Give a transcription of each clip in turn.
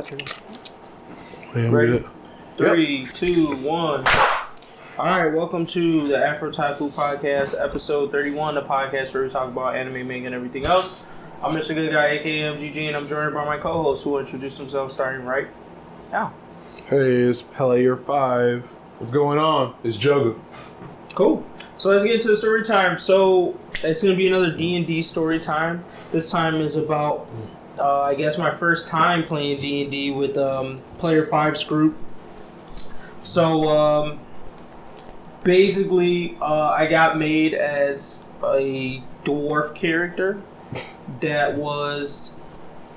watching. Yeah, ready? 3, 2, 1. Alright, welcome to the AfrOtaku Podcast, episode 31, the podcast where we talk about anime, manga, and everything else. I'm Mr. Good Guy, aka MGG, and I'm joined by my co-host who will introduce themselves starting right now. Hey, it's Player 5. What's going on? It's Jugga. Cool. So let's get into the story time. So it's going to be another D&D story time. This time is about, I guess, my first time playing D&D with Player 5's group. So basically, I got made as a dwarf character that was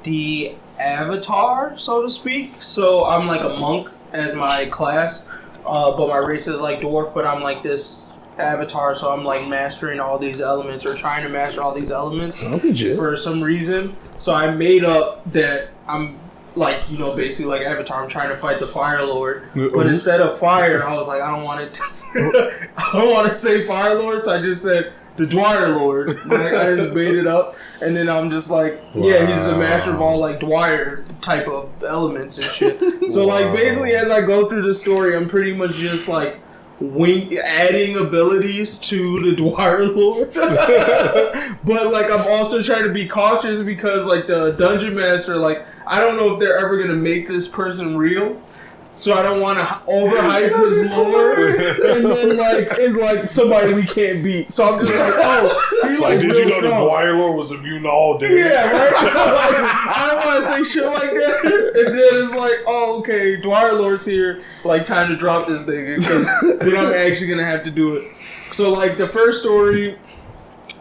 the avatar, so to speak. So I'm like a monk as my class, but my race is like dwarf, but I'm like this avatar, so I'm like mastering all these elements or trying to master all these elements for some reason. So I made up that I'm like, you know, basically like Avatar, I'm trying to fight the Fire Lord, but instead of fire, I was like, I don't want to say Fire Lord, so I just said the Dwyer Lord. Like, I just made it up, and then I'm just like, yeah, he's the master of all like Dwyer type of elements and shit. So like basically, as I go through the story, I'm pretty much just like adding abilities to the Dwyer Lord. But like I'm also trying to be cautious because like the dungeon master, like I don't know if they're ever gonna make this person real, so I don't want to overhype his lore, and then like it's like somebody we can't beat. So I'm just like, oh, he's like did real you know strong. the Dwyer Lord was immune to all damage? Yeah, right. Like, I don't want to say shit like that, and then it's like, oh, okay, Dwyer Lord's here. Like, time to drop this nigga because then I'm actually gonna have to do it. So like the first story.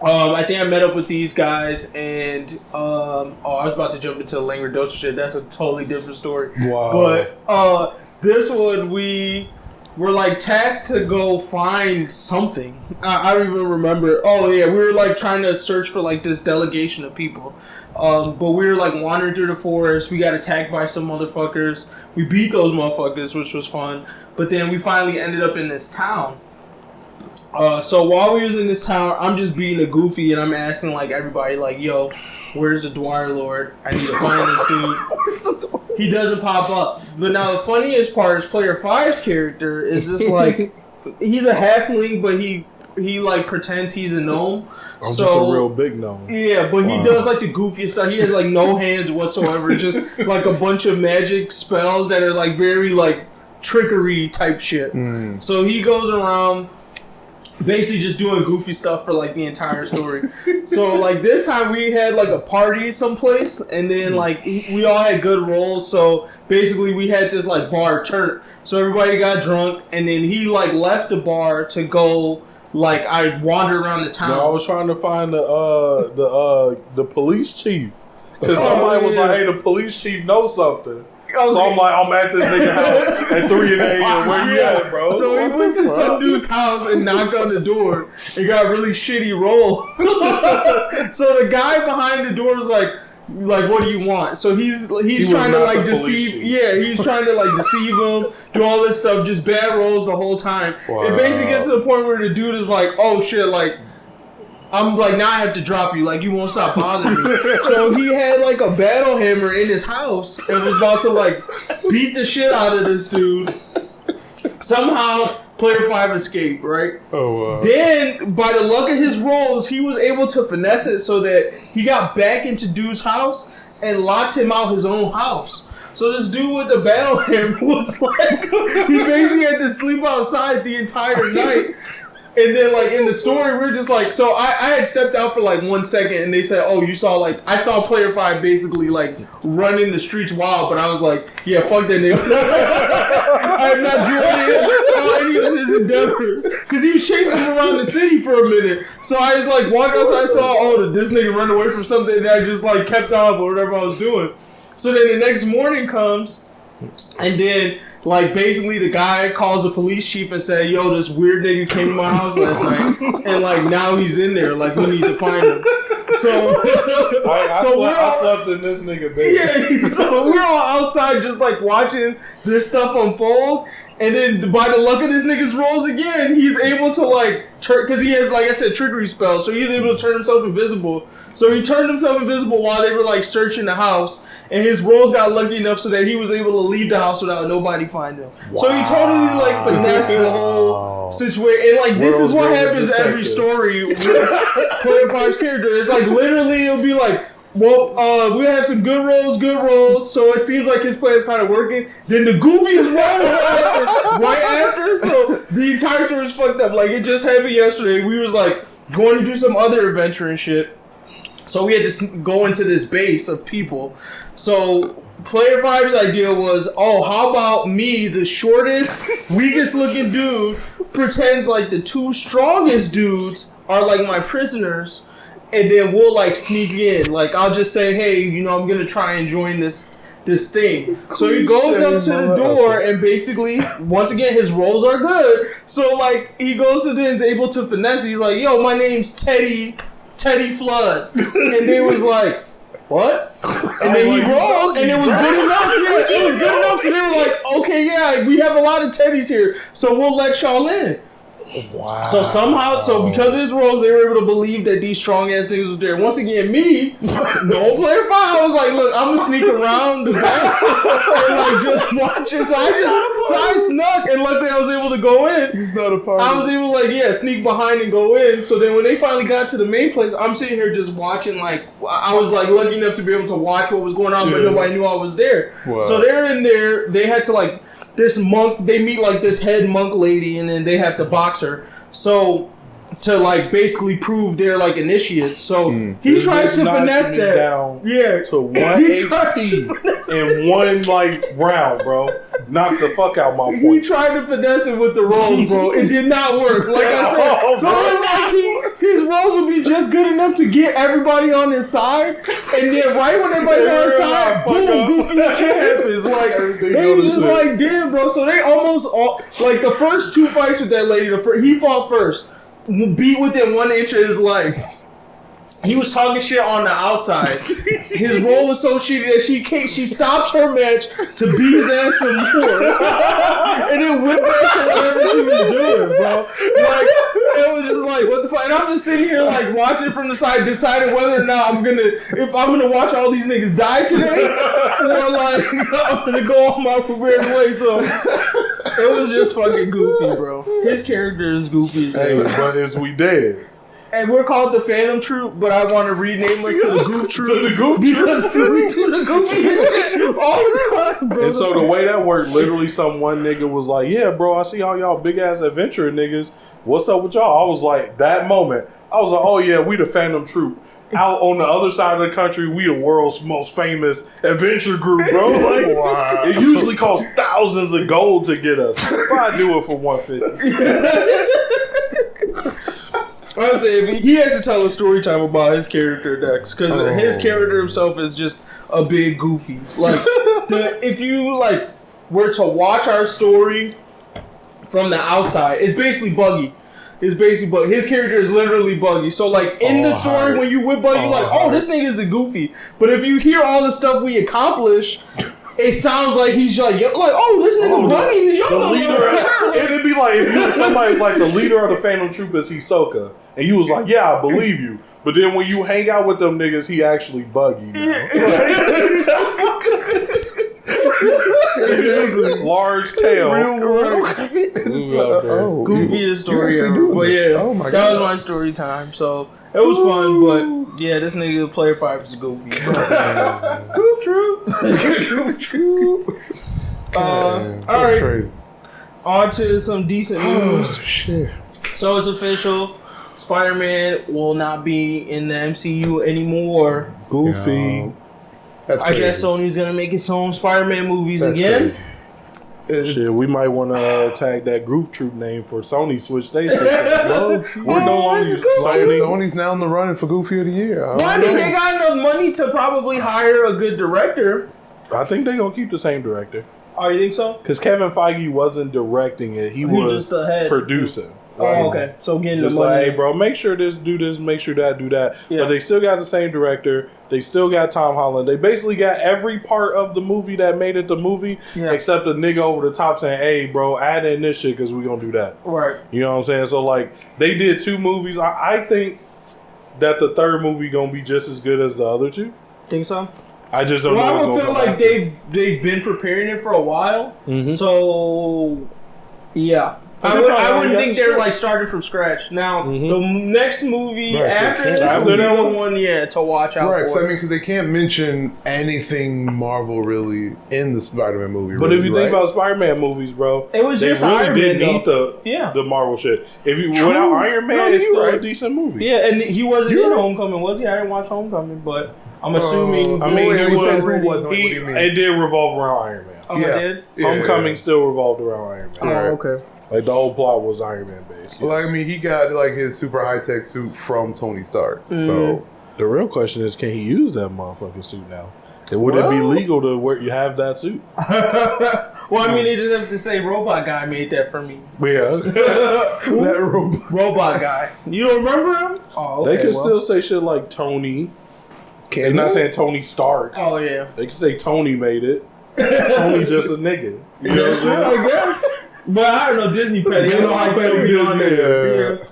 I think I met up with these guys, and I was about to jump into the Langradosha shit. That's a totally different story. Wow. But this one, we were like tasked to go find something. I don't even remember. Oh yeah, we were like trying to search for like this delegation of people. But we were like wandering through the forest. We got attacked by some motherfuckers. We beat those motherfuckers, which was fun. But then we finally ended up in this town. So while we was in this town, I'm just being a goofy and I'm asking like everybody like, yo, where's the Dwyer Lord? I need to find this dude. He doesn't pop up. But now the funniest part is Player 5's character is just like, he's a halfling, but he like pretends he's a gnome. I'm just a real big gnome. Yeah, but he does like the goofiest stuff. He has like no hands whatsoever, just like a bunch of magic spells that are like very like trickery type shit. So he goes around basically just doing goofy stuff for like the entire story. So like this time we had like a party someplace, and then like we all had good rolls. So basically we had this like bar turn. So everybody got drunk, and then he like left the bar to go. Like I wandered around the town. No, I was trying to find the police chief because somebody was like, "Hey, the police chief knows something." Okay. So I'm like, I'm at this nigga house at 3 a.m. Where you at, bro? So we went to some dude's house and knocked on the door and got a really shitty roll. So the guy behind the door was like, what do you want? So he's trying to like deceive. Yeah, he's trying to like deceive him, do all this stuff, just bad rolls the whole time. Wow. It basically gets to the point where the dude is like, oh shit, like I'm like, now I have to drop you. Like, you won't stop bothering me. So he had like a battle hammer in his house and was about to like beat the shit out of this dude. Somehow, Player 5 escaped, right? Oh, wow. Then, by the luck of his rolls, he was able to finesse it so that he got back into dude's house and locked him out his own house. So this dude with the battle hammer was like, he basically had to sleep outside the entire night. And then, like, in the story, we're just like, so I had stepped out for, like, 1 second, and they said, oh, you saw, like, I saw Player 5 basically, like, running the streets wild, but I was like, yeah, fuck that nigga. I'm not doing any of his endeavors. Because he was chasing him around the city for a minute. So I, like, walked outside, I saw, oh, this nigga run away from something, and I just, like, kept on with whatever I was doing. So then the next morning comes, and then... like, basically, the guy calls the police chief and said, yo, this weird nigga came to my house last night, and, like, now he's in there. Like, we need to find him. So, I slept in this nigga bed. Yeah, so we're all outside just, like, watching this stuff unfold, And then by the luck of this nigga's rolls again, he's able to like because he has, like I said, trickery spells, so he's able to turn himself invisible. So he turned himself invisible while they were like searching the house, and his rolls got lucky enough so that he was able to leave the house without nobody finding him. Wow. So he totally like finessed the whole situation. And like this is what happens every story with Player 5's character. It's like literally it'll be like, well, we have some good rolls, so it seems like his plan is kind of working. Then the goofiest roll right after, so the entire story is fucked up. Like, it just happened yesterday. We was, like, going to do some other adventure and shit. So we had to go into this base of people. So Player 5's idea was, how about me, the shortest, weakest looking dude, pretends like the two strongest dudes are, like, my prisoners. And then we'll like sneak in. Like I'll just say, hey, I'm gonna try and join this thing. So he goes up to the door and basically, once again, his rolls are good. So like he goes to and is able to finesse. He's like, yo, my name's Teddy Flood. And they was like, what? And then he rolled, and it was good enough. Yeah, it was good enough. So they were like, okay, yeah, we have a lot of Teddys here, so we'll let y'all in. Wow. So somehow, because of his roles, they were able to believe that these strong ass niggas was there. Once again, me, no Player 5, I was like, look, I'm gonna sneak around the back and like just watch it. So I snuck, and luckily I was able to go in. He's not a part. I was able to sneak behind and go in. So then when they finally got to the main place, I'm sitting here just watching. Like I was like lucky enough to be able to watch what was going on, but nobody knew I was there. Wow. So they're in there. They had to like. This monk, they meet like this head monk lady, and then they have to box her. So to like basically prove they're like initiates. So he tries to finesse that down to 1 HP in one like round, bro. Knock the fuck out my points. He tried to finesse it with the rolls, bro. It did not work. Like I said, so it's like his rolls would be just good enough to get everybody on his side, and then right when everybody's on his side, boom, goofy shit happens. Like they were just like, damn, bro. So they almost all like the first two fights with that lady. He fought first. Beat within 1 inch of his life. He was talking shit on the outside. His role was so shitty that she stopped her match to beat his ass some more. And then went back to whatever she was doing, bro. Like, it was just like, what the fuck? And I'm just sitting here like watching from the side, deciding whether or not if I'm gonna watch all these niggas die today, or like I'm gonna go on my prepared way. So it was just fucking goofy, bro. His character is goofy as hell. Hey, but is we dead? And we're called the Phantom Troop, but I want to rename us to the Goof Troop. To the Goof Troop? Because we do the goofy shit all the time, bro. And so the way that worked, literally one nigga was like, yeah, bro, I see all y'all big ass adventure niggas. What's up with y'all? I was like, that moment, I was like, oh yeah, we the Phantom Troop. Out on the other side of the country, we the world's most famous adventure group, bro. Like, wow. It usually costs thousands of gold to get us. But I do it for $150. I would say he has to tell a story time about his character decks, because his character himself is just a big goofy. Like, if you like were to watch our story from the outside, it's basically Buggy. His character is literally Buggy. So like in the story, when you with Buggy, you're like, this nigga is a goofy. But if you hear all the stuff we accomplish, it sounds like he's like, this nigga Buggy is young. The leader. It'd be like if somebody's like the leader of the Phantom Troop is Hisoka, and you was like, yeah, I believe you. But then when you hang out with them niggas, he actually Buggy now. Large tail. Goofiest story ever. But yeah, that was my story time. So it was fun, but yeah, this nigga Player 5 is goofy. Goof Troop. Goof Troop. All right. Crazy. On to some decent news. Shit. So it's official. Spider-Man will not be in the MCU anymore. Goofy. I guess Sony's gonna make its own Spider-Man movies again. Shit, we might want to tag that Goof Troop name for Sony. Switch their shit to we're no longer Sony. Sony's now in the running for Goofy of the Year. I think they got enough money to probably hire a good director. I think they're gonna keep the same director. Oh, you think so? Because Kevin Feige wasn't directing it; he was just the head producing. Oh, okay. So getting Just the money. like, hey, bro, make sure this, do this, make sure that, do that. Yeah. But they still got the same director. They still got Tom Holland. They basically got every part of the movie that made it the movie, except a nigga over the top saying, hey, bro, add in this shit because we going to do that. Right. You know what I'm saying? So, like, they did 2 movies. I think that the third movie going to be just as good as the other 2. Think so? I just don't know I what's would going to feel come like after. they've been preparing it for a while. Mm-hmm. So, yeah. I wouldn't think they're like starting from scratch. Now, the next movie after this will be the one, to watch out for. Right, so I mean, because they can't mention anything Marvel really in the Spider-Man movie. But really, if you think about Spider-Man movies, bro, it was they just really Iron didn't Man, need the Marvel shit. If you True. without Iron Man, No, it's you're still a right. decent movie. Yeah, and he wasn't in Homecoming, was he? I didn't watch Homecoming, but I'm assuming. I mean, he he was. said Rue wasn't. What do you mean? It did revolve around Iron Man. Oh, I did? Homecoming still revolved around Iron Man. Oh, okay. Like the whole plot was Iron Man based. Well, yes. I mean, he got like his super high tech suit from Tony Stark. So The real question is, can he use that motherfucking suit now? And would it be legal to wear you have that suit? Well, I mean, they just have to say robot guy made that for me. Yeah. that Robot guy. You don't remember him? Oh, okay, They could still say shit like Tony. They're not saying Tony Stark. Oh, yeah. They could say Tony made it. Tony just a nigga. You know what I'm saying? I guess. But I don't know, Disney petty. You know how petty Disney is. Yeah.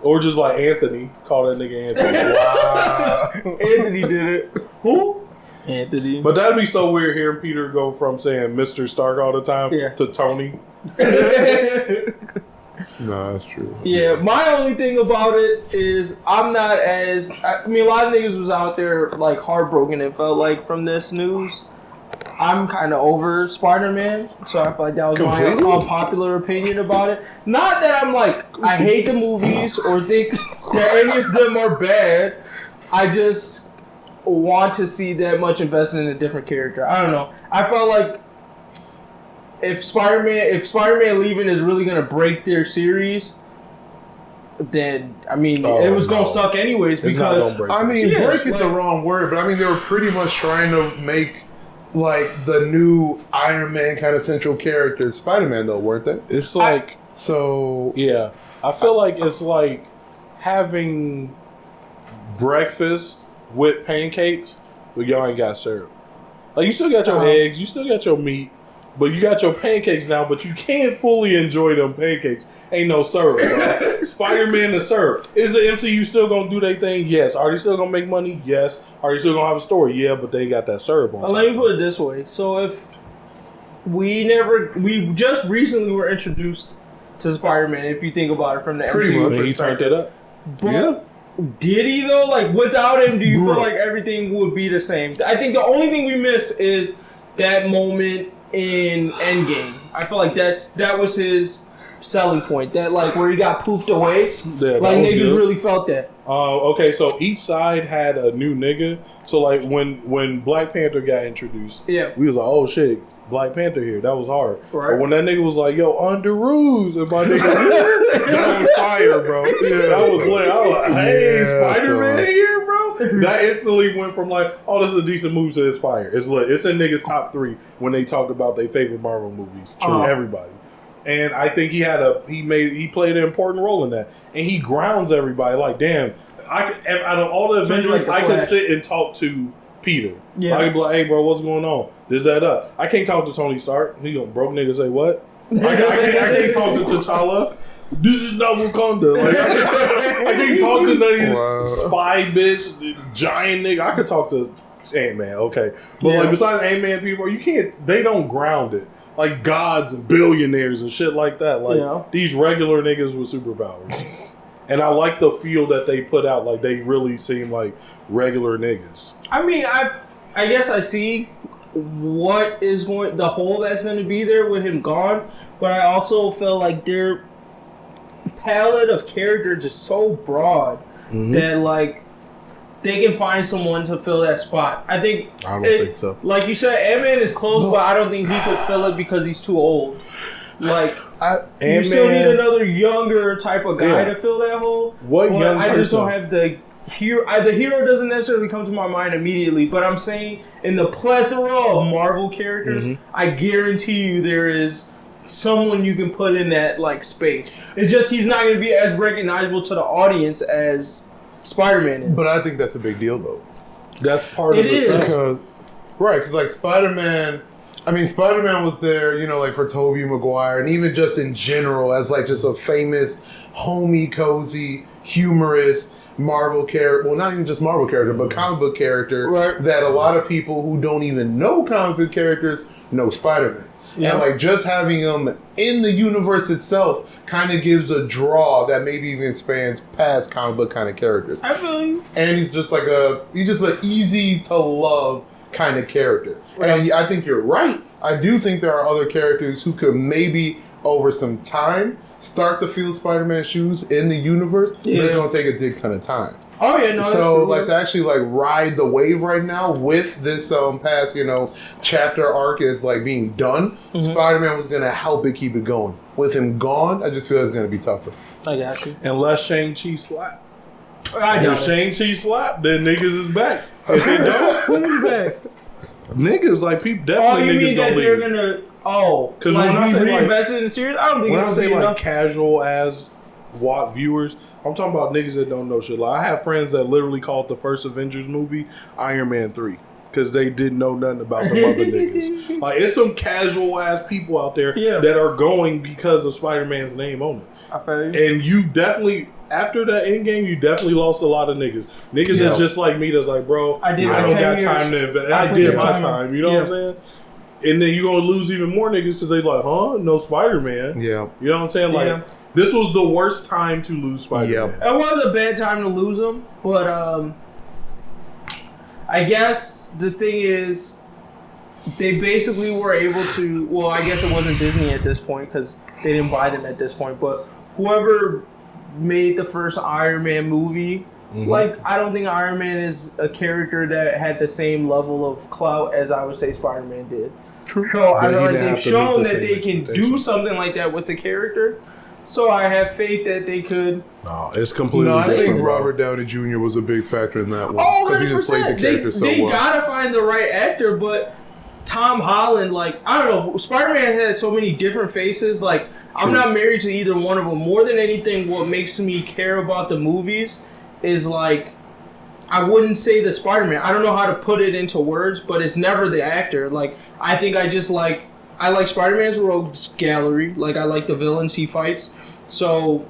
Or just like Anthony. Call that nigga Anthony. Wow. Anthony did it. Who? Anthony. But that'd be so weird hearing Peter go from saying Mr. Stark all the time to Tony. No, that's true. Yeah, my only thing about it is I'm not as... I mean, a lot of niggas was out there, like, heartbroken, it felt like, from this news. I'm kind of over Spider-Man, so I feel like that was my unpopular opinion about it. Not that I'm like, I hate the movies or think that any of them are bad. I just want to see that much invested in a different character. I don't know. I felt like if Spider-Man leaving is really going to break their series, then, I mean, it was going to suck anyways because... I mean, break is the wrong word, but I mean, they were pretty much trying to make like the new Iron Man kind of central character Spider-Man though, weren't they? It's like yeah. I feel like it's like having breakfast with pancakes, but y'all ain't got syrup. Like you still got your eggs, you still got your meat, but you got your pancakes now, but you can't fully enjoy them pancakes. Ain't no syrup, bro. Spider-Man the syrup. Is the MCU still gonna do their thing? Yes. Are they still gonna make money? Yes. Are they still gonna have a story? Yeah, but they ain't got that syrup on top. Let me put it this way. So if we just recently were introduced to Spider-Man, if you think about it from the MCU He turned it up. But did he though? Like without him, do you feel like everything would be the same? I think the only thing we miss is that moment in Endgame. I feel like that was his selling point. That like where he got poofed away. Yeah, like niggas really felt that. Okay, so each side had a new nigga. So like when Black Panther got introduced, we was like, oh shit, Black Panther here. That was hard. Right. But when that nigga was like, yo, Underoos, and my nigga, that was fire, bro. That was lit. I was like, hey, Spider-Man here, bro. That instantly went from like, oh, this is a decent move to it's fire. It's lit. It's in niggas' top 3 when they talk about their favorite Marvel movies. Everybody. And I think he played an important role in that. And he grounds everybody. Like, damn, out of all the Avengers, I could sit and talk to Peter. I could be like, hey, bro, what's going on? This, that, up. I can't talk to Tony Stark. He gonna broke nigga say what? I can't talk to T'Challa. This is not Wakanda. Like, I can't talk to none of these spy bitch, giant nigga. I could talk to Ant-Man, okay. But like besides Ant-Man people, you can't, they don't ground it. Like gods and billionaires and shit like that. Like these regular niggas with superpowers. And I like the feel that they put out. Like they really seem like regular niggas. I mean, I guess I see what is the hole that's going to be there with him gone. But I also feel like their palette of characters is so broad that like they can find someone to fill that spot. I don't think so. Like you said, Ant-Man is close, but I don't think he could fill it because he's too old. Like you still need another younger type of guy to fill that hole. I just don't have the hero. The hero doesn't necessarily come to my mind immediately, but I'm saying in the plethora of Marvel characters, I guarantee you there is someone you can put in that like space. It's just he's not going to be as recognizable to the audience as Spider-Man is. But I think that's a big deal, though. That's part of the because, right, because like Spider-Man, I mean, Spider-Man was there, you know, like for Tobey Maguire, and even just in general as like just a famous, homey, cozy, humorous Marvel character. Well, not even just Marvel character, but comic book character that a lot of people who don't even know comic book characters know Spider-Man. Yeah. And like just having him in the universe itself kind of gives a draw that maybe even spans past comic book kind of characters. I feel you. And he's just an easy to love kind of character. Right. And I think you're right. I do think there are other characters who could maybe over some time start to fill Spider-Man's shoes in the universe, but it's gonna take a big ton of time. Oh yeah, no. So like to actually like ride the wave right now with this past chapter arc is like being done. Spider-Man was gonna help it keep it going. With him gone, I just feel it's gonna be tougher. I got you. Unless Shang-Chi slap. If Shang-Chi slap, then niggas is back. If they don't, who's back? Niggas like people definitely niggas gonna leave. They're gonna because like, when I say reinvested in the series, I don't think when I say like enough. casual as viewers, I'm talking about niggas that don't know shit. Like I have friends that literally called the first Avengers movie Iron Man 3 because they didn't know nothing about the other niggas. Like it's some casual ass people out there that are going because of Spider-Man's name on it. I feel you. And you definitely after that end game, you definitely lost a lot of niggas. Niggas is just like me. That's like, bro, I don't got time to invest. I did my time. You know what I'm saying? And then you're going to lose even more niggas because they like, no Spider-Man. Yeah. You know what I'm saying? Like, this was the worst time to lose Spider-Man. It was a bad time to lose him, but I guess the thing is, they basically were able to, well, I guess it wasn't Disney at this point because they didn't buy them at this point, but whoever made the first Iron Man movie, like, I don't think Iron Man is a character that had the same level of clout as I would say Spider-Man did. So I feel like they've shown that they can do something like that with the character. So I have faith that they could. No, it's completely different. I think Robert Downey Jr. was a big factor in that one. Oh, 100%. He just played the character so well. They gotta find the right actor, but Tom Holland, like, I don't know, Spider-Man has so many different faces. Like, I'm not married to either one of them. More than anything, what makes me care about the movies is like, I wouldn't say the Spider-Man. I don't know how to put it into words, but it's never the actor. Like, I think I like Spider-Man's rogues gallery. Like, I like the villains he fights. So,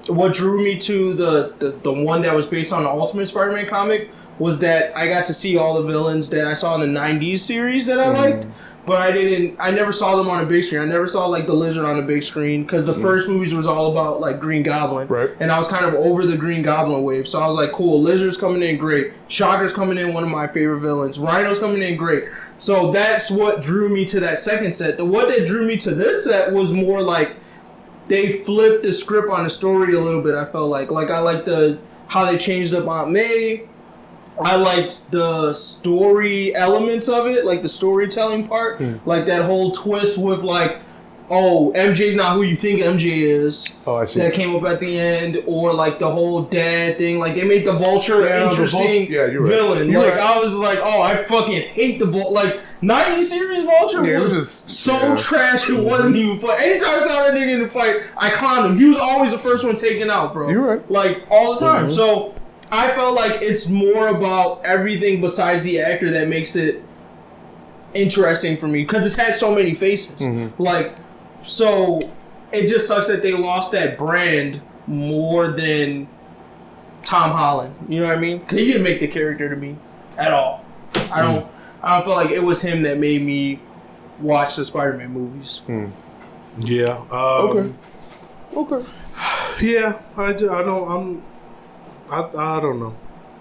what drew me to the one that was based on the Ultimate Spider-Man comic was that I got to see all the villains that I saw in the 90s series that I liked. But I never saw them on a big screen. I never saw, like, the Lizard on a big screen because the first movies was all about, like, Green Goblin. Right. And I was kind of over the Green Goblin wave. So I was like, cool, Lizard's coming in, great. Shocker's coming in, one of my favorite villains. Rhino's coming in, great. So that's what drew me to that second set. What that drew me to this set was more like they flipped the script on the story a little bit, I felt like. Like, I liked how they changed up Aunt May. I liked the story elements of it, like the storytelling part. Like that whole twist with like, oh, MJ's not who you think MJ is. Oh, I see. That came up at the end. Or like the whole dad thing. Like they made the Vulture interesting villain. You're right. I was like, oh, I fucking hate the Vulture. Like 90 series Vulture was so trash it wasn't even fun. Anytime I saw that nigga in the fight, I clowned him. He was always the first one taken out, bro. You're right. Like all the time. So I felt like it's more about everything besides the actor that makes it interesting for me because it's had so many faces. Like, so it just sucks that they lost that brand more than Tom Holland. You know what I mean? Because he didn't make the character to me at all. I don't feel like it was him that made me watch the Spider-Man movies. Yeah. Okay. Yeah, I don't know.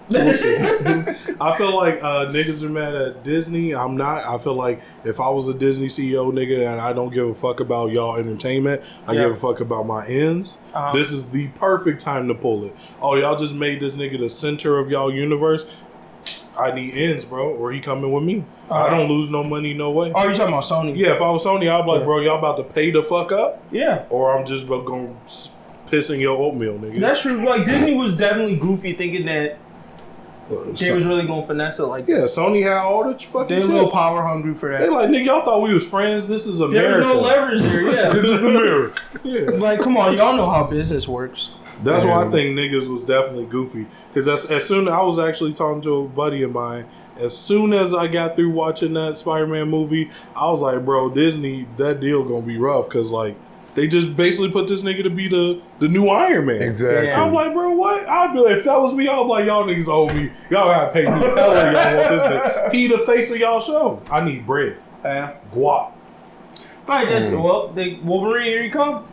We'll see. I feel like niggas are mad at Disney. I'm not. I feel like if I was a Disney CEO nigga and I don't give a fuck about y'all entertainment, I give a fuck about my ends. This is the perfect time to pull it. Oh, y'all just made this nigga the center of y'all universe. I need ends, bro, or he coming with me. I don't lose no money, no way. Oh, you talking about Sony? Yeah, if I was Sony, I'd be like, bro, y'all about to pay the fuck up? Yeah. Or I'm just going to piss in your oatmeal, nigga. That's true. Like, Disney was definitely goofy thinking that They was really gonna finesse it like yeah, Sony had all the fucking they were a little power hungry for that. They like, nigga, y'all thought we was friends. This is America. There was no leverage there, yeah. This is America. Yeah. Like, come on, y'all know how business works. That's why I think niggas was definitely goofy. Because as soon I was actually talking to a buddy of mine, as soon as I got through watching that Spider-Man movie, I was like, bro, Disney, that deal gonna be rough. Because, like, they just basically put this nigga to be the new Iron Man. Exactly. I'm like, bro, what? I'd be like, if that was me, I'd be like, y'all niggas owe me. Y'all gotta pay me. Hella y'all want this nigga. He the face of y'all show. I need bread. Guap. Alright, that's well, Wolverine, here you come.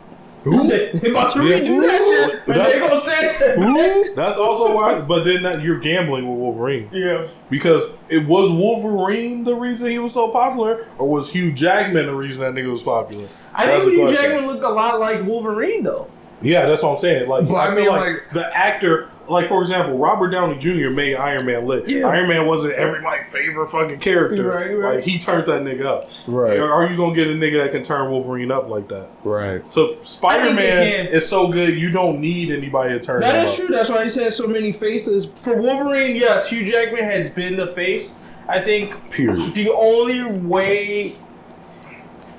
They about to redo that shit. They gonna say that's also why. But then you're gambling with Wolverine. Yeah. Because it was Wolverine the reason he was so popular, or was Hugh Jackman the reason that nigga was popular? I think Hugh Jackman looked a lot like Wolverine though. Yeah, that's what I'm saying. Like, but I feel like the actor, like for example, Robert Downey Jr. made Iron Man lit. Yeah. Iron Man wasn't everybody's favorite fucking character. Right. Like, he turned that nigga up. Right. Are you gonna get a nigga that can turn Wolverine up like that? Right. So Spider-Man is so good, you don't need anybody to turn him up. That is true. That's why he's had so many faces. For Wolverine, yes, Hugh Jackman has been the face. I think the only way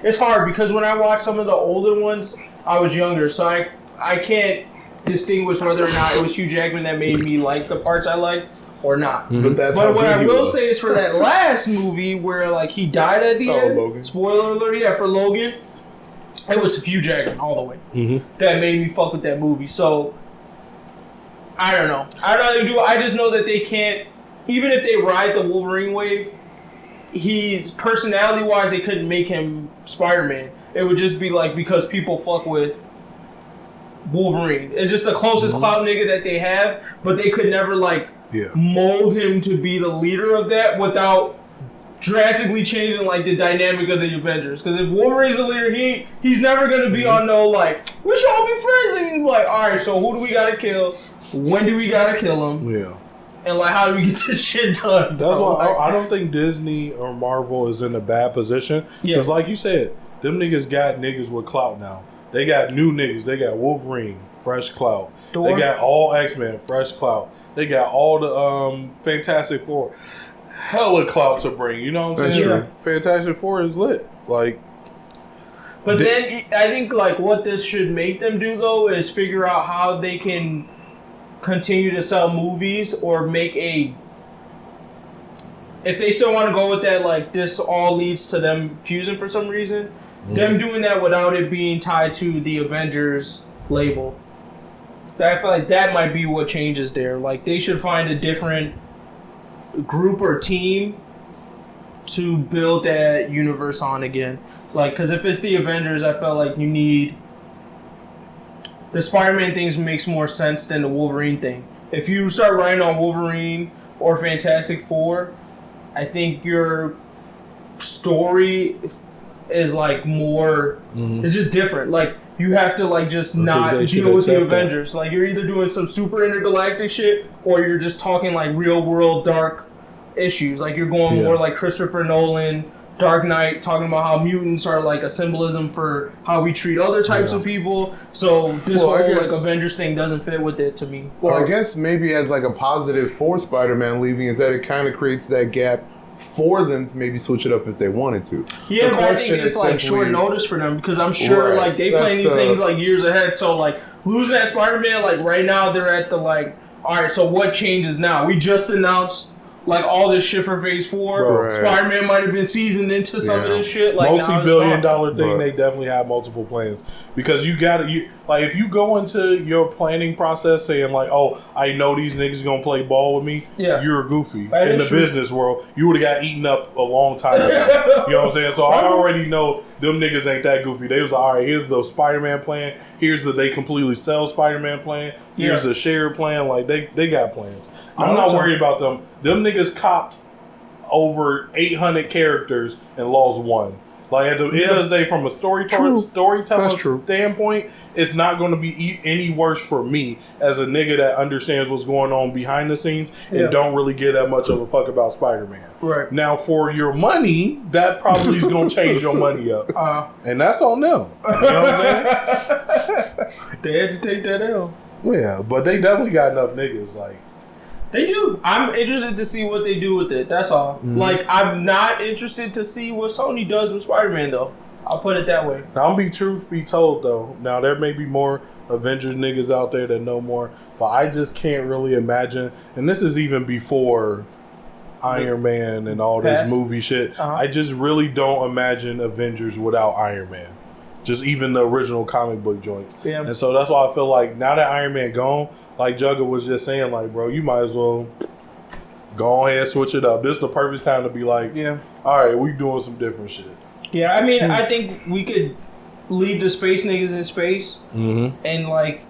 it's hard because when I watched some of the older ones, I was younger, so I can't distinguish whether or not it was Hugh Jackman that made me like the parts I liked or not. But what I will say is for that last movie where like he died at the end. Logan. Spoiler alert! Yeah, for Logan, it was Hugh Jackman all the way. That made me fuck with that movie. So I don't know. I don't know how to do it. I just know that they can't. Even if they ride the Wolverine wave, he's personality wise, they couldn't make him Spider-Man. It would just be like because people fuck with Wolverine. It's just the closest clout nigga that they have, but they could never like mold him to be the leader of that without drastically changing like the dynamic of the Avengers. Because if Wolverine's the leader, he's never gonna be on no like we should all be friends and be like, all right, so who do we gotta kill? When do we gotta kill him? Yeah. And like, how do we get this shit done? That's why I don't think Disney or Marvel is in a bad position. Because like you said, them niggas got niggas with clout now. They got new niggas. They got Wolverine, fresh clout. Thor. They got all X-Men, fresh clout. They got all the Fantastic Four. Hella clout to bring. You know what I'm saying? Yeah. Fantastic Four is lit. Like, but then I think like what this should make them do though is figure out how they can continue to sell movies or make a. If they still want to go with that, like this all leads to them fusing for some reason. Them doing that without it being tied to the Avengers label. I feel like that might be what changes there. Like they should find a different group or team to build that universe on again. Like, because if it's the Avengers, I felt like you need the Spider-Man things makes more sense than the Wolverine thing. If you start writing on Wolverine or Fantastic Four, I think your story is like more. It's just different. Like you have to like just not deal with the Avengers. Like you're either doing some super intergalactic shit or you're just talking like real world dark issues. Like you're going more like Christopher Nolan, Dark Knight, talking about how mutants are like a symbolism for how we treat other types of people. So this whole like Avengers thing doesn't fit with it to me. Well, I guess maybe as like a positive for Spider-Man leaving is that it kind of creates that gap for them to maybe switch it up if they wanted to. Yeah, but I think it's like short notice for them because I'm sure like they plan these things like years ahead. So like losing that Spider-Man, like right now they're at the like, all right, so what changes now? We just announced like all this shit for Phase 4. Right. Spider-Man might have been seasoned into some of this shit. Like multi-billion-dollar thing. They definitely have multiple plans because you got to like if you go into your planning process saying like, oh, I know these niggas gonna play ball with me. Yeah. You're goofy in the business world. You would have got eaten up a long time ago. You know what I'm saying? So I already know them niggas ain't that goofy. They was like, all right, here's the Spider-Man plan. Here's the they completely sell Spider-Man plan. Here's the shared plan. Like they got plans. I'm not worried about them. Them niggas copped over 800 characters and lost one. Like at the end of the day, from a storytelling standpoint, it's not going to be any worse for me as a nigga that understands what's going on behind the scenes and don't really give that much of a fuck about Spider-Man. Right. Now, for your money, that probably is going to change your money up. And that's on them. You know what I'm saying? They had to take that L. Yeah, but they definitely got enough niggas. Like, They do. I'm interested to see what they do with it. That's all. Mm-hmm. Like, I'm not interested to see what Sony does with Spider-Man, though. I'll put it that way. Now, truth be told, though. Now, there may be more Avengers niggas out there that know more, but I just can't really imagine. And this is even before Iron Man and all this movie shit. I just really don't imagine Avengers without Iron Man. Just even the original comic book joints. Yeah. And so that's why I feel like now that Iron Man gone, like Jugga was just saying, like, bro, you might as well go ahead and switch it up. This is the perfect time to be like, all right, we doing some different shit. Yeah, I mean, I think we could leave the space niggas in space and, like,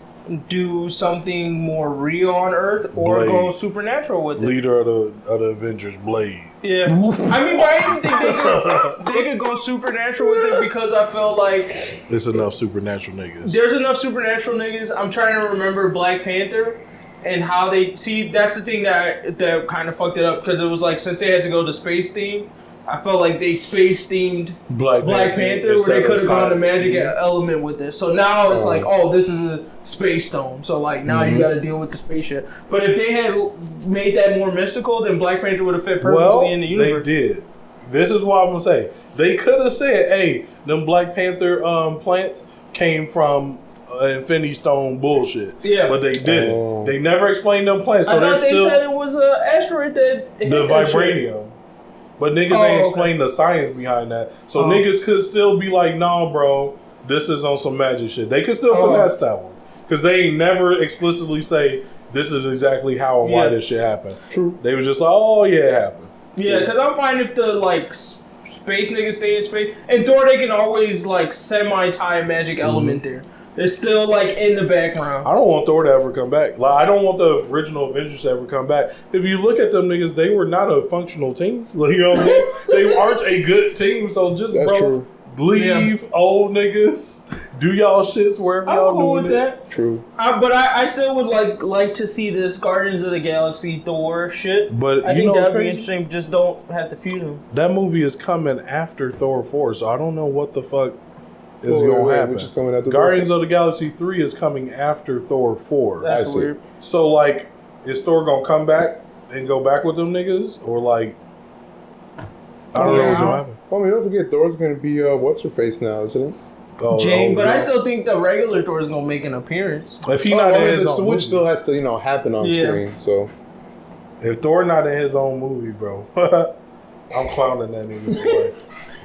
do something more real on Earth or Blade. Go supernatural with it. Leader of the Avengers, Blade. Yeah. I mean, why do you think they could go supernatural with it? Because I feel like there's enough supernatural niggas. There's enough supernatural niggas. I'm trying to remember Black Panther and how they... See, that's the thing that kind of fucked it up because it was like, since they had to go to space theme, I felt like they space themed Black Panther where they could have gone the magic element with this. So now it's like, oh, this is a space stone. So like now you got to deal with the spaceship. But if they had made that more mystical, then Black Panther would have fit perfectly in the universe. They did. This is what I'm gonna say. They could have said, "Hey, them Black Panther plants came from Infinity Stone bullshit." Yeah, but they didn't. They never explained them plants. So they said it was an asteroid that the vibranium. But niggas ain't explained the science behind that. So niggas could still be like, nah, bro, this is on some magic shit. They could still finesse that one. Because they ain't never explicitly say, this is exactly how and why this shit happened. True. They was just like, oh, yeah, it happened. Yeah, because I'm fine if the, like, space niggas stay in space. And Thor, they can always, like, semi-tie a magic element there. It's still, like, in the background. I don't want Thor to ever come back. Like, I don't want the original Avengers to ever come back. If you look at them niggas, they were not a functional team. Like, you know what I'm saying? They aren't a good team. So just, leave old niggas. Do y'all shits wherever y'all doing it. That. True. But I still would like to see this Guardians of the Galaxy Thor shit. But I think that'd be interesting. Just don't have to feud him. That movie is coming after Thor 4, so I don't know what the fuck is going to happen. Guardians of the Galaxy 3 is coming after Thor 4. That's weird. So, like, is Thor going to come back and go back with them niggas? Or, like, I don't know what's going to happen. I mean, don't forget, Thor's going to be, what's-her-face now, isn't it? Jane, but I still think the regular Thor is going to make an appearance. If he not in his own movie. The switch still has to, happen on screen, so. If Thor not in his own movie, bro, I'm clowning that nigga.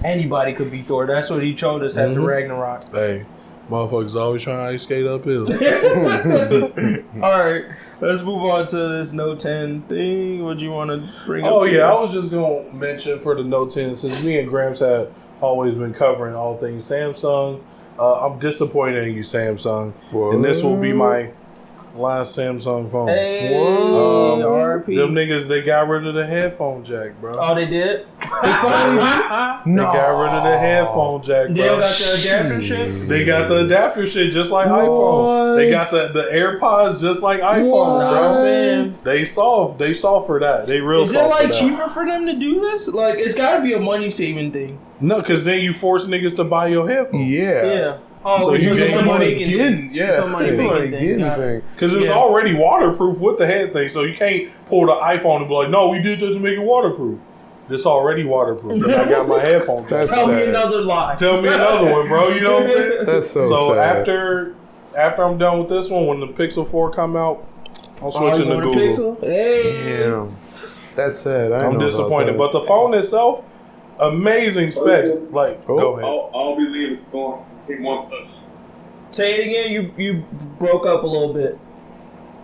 Anybody could be Thor. That's what he showed us after Ragnarok. Hey, motherfuckers always trying to ice skate uphill. All right, let's move on to this Note 10 thing. What do you want to bring up? Oh, yeah, I was just going to mention for the Note 10, since me and Gramps have always been covering all things Samsung, I'm disappointed in you, Samsung. What? And this will be my last Samsung phone. Hey, them niggas, they got rid of the headphone jack, bro. Oh, they did? They got rid of the headphone jack, bro. They got the adapter shit? They got the adapter shit just like iPhone. They got the AirPods just like iPhone, bro. They soft for that. They real soft for that. Is it, like, cheaper for them to do this? Like, it's got to be a money-saving thing. No, because then you force niggas to buy your headphones. Yeah. Oh, so you get money getting thing. Because it's already waterproof with the head thing, so you can't pull the iPhone and be like, no, we did this to make it waterproof. This already waterproof, and I got my headphone. Tell me another lie. Tell me another one, bro. You know what I'm saying? That's so sad. after I'm done with this one, when the Pixel 4 come out, I'm switching to Google. Hey. Damn. That's sad. I'm disappointed, but the phone itself, amazing specs. Like, go ahead. I'll be leaving. It's going. OnePlus. Say it again. You broke up a little bit.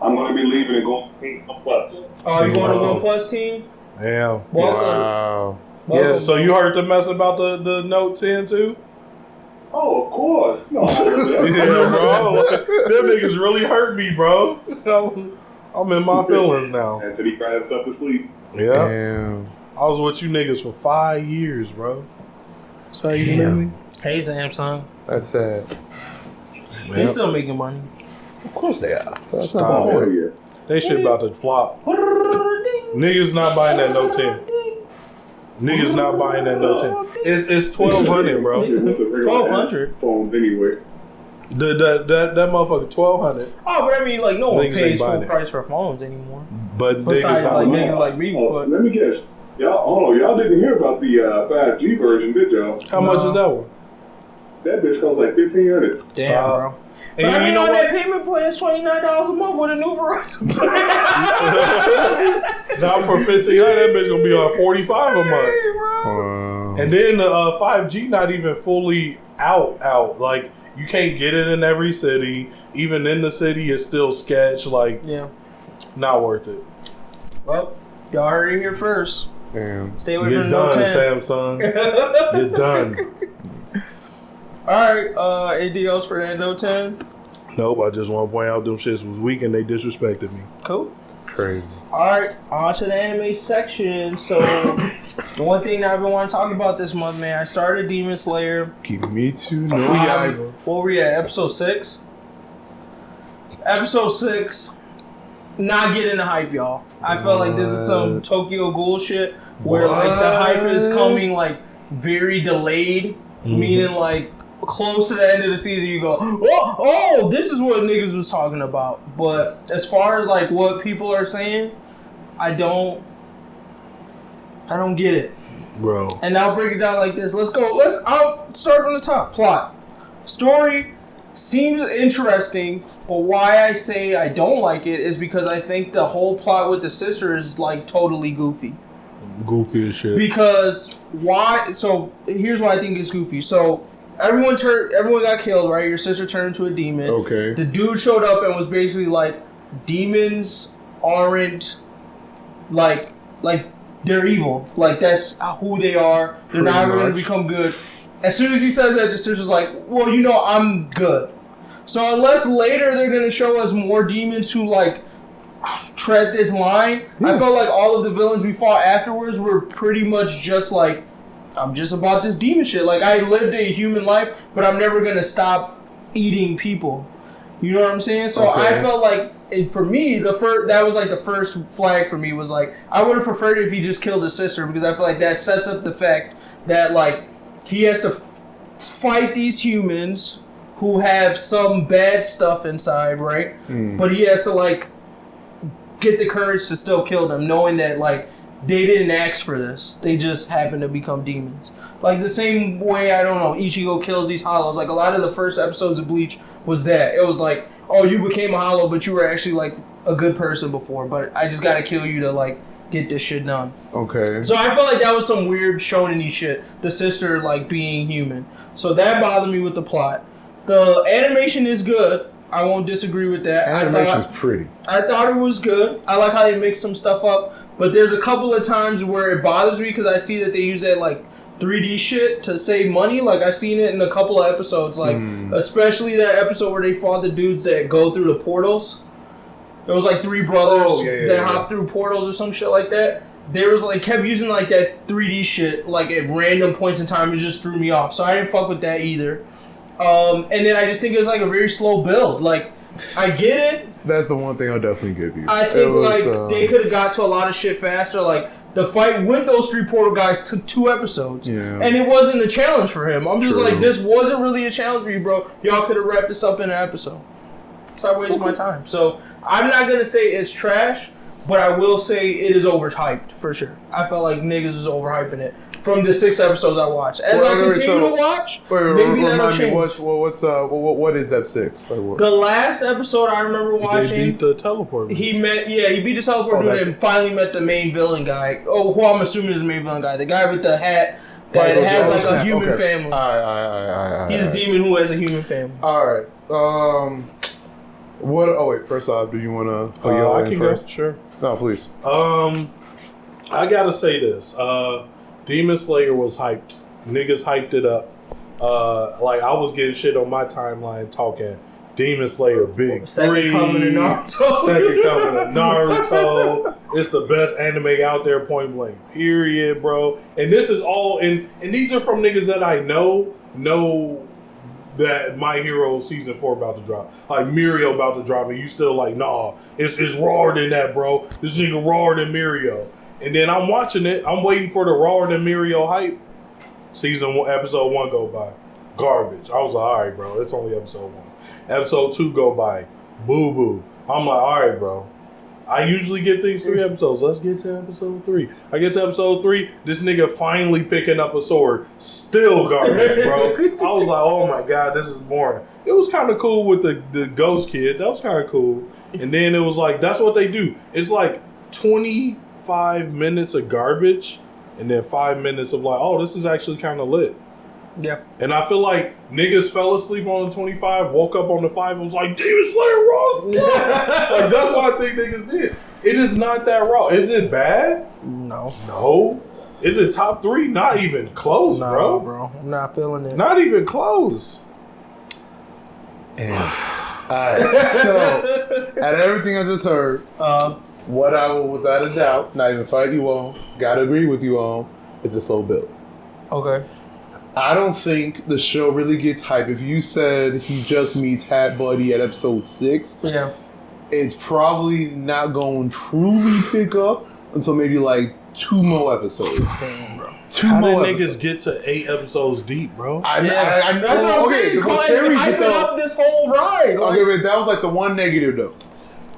I'm going to be leaving and going to OnePlus. Oh, you going to OnePlus team? Yeah. Wow. Yeah. So you heard the mess about the Note 10 too? Oh, of course. No, yeah, bro. Them niggas really hurt me, bro. I'm in my feelings now. After he cried himself to sleep. Yeah. Damn. I was with you niggas for 5 years, bro. That's how you knew me. Hey, Samsung. That's sad. They still making money. Of course they are. That's Stop it. They shit about to flop. Niggas not buying that Note 10. Niggas not buying that Note 10. It's $1,200, bro. $1,200 phones anyway. That motherfucker $1,200. Oh, but I mean, like, no one Niggas ain't pays full buying it. price for phones anymore. But Besides, like, niggas niggas like me. But Let me guess. Y'all didn't hear about the 5G version, did y'all? how much is that one? That bitch costs like $1,500. damn, bro. And But I mean, you know on what? that payment plan is $29 a month with a new Verizon plan. Now for $1,500, that bitch gonna be on $45 a month. Hey, bro. Wow. And then the 5G not even fully out. Like you can't get it in every city. Even in the city, it's still sketch. Like Yeah. not worth it. Well, y'all heard it here first. Damn. Stay away You're from the Note done, 10. Samsung. You're done. Alright, anything else for that Note 10? Nope. I just want to point out them shits was weak and they disrespected me. Cool. Crazy. Alright, on to the anime section. So, the one thing that I've been wanting to talk about this month, man, I started Demon Slayer. Kimetsu no Yaiba. What were we at? Episode 6? Episode 6. Not getting the hype, y'all. I felt like this is some Tokyo Ghoul shit where like the hype is coming like very delayed, meaning like close to the end of the season you go, oh, this is what niggas was talking about. But as far as like what people are saying, I don't get it. Bro. And I'll break it down like this. I'll start from the top. Plot. Story seems interesting, but why I say I don't like it is because I think the whole plot with the sister is like totally goofy. Goofy as shit. Because why? So here's why I think it's goofy. So everyone got killed, right? Your sister turned into a demon. Okay. The dude showed up and was basically like, demons aren't like they're evil. Like that's who they are. They're Pretty not going to much. become good. As soon as he says that, the sister's like, well, you know, I'm good. So unless later they're going to show us more demons who like tread this line, I felt like all of the villains we fought afterwards were pretty much just like, I'm just about this demon shit. Like I lived a human life, but I'm never going to stop eating people. You know what I'm saying? So Okay. I felt like, for me, that was like the first flag for me was like, I would have preferred it if he just killed his sister, because I feel like that sets up the fact that like he has to fight these humans who have some bad stuff inside, right? But he has to like get the courage to still kill them, knowing that like they didn't ask for this. They just happen to become demons. Like the same way, I don't know, Ichigo kills these hollows. Like a lot of the first episodes of Bleach was that. It was like, oh, you became a hollow, but you were actually like a good person before, but I just gotta kill you to like get this shit done. Okay. So I felt like that was some weird shonen-y shit. The sister like being human. So that bothered me with the plot. The animation is good. I won't disagree with that. Animation's pretty. I thought it was good. I like how they mix some stuff up. But there's a couple of times where it bothers me because I see that they use that like 3D shit to save money. Like I seen it in a couple of episodes. Like especially that episode where they fought the dudes that go through the portals. It was like three brothers that hop through portals or some shit like that. They was like kept using like that 3D shit like at random points in time. It just threw me off. So I didn't fuck with that either. And then I just think it was like a very slow build. Like I get it. That's the one thing I'll definitely give you. I think they could have got to a lot of shit faster. Like the fight with those three portal guys took 2 episodes. Yeah. And it wasn't a challenge for him. I'm just True. like, this wasn't really a challenge for you, bro. Y'all could have wrapped this up in an episode. So I wasted my time. So I'm not gonna say it's trash, but I will say it is overhyped for sure. I felt like niggas was overhyping it from the 6 episodes I watched. As I continue to watch, maybe that'll change. What is F6? Like what? The last episode I remember watching, They beat the teleport. he beat the teleport dude and finally met the main villain guy. Oh, who I'm assuming is the main villain guy. The guy with the hat that Michael has Jones. like a human Okay. family. He's a demon who has a human family. All right. What? Oh wait. First off, do you want to? I can go. Sure. No, please. I gotta say this. Demon Slayer was hyped. Niggas hyped it up. Like I was getting shit on my timeline talking Demon Slayer big Second coming of Naruto. Second coming of Naruto. It's the best anime out there, point blank. Period, bro. And this is all and these are from niggas that I know that My Hero season 4 about to drop. Like Mirio about to drop, and you still like, nah, it's rawer than that, bro. This nigga rawer than Mirio. And then I'm watching it. I'm waiting for the rawer than Mirio hype. Season 1, episode 1 go by. Garbage. I was like, all right, bro, it's only episode 1. Episode 2 go by. Boo boo. I'm like, all right, bro. I usually give things 3 episodes. Let's get to episode 3. I get to episode 3. This nigga finally picking up a sword. Still garbage, bro. I was like, oh my God, this is boring. It was kind of cool with the ghost kid. That was kind of cool. And then it was like, that's what they do. It's like 25 minutes of garbage and then 5 minutes of like, oh, this is actually kind of lit. Yeah. And I feel like niggas fell asleep on the 25, woke up on the 5, was like, Demon Slayer raw as fuck. Like, that's what I think niggas did. It is not that raw. Is it bad? No. Is it top 3? Not even close, bro. I'm not feeling it. Not even close. And, alright, so, out of everything I just heard, what I will, without a doubt, not even fight you on, gotta agree with you on, is a slow build. Okay. I don't think the show really gets hype. If you said he just meets Hat Buddy at episode 6, yeah, it's probably not going to truly pick up until maybe like 2 more episodes. Damn, bro. How did niggas get to 8 episodes deep, bro? I know. That's what I'm saying. Hyping up this whole ride. Okay, but that was like the one negative though.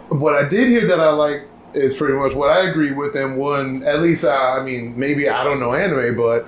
What I did hear that I like is pretty much what I agree with, and one, at least, I mean, maybe I don't know anime, but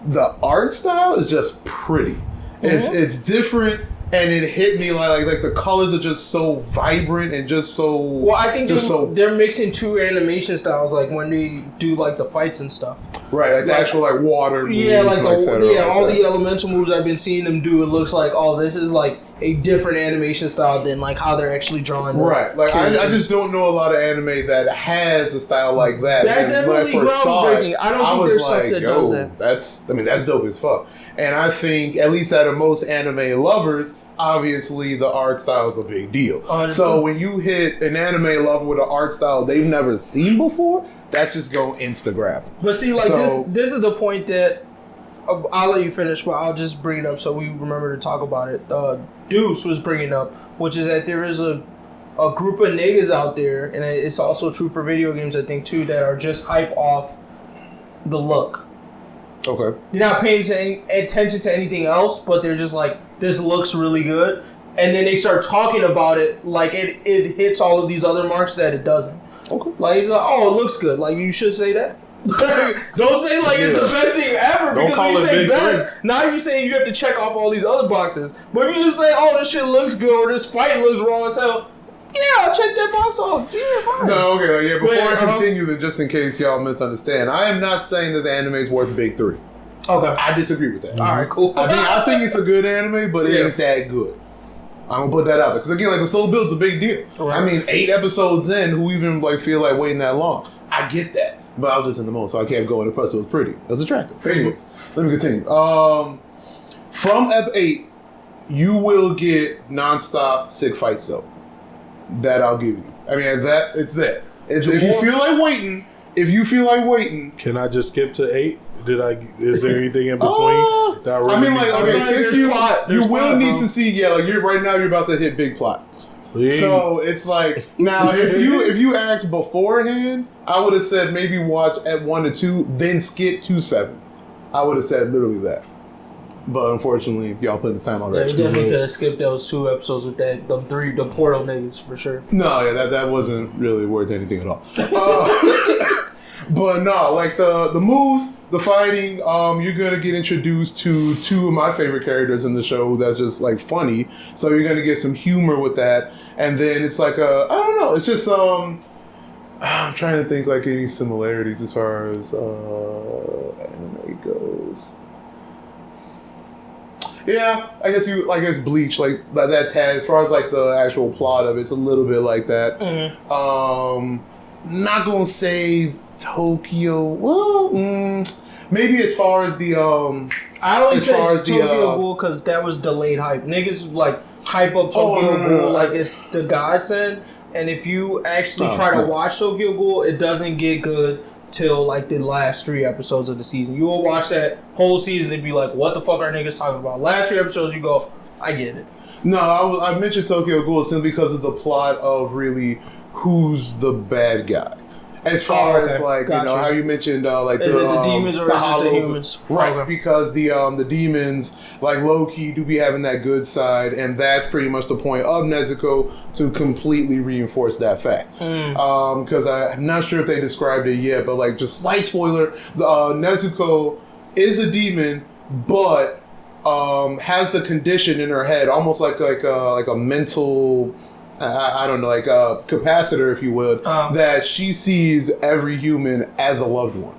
the art style is just pretty. It's different, and it hit me like the colors are just so vibrant and just so. Well, I think they're mixing 2 animation styles, like when they do like the fights and stuff. Right, like the actual like water moves, yeah, like all that. the elemental moves I've been seeing them do. It looks like, oh, this is like a different animation style than like how they're actually drawing. Right, like I just don't know a lot of anime that has a style like that. That's definitely groundbreaking. I don't think there's stuff that does that. That's dope as fuck. And I think, at least out of most anime lovers, obviously the art style is a big deal. So when you hit an anime lover with an art style they've never seen before, that's just going Instagram. But see, like this is the point that I'll let you finish, but I'll just bring it up so we remember to talk about it. Deuce was bringing up, which is that there is a group of niggas out there, and it's also true for video games, I think, too, that are just hype off the look. Okay. You're not paying attention to anything else, but they're just like, this looks really good. And then they start talking about it like it hits all of these other marks that it doesn't. Okay. Like, it's like, oh, it looks good. Like, you should say that. Don't say like it's the best thing ever. Don't because call you it say big best. Now you're saying you have to check off all these other boxes. But if you just say, oh, this shit looks good or this fight looks raw as hell, yeah, I'll check that box off. Yeah, fine. No, okay, yeah. Before I continue, then just in case y'all misunderstand, I am not saying that the anime is worth big 3. Okay, I disagree with that. All right, cool. I think it's a good anime, but it ain't that good. I'm gonna put that out there because again, like the slow build's a big deal. Right. I mean, 8 episodes in, who even like feel like waiting that long? I get that, but I was just in the moment, so I can't go in. The plus it was pretty. It was attractive. Anyways, let me continue. From Ep 8, you will get nonstop sick fights though. That I'll give you. I mean, it's that. If you feel like waiting, can I just skip to 8? Is there anything in between? That really I mean, like, okay, since you will need to see, like, right now you're about to hit big plot. Yeah. So it's like, now if you asked beforehand, I would have said maybe watch at 1 to 2, then skip to 7. I would have said literally that. But unfortunately, y'all put the time already. Yeah, you definitely could have skipped those 2 episodes with the portal niggas for sure. No, yeah, that wasn't really worth anything at all. But no, like the moves, the fighting, you're gonna get introduced to 2 of my favorite characters in the show that's just like funny. So you're gonna get some humor with that. And then it's like I don't know, it's just I'm trying to think like any similarities as far as anime goes. Yeah, I guess Bleach, like that tag, as far as like the actual plot of it's a little bit like that. Mm-hmm. Not gonna say Tokyo. Well, maybe as far as the I only say Tokyo Ghoul because that was delayed hype. Niggas like hype up Tokyo Ghoul like it's the godsend, and if you actually try to watch Tokyo Ghoul, it doesn't get good till like the last 3 episodes of the season. You will watch that whole season and be like, what the fuck are niggas talking about? Last 3 episodes you go, I get it. No, I mentioned Tokyo Ghoul simply because of the plot of really who's the bad guy. As far as like Gotcha. how you mentioned like Is it the demons or is it the hollows. humans? Right, Okay. because the demons like low key do be having that good side, and that's pretty much the point of Nezuko to completely reinforce that fact. Because I'm not sure if they described it yet, but like just slight spoiler, Nezuko is a demon, but has the condition in her head, almost like a mental. I don't know, like a capacitor, if you would, that she sees every human as a loved one.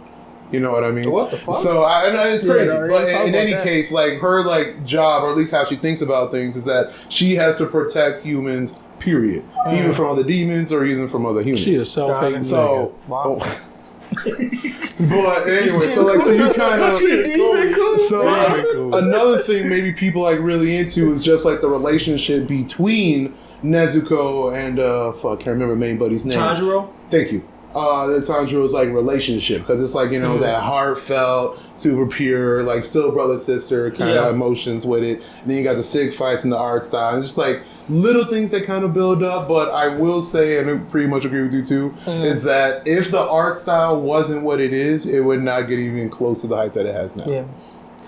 You know what I mean? What the fuck? So I know it's crazy, no, but talk in about any that. case, like her like job, or at least how she thinks about things, is that she has to protect humans. Period. Even from other demons or even from other humans. She is self-hating. So, Wow. but anyway, so you kind of another thing maybe people like really into is just like the relationship between Nezuko and I can't remember main buddy's name. Tanjiro? Thank you. The Tanjiro's like relationship, because it's like that heartfelt, super pure, like still brother sister kind of emotions with it. And then you got the sick fights and the art style, and just like little things that kind of build up. But I will say, and I pretty much agree with you too, is that if the art style wasn't what it is, it would not get even close to the height that it has now. Yeah.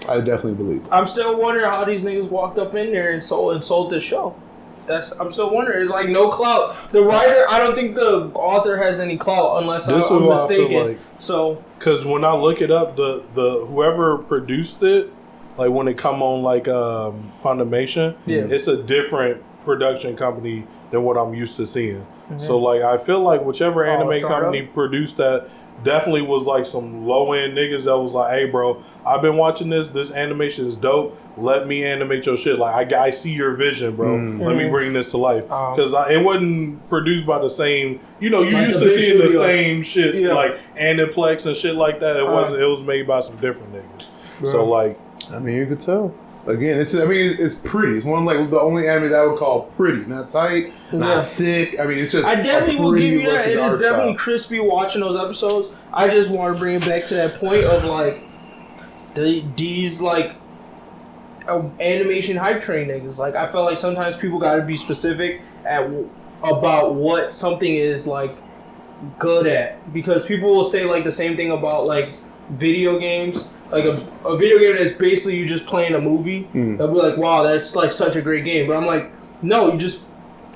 I definitely believe. I'm still wondering how these niggas walked up in there and sold this show. I'm still wondering. It's like no clout. The writer, I don't think the author has any clout unless I'm mistaken. I feel like. So, because when I look it up, the whoever produced it, like when it come on like Funimation, it's a different production company than what I'm used to seeing. So like I feel like whichever anime company produced that definitely was like some low end niggas that was like, hey bro, I've been watching this animation is dope, let me animate your shit. Like I see your vision, bro. Let me bring this to life. Because it wasn't produced by the same, you like used to seeing the same shit like Aniplex and shit like that. It wasn't, it was made by some different niggas. So like, I mean, you could tell. Again, it's pretty. It's one like the only anime that I would call pretty, not tight, not sick. I mean, it's just. I definitely will give you that. It is definitely style. crispy watching those episodes. I just want to bring it back to that point of like these like animation hype train niggas. Like I felt like sometimes people got to be specific about what something is like good at, because people will say like the same thing about like video games. Like a video game that's basically you just playing a movie. They'll be like, wow, that's like such a great game. But I'm like, no,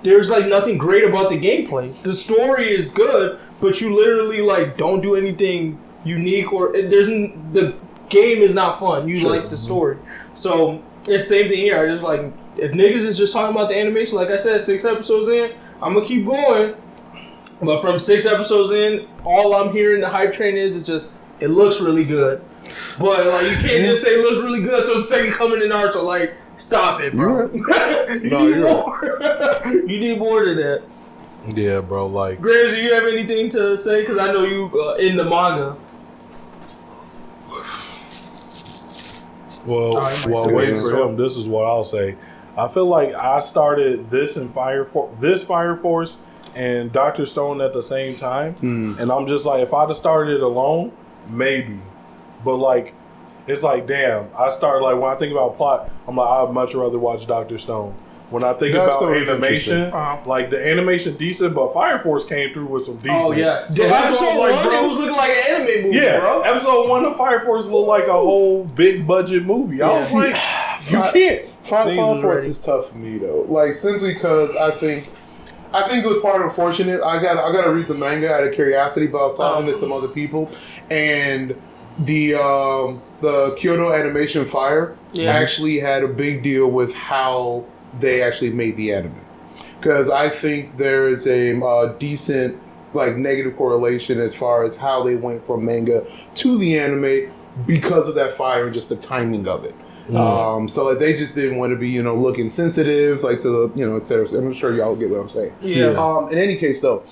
there's like nothing great about the gameplay. The story is good, but you literally like don't do anything unique, or the game is not fun. You like the story. So it's the same thing here. I just like, if niggas is just talking about the animation, like I said, 6 episodes in, I'm gonna keep going. But from 6 episodes in, all I'm hearing the hype train is it looks really good. But like you can't just say it looks really good, so the second coming in Naruto, like stop it, bro. You need more. You need more than that. yeah, bro. Like, Grams, do you have anything to say? Because I know you in the manga. Well, waiting for him. This is what I'll say. I feel like I started this and Fire Force and Dr. Stone at the same time, and I'm just like, if I'd have started it alone, maybe. But like, it's like, damn, I started like, when I think about plot, I'm like, I'd much rather watch Dr. Stone. When I think about animation, like the animation decent, but Fire Force came through with some decent. Oh yeah, So that's what I was like, bro. It was looking like an anime movie, bro. Episode 1 of Fire Force looked like a whole big budget movie. I was like, you can't. Fire Force is tough for me though, like simply because I think it was part of unfortunate. I got to read the manga out of curiosity, but I was talking to some other people, and the Kyoto Animation Fire actually had a big deal with how they actually made the anime, because I think there is a decent like negative correlation as far as how they went from manga to the anime because of that fire and just the timing of it. So like, they just didn't want to be looking sensitive like to the etc. I'm sure y'all get what I'm saying. In any case though,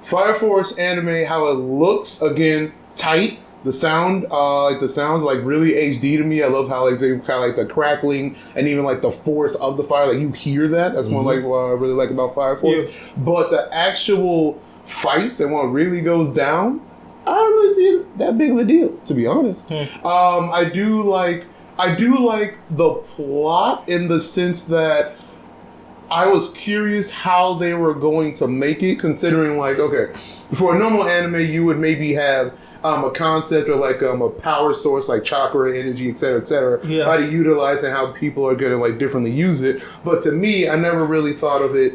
Fire Force anime, how it looks, again, tight. The sound, like the sounds like really HD to me. I love how like they kind of like the crackling and even like the force of the fire. Like you hear that. That's one like what I really like about Fire Force. But the actual fights and what really goes down, I don't really see it that big of a deal, to be honest. I do like the plot in the sense that I was curious how they were going to make it, considering like, okay, for a normal anime, you would maybe have a concept or like a power source like chakra, energy, etc., how to utilize and how people are going to like differently use it. But to me, I never really thought of it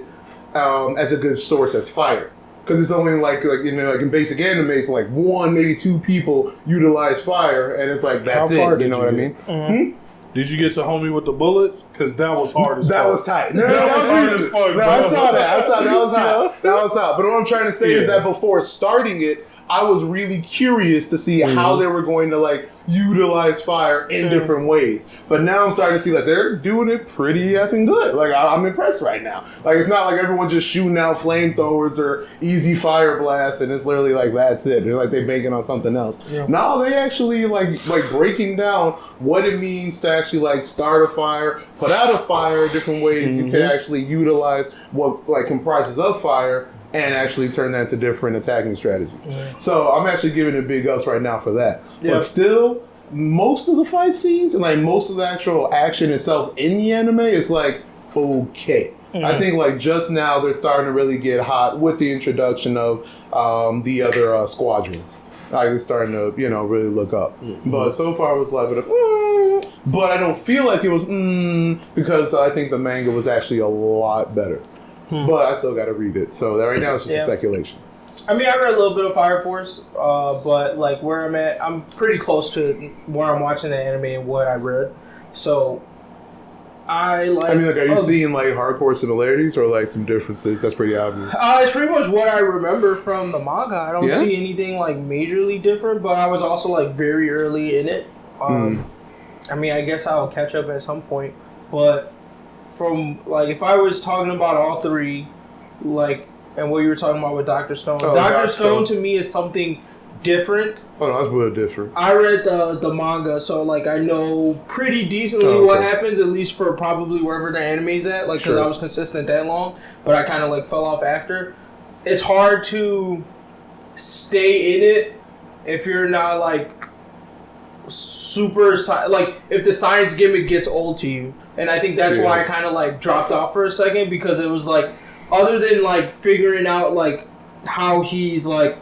as a good source as fire. Because it's only like in basic animes, like one, maybe two people utilize fire, and it's like that's How far it. You know what I mean? Mm-hmm. Did you get to homie with the bullets? Because that was hard as fuck. That was tight. No, that was hard as fuck, bro. I saw that. That was hot. That was hot. But what I'm trying to say is that before starting it, I was really curious to see how they were going to like utilize fire in different ways. But now I'm starting to see like they're doing it pretty effing good. Like I'm impressed right now. Like it's not like everyone's just shooting out flamethrowers or easy fire blasts and it's literally like that's it. They're like they're banking on something else. Yeah. Now they actually like breaking down what it means to actually like start a fire, put out a fire, different ways you can actually utilize what like comprises of fire and actually turn that into different attacking strategies. So I'm actually giving it big ups right now for that. But still, most of the fight scenes and like most of the actual action itself in the anime is like okay. I think like just now they're starting to really get hot with the introduction of the other squadrons. Like it's starting to really look up. But so far it was like but I don't feel like it was because I think the manga was actually a lot better. But I still got to read it. So that right now it's just speculation. I mean, I read a little bit of Fire Force, but like where I'm at, I'm pretty close to where I'm watching the anime and what I read. So I like. I mean, like, are you seeing like hardcore similarities or like some differences? That's pretty obvious. It's pretty much what I remember from the manga. I don't see anything like majorly different, but I was also like very early in it. I mean, I guess I'll catch up at some point, but. From like if I was talking about all three, like and what you were talking about with Dr. Stone, Dr. Stone to me is something different. Oh no, that's a little different. I read the manga, so like I know pretty decently what happens, at least for probably wherever the anime's at. Like because I was consistent that long, but I kind of like fell off after. It's hard to stay in it if you're not like super like if the science gimmick gets old to you. And I think that's why I kind of like dropped off for a second because it was like, other than like figuring out like how he's like,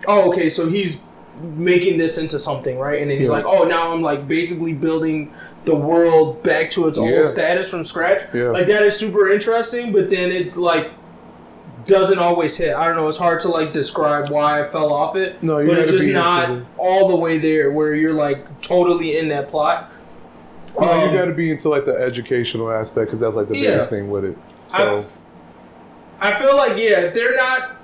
oh, okay, so he's making this into something, right? And then he's like, oh, now I'm like basically building the world back to its old status from scratch. Like that is super interesting, but then it like doesn't always hit. I don't know. It's hard to like describe why I fell off it, but it's just not all the way there where you're like totally in that plot. No, you got to be into like the educational aspect because that's like the biggest thing with it. So I feel like they're not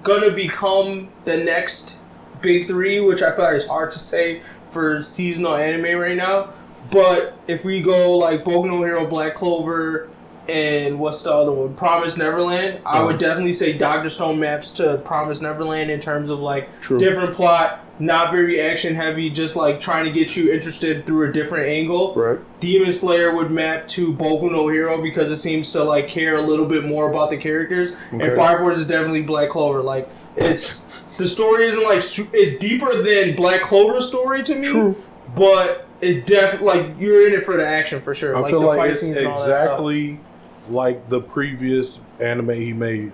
gonna become the next big three, which I feel like is hard to say for seasonal anime right now. But if we go like Boku no Hero, Black Clover, and what's the other one? Promised Neverland. I would definitely say Dr. Stone maps to Promised Neverland in terms of like different plot. Not very action heavy, just like trying to get you interested through a different angle. Right. Demon Slayer would map to Boku no Hero because it seems to like care a little bit more about the characters. Okay. And Fire Force is definitely Black Clover. Like it's the story isn't like it's deeper than Black Clover's story to me. True. But it's definitely like you're in it for the action for sure. I feel like it's exactly like the previous anime he made.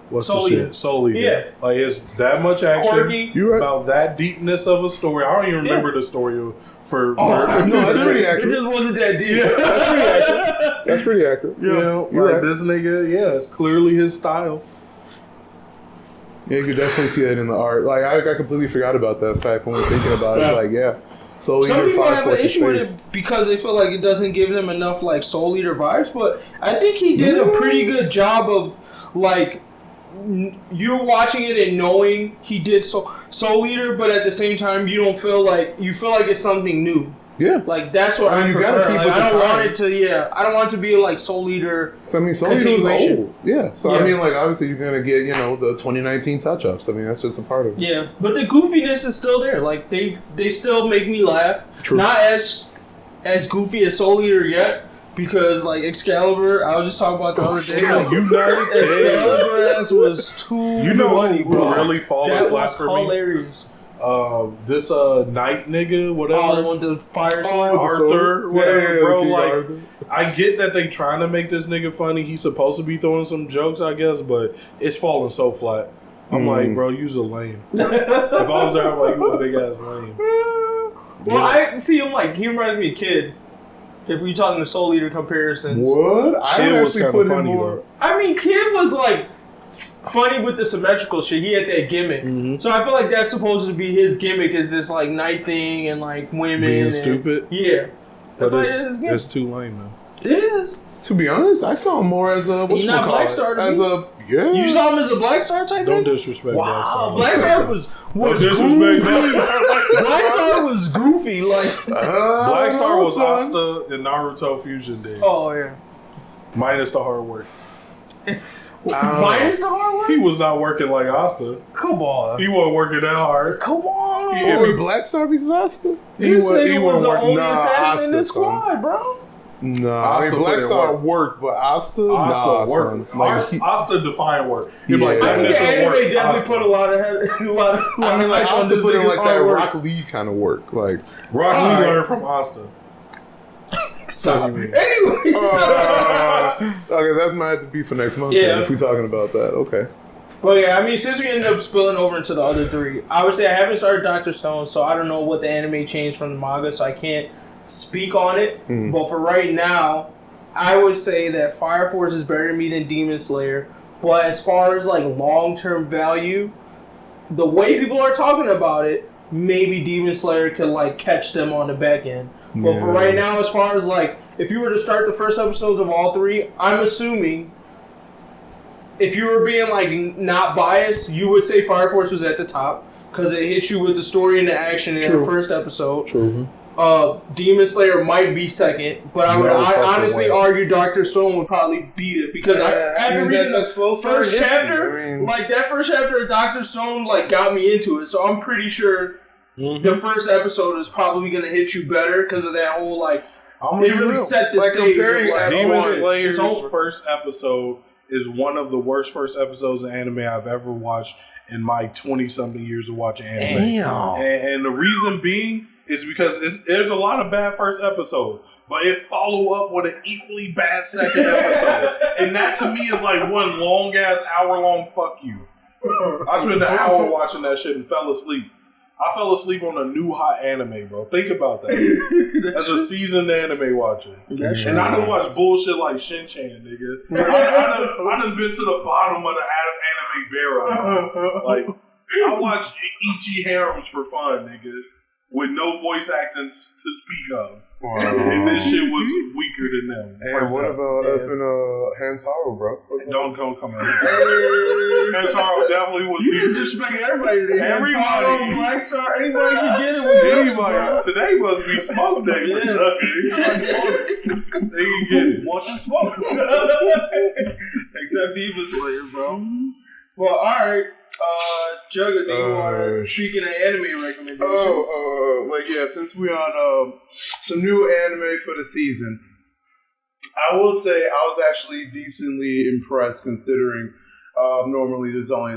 What's Soul the Eater. Shit? Soul Eater. Yeah. Like, it's that much action. You're about that deepness of a story. I don't even remember the story for no, that's pretty accurate. It just wasn't that deep. That's pretty accurate. You know, like this nigga, it's clearly his style. Yeah, you can definitely see that in the art. Like, I completely forgot about that fact when we were thinking about it. Like, Soul Some Eater, people Fire have Force an issue with it because they feel like it doesn't give them enough, like, Soul Eater vibes, but I think he did a pretty good job of, like, you're watching it and knowing he did Soul Eater, but at the same time you don't feel like it's something new. Yeah, like that's what I prefer. Gotta keep like, I don't want it to. I don't want it to be like Soul Eater. So I mean, Soul Eater was old. Yeah. So I mean, like obviously you're gonna get the 2019 touch-ups. I mean, that's just a part of it. Yeah, but the goofiness is still there. Like they still make me laugh. True. Not as goofy as Soul Eater yet. Because, like, Excalibur, I was just talking about the other day. Excalibur ass was too funny, bro. Really falling flat for me. Hilarious. This Knight nigga, whatever. Oh, the one with the fire sword? Arthur, whatever, bro. King Like, Arthur. I get that they trying to make this nigga funny. He's supposed to be throwing some jokes, I guess, but it's falling so flat. I'm like, bro, you's a lame. If I was there, I'm like, you a big ass lame. Well, I see him like, he reminds me of Kid. If we talking to Soul Eater comparisons. What? I Kid would was actually kind of put him funny, more. though. I mean, Kid was like funny with the symmetrical shit. He had that gimmick. Mm-hmm. So I feel like that's supposed to be his gimmick, is this like night thing and like women. Being and, stupid. Yeah. But I feel like his gimmick. it's too lame, though. It is. To be honest, I saw him more as a He's not Black Star to as me. a yeah. You saw him as a Black Star type Don't thing? disrespect Wow, Black Star. Black Star Don't was disrespect goofy. Black Star. Black Star was goofy. Like, Black Star was son. Asta in Naruto Fusion days. oh yeah. Minus the hard work. Minus the hard work? He was not working like Asta. Come on. He wasn't working that hard. Come on. If Oh, he- Black Star versus Asta? This he nigga was wasn't the working. only Nah, assassin in Asta, this son. squad, bro. No, Asta I mean, Black put in Star work. worked, but Asta, Asta nah, work. son. Like, he- Asta defined work. He'd be like, Yeah. I think definition of anime work. definitely Asta. put a lot of I mean, like, hype on Asta this put in nigga's like that hard work. Rock Lee kind of work. Like, Rock All Lee right. learned from Asta. Stop. What do you mean? Anyway. okay, that might have to be for next month. Yeah. Then, if we're talking about that, okay. But yeah, I mean, since we ended up spilling over into the other three, I would say I haven't started Dr. Stone, so I don't know what the anime changed from the manga, so I can't speak on it. But for right now, I would say that Fire Force is better to me than Demon Slayer. But as far as like long-term value, the way people are talking about it, maybe Demon Slayer could like catch them on the back end. But for Yeah. right now, as far as like, if you were to start the first episodes of all three, I'm assuming if you were being like not biased, you would say Fire Force was at the top because it hit you with the story and the action in the first episode. True. Demon Slayer might be second, but I would honestly argue Dr. Stone would probably beat it because after reading the slow first chapter, like that first chapter of Dr. Stone, like got me into it. So I'm pretty sure the first episode is probably gonna hit you better because of that whole like they really set the Like, stage. comparing Of, like, Demon oh, Slayer's it's over. first episode is one of the worst first episodes of anime I've ever watched in my 20-something years of watching anime. And the reason being is because there's a lot of bad first episodes, but it follow up with an equally bad second episode. And that to me is like one long-ass, hour-long fuck you. I spent an hour watching that shit and fell asleep. I fell asleep on a new hot anime, bro. Think about that. As a seasoned anime watcher. And I done watch bullshit like Shin-Chan, nigga. I done been to the bottom of the anime barrel. Like, I watch Ichi harems for fun, nigga. With no voice acting to speak of. And this shit was weaker than them. And what about Hantaro, bro? Don't come at me. Hantaro definitely was You weaker. disrespect everybody today. Everybody. Black Star, anybody can get it with Anybody. Today must be smoke day for Chucky. They can get it. Want to smoke. Except Demon Slayer, bro. Well, alright. Jugga, do you want speaking of anime recommendations? Like, yeah, since we're on some new anime for the season, I will say I was actually decently impressed considering normally there's only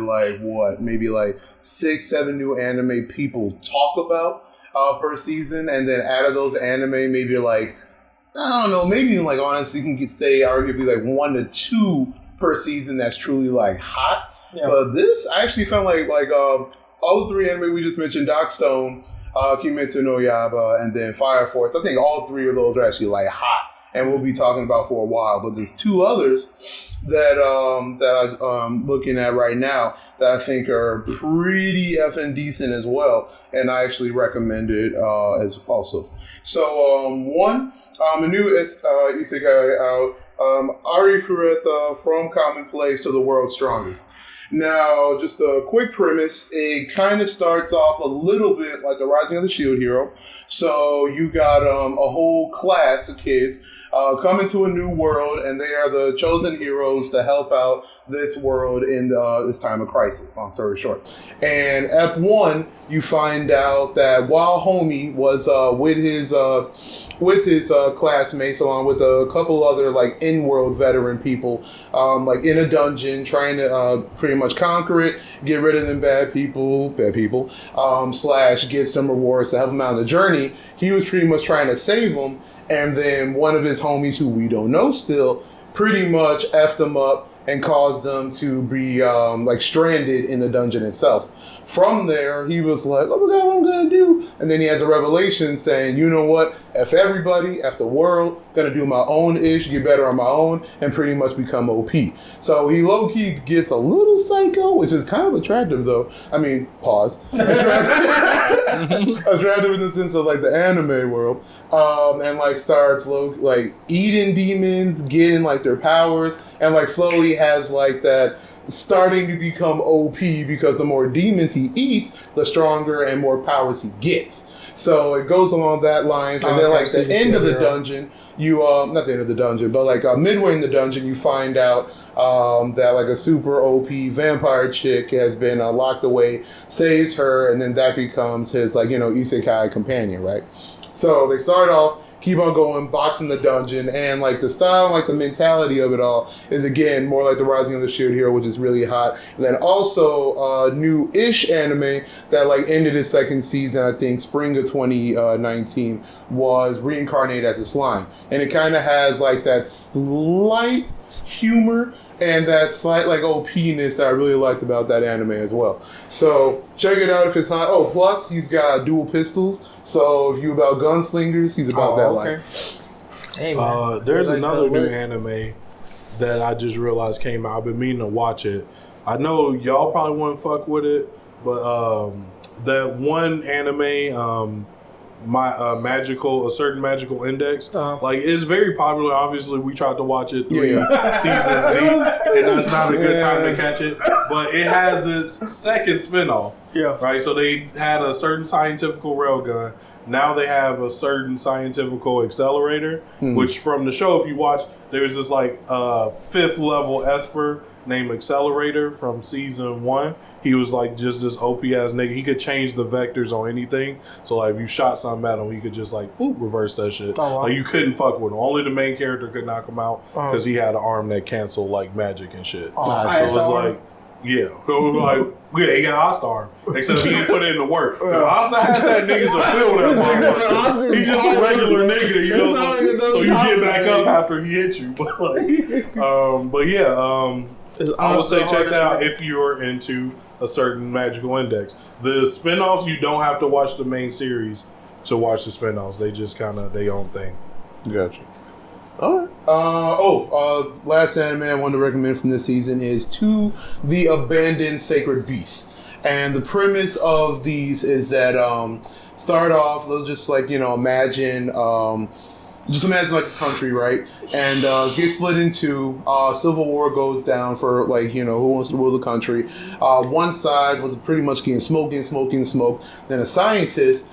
maybe 6-7 new anime people talk about per season, and then out of those anime, maybe I don't know, maybe honestly you can say arguably 1 to 2 per season that's truly hot. Yeah. But this, I actually found all the 3 anime we just mentioned, Dark Stone, Kimetsu no Yaiba, and then Fire Force. I think all 3 of those are actually hot, and we'll be talking about for a while. But there's 2 others that I'm looking at right now that I think are pretty effing decent as well, and I actually recommend it as also. So one, a new isekai out, Ari Furuta, From Commonplace to the World's Strongest. Now, just a quick premise, it kind of starts off a little bit like the Rising of the Shield Hero. So you got a whole class of kids come into a new world, and they are the chosen heroes to help out this world in this time of crisis, long story short. And Ep 1, you find out that while Homie was with his with his classmates, along with a couple other like in-world veteran people, like in a dungeon, trying to pretty much conquer it, get rid of them bad people, / get some rewards to help him out on the journey. He was pretty much trying to save them, and then one of his homies, who we don't know still, pretty much effed them up and caused them to be like stranded in the dungeon itself. From there, he was like, oh my God, what am I going to do? And then he has a revelation saying, you know what? F everybody, F the world, going to do my own ish, get better on my own, and pretty much become OP. So he low-key gets a little psycho, which is kind of attractive though. I mean, pause. Attractive in the sense of like the anime world. And like starts like eating demons, getting like their powers, and like slowly has like that starting to become OP, because the more demons he eats, the stronger and more powers he gets. So it goes along that lines, and then like the end of the dungeon, you not the end of the dungeon, but like midway in the dungeon, you find out that like a super OP vampire chick has been locked away, saves her, and then that becomes his like isekai companion, right? So they start off, keep on going, boxing the dungeon, and like the style, like the mentality of it all is again more like the Rising of the Shield Hero, which is really hot. And then also new-ish anime that like ended its second season, I think spring of 2019, was Reincarnate as a Slime, and it kind of has like that slight humor and that slight like OP-ness that I really liked about that anime as well. So check it out if it's hot. Oh, plus he's got dual pistols. So if you about gunslingers, he's about that life. Hey, man. There's another new anime that I just realized came out. I've been meaning to watch it. I know y'all probably wouldn't fuck with it, but that one anime, a certain magical index, like it's very popular. Obviously, we tried to watch it 3 seasons deep, and that's not a good time to catch it. But it has its second spinoff. Yeah. Right. So they had a certain scientific railgun. Now they have a certain scientific accelerator, which from the show, if you watch, there's this like 5th level Esper named Accelerator from season 1. He was like just this OP ass nigga. He could change the vectors on anything. So like if you shot something at him, he could just like boop, reverse that shit. Oh, wow. Like you couldn't fuck with him. Only the main character could knock him out because he had an arm that canceled like magic and shit. So it's like, yeah. So it was like, yeah, he got Asta arm. Except he didn't put it in the work. If Asta had that, niggas will feel that motherfucker. He's just a regular nigga, so you get back up after he hit you. But like, but yeah, I would say check that out if you're into a certain magical index. The spinoffs, you don't have to watch the main series to watch the spinoffs. They just kind of their own thing. Gotcha. All right. Last anime I wanted to recommend from this season is To the Abandoned Sacred Beast. And the premise of these is that start off, they'll just like, imagine like a country, right? And get split in two. Civil war goes down for like, who wants to rule the country. One side was pretty much getting smoked. Then a scientist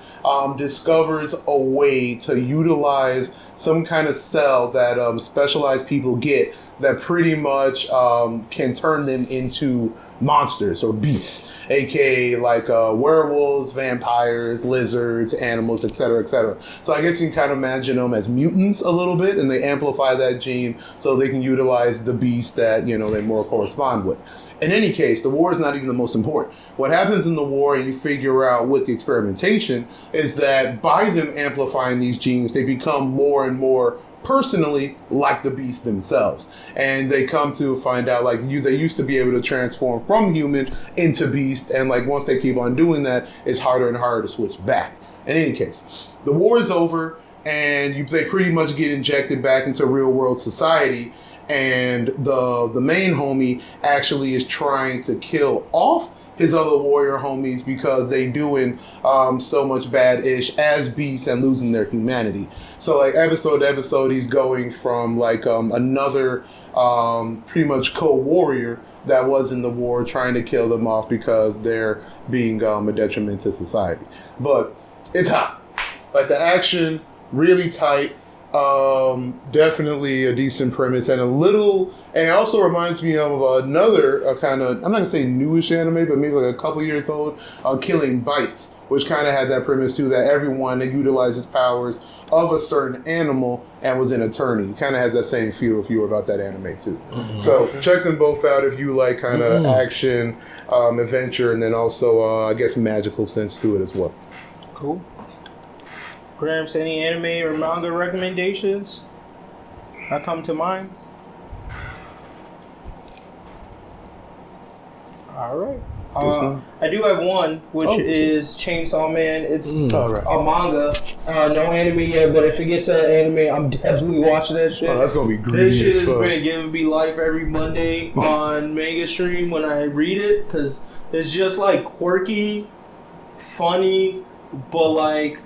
discovers a way to utilize some kind of cell that specialized people get that pretty much can turn them into monsters or beasts, aka like werewolves, vampires, lizards, animals, etc., etc. So I guess you can kind of imagine them as mutants a little bit, and they amplify that gene so they can utilize the beast that they more correspond with. In any case, the war is not even the most important. What happens in the war, and you figure out with the experimentation, is that by them amplifying these genes, they become more and more personally like the beast themselves. And they come to find out like they used to be able to transform from human into beast, and like once they keep on doing that, it's harder and harder to switch back. In any case, the war is over, and they pretty much get injected back into real world society. And the main homie actually is trying to kill off his other warrior homies because they doing so much bad-ish as beasts and losing their humanity. So like episode to episode, he's going from like another pretty much co-warrior that was in the war, trying to kill them off because they're being a detriment to society. But it's hot. Like the action, really tight. Definitely a decent premise and and it also reminds me of another kind of, I'm not gonna say newish anime, but maybe like a couple years old, Killing Bites, which kind of had that premise too, that everyone that utilizes powers of a certain animal and was an attorney. Kind of has that same feel if you were about that anime too. Mm-hmm. So check them both out if you like kind of action, adventure, and then also I guess magical sense to it as well. Cool. Gramps, any anime or manga recommendations that come to mind? All right. I do have one, which is Chainsaw Man. It's a manga. No anime yet, but if it gets an anime, I'm definitely watching that shit. Oh, that's gonna be great. This shit is been giving me life every Monday on Manga Stream when I read it, because it's just like quirky, funny, but like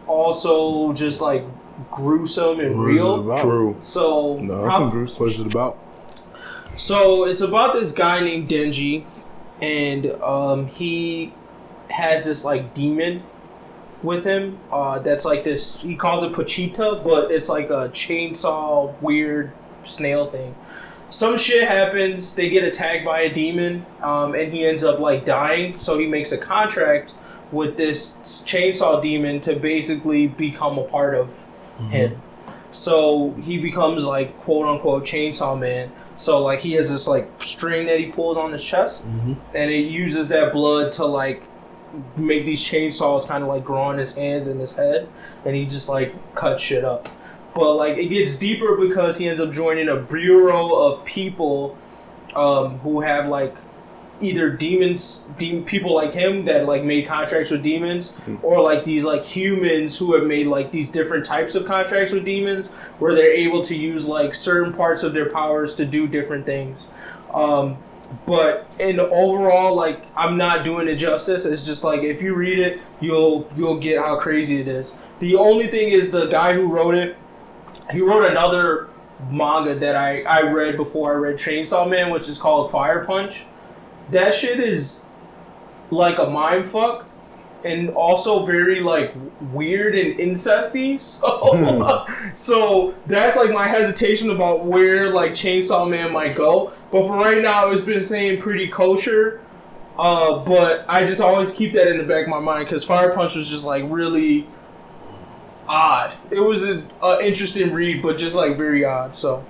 also just like gruesome and real. True. So What's it about? So it's about this guy named Denji. And he has this like demon with him that's like this, he calls it Pachita, but it's like a chainsaw weird snail thing. Some shit happens, they get attacked by a demon, and he ends up like dying, so he makes a contract with this chainsaw demon to basically become a part of him. So he becomes like quote unquote Chainsaw Man. So like he has this like string that he pulls on his chest, and it uses that blood to like make these chainsaws kind of like grow on his hands and his head, and he just like cuts shit up. But like it gets deeper because he ends up joining a bureau of people who have like either people like him that like made contracts with demons, or like these like humans who have made like these different types of contracts with demons where they're able to use like certain parts of their powers to do different things. But in the overall, like I'm not doing it justice. It's just like if you read it, you'll get how crazy it is. The only thing is the guy who wrote it, he wrote another manga that I read before I read Chainsaw Man, which is called Fire Punch. That shit is like a mind fuck, and also very like weird and incesty. So that's like my hesitation about where like Chainsaw Man might go. But for right now, it's been saying pretty kosher. But I just always keep that in the back of my mind because Fire Punch was just like really odd. It was an interesting read, but just like very odd. So,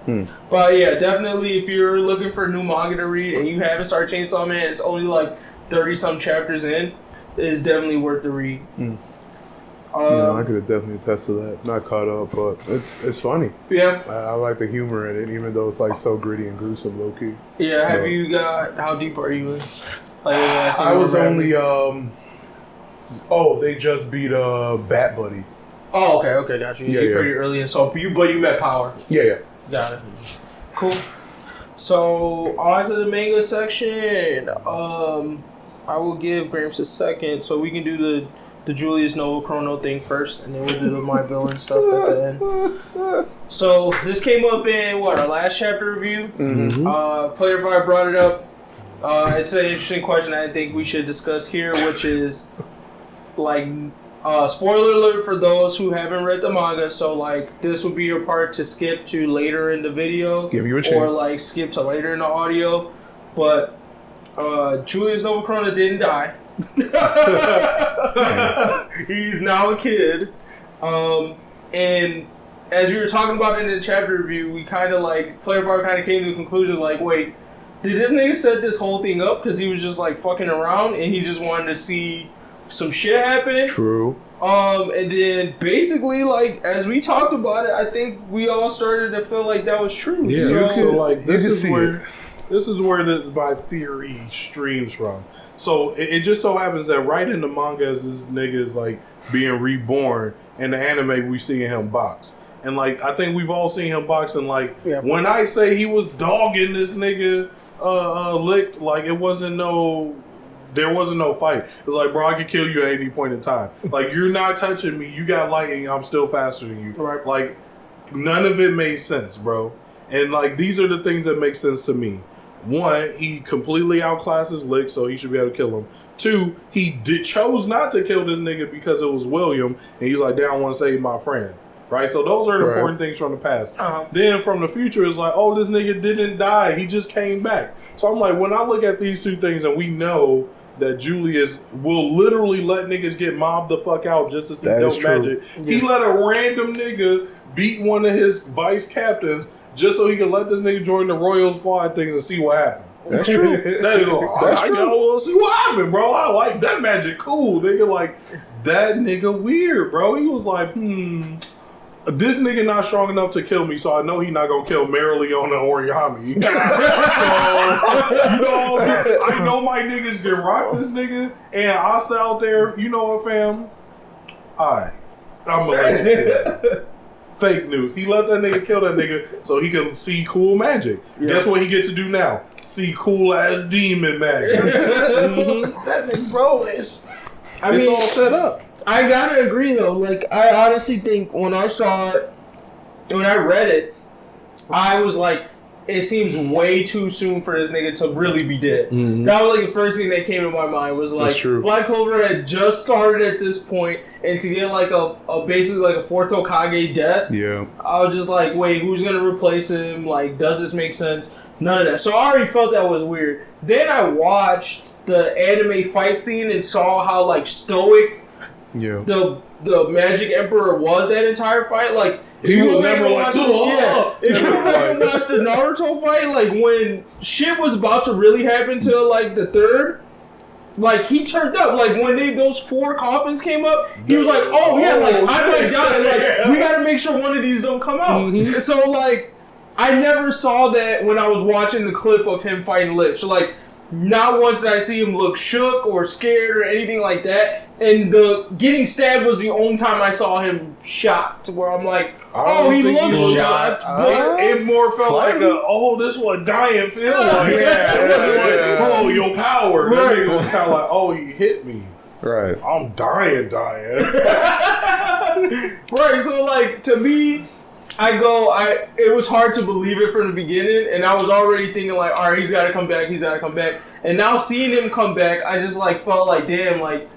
but yeah, definitely if you're looking for a new manga to read and you haven't started Chainsaw Man, it's only like 30-some chapters in. It's definitely worth the read. I could have definitely attest to that. Not caught up, but it's funny. Yeah, I like the humor in it, even though it's like so gritty and gruesome, low key. Yeah, have you got? How deep are you in? Like, I was only they just beat Bat Buddy. Oh, okay, got you. You're pretty early in, so you met Power. Yeah. Got it. Cool. So on to the manga section. I will give Gramps a second, so we can do the Julius Novachrono thing first, and then we'll do the My Villain stuff at the end. So this came up in our last chapter review. Player Vibe brought it up. It's an interesting question I think we should discuss here, which is like. Spoiler alert for those who haven't read the manga, so like this would be your part to skip to later in the video, give you a chance, or like skip to later in the audio. But Julius Novachrono didn't die. He's now a kid, and as we were talking about in the chapter review, we kind of like Player Bar kind of came to the conclusion like, wait, did this nigga set this whole thing up because he was just like fucking around and he just wanted to see some shit happen? True. And then basically, like, as we talked about it, I think we all started to feel like that was true. Yeah, so like this is where my theory streams from. So it just so happens that right in the manga as this nigga is like being reborn, in the anime we see him box. And like I think we've all seen him boxing. Like when I say he was dogging this nigga licked, like there wasn't no fight. It's like, bro, I can kill you at any point in time. Like, you're not touching me. You got lightning. I'm still faster than you. Right. Like, none of it made sense, bro. And, like, these are the things that make sense to me. One, he completely outclasses Lick, so he should be able to kill him. Two, he chose not to kill this nigga because it was William, and he's like, damn, I want to save my friend. right? So those are the important things from the past. Then from the future, it's like, oh, this nigga didn't die. He just came back. So I'm like, when I look at these two things and we know that Julius will literally let niggas get mobbed the fuck out just to see dope magic. Yeah. He let a random nigga beat one of his vice captains just so he could let this nigga join the Royal Squad things and see what happened. That's true. That is, I gotta see what happened, bro. I like that magic. Cool, nigga. Like, that nigga weird, bro. He was like, this nigga not strong enough to kill me, so I know he not gonna kill Marileona or Yami. So, you know, I know my niggas can rock this nigga, and Asta out there, you know what, fam? I'm gonna let you kill. Fake news. He let that nigga kill that nigga so he could see cool magic. Yeah. Guess what he gets to do now? See cool ass demon magic. That nigga, bro, it's all set up. I gotta agree though. Like, I honestly think when I saw it, when I read it, I was like, it seems way too soon for this nigga to really be dead. Mm-hmm. That was like the first thing that came to my mind was like, Black Clover had just started at this point, and to get like a basically like a fourth Hokage death, I was just like, wait, who's gonna replace him? Like, does this make sense? None of that. So I already felt that was weird. Then I watched the anime fight scene and saw how like stoic the Magic Emperor was that entire fight. Like, he was never like, if you ever watched the Naruto fight, like when shit was about to really happen to like the third, like he turned up. Like when those 4 coffins came up, he was like, oh yeah, like I might die. Like we gotta make sure one of these don't come out. Mm-hmm. And so like I never saw that when I was watching the clip of him fighting Lich. Like, not once did I see him look shook or scared or anything like that. And the getting stabbed was the only time I saw him shocked, where I'm like, oh, he looks shocked. It more felt like this what dying feel like. It wasn't like, oh, your power. Right. That nigga was kind of like, oh, he hit me. Right. I'm dying. Right, so like, to me, it was hard to believe it from the beginning, and I was already thinking like, all right, he's got to come back. And now seeing him come back, I just like felt like, damn, like,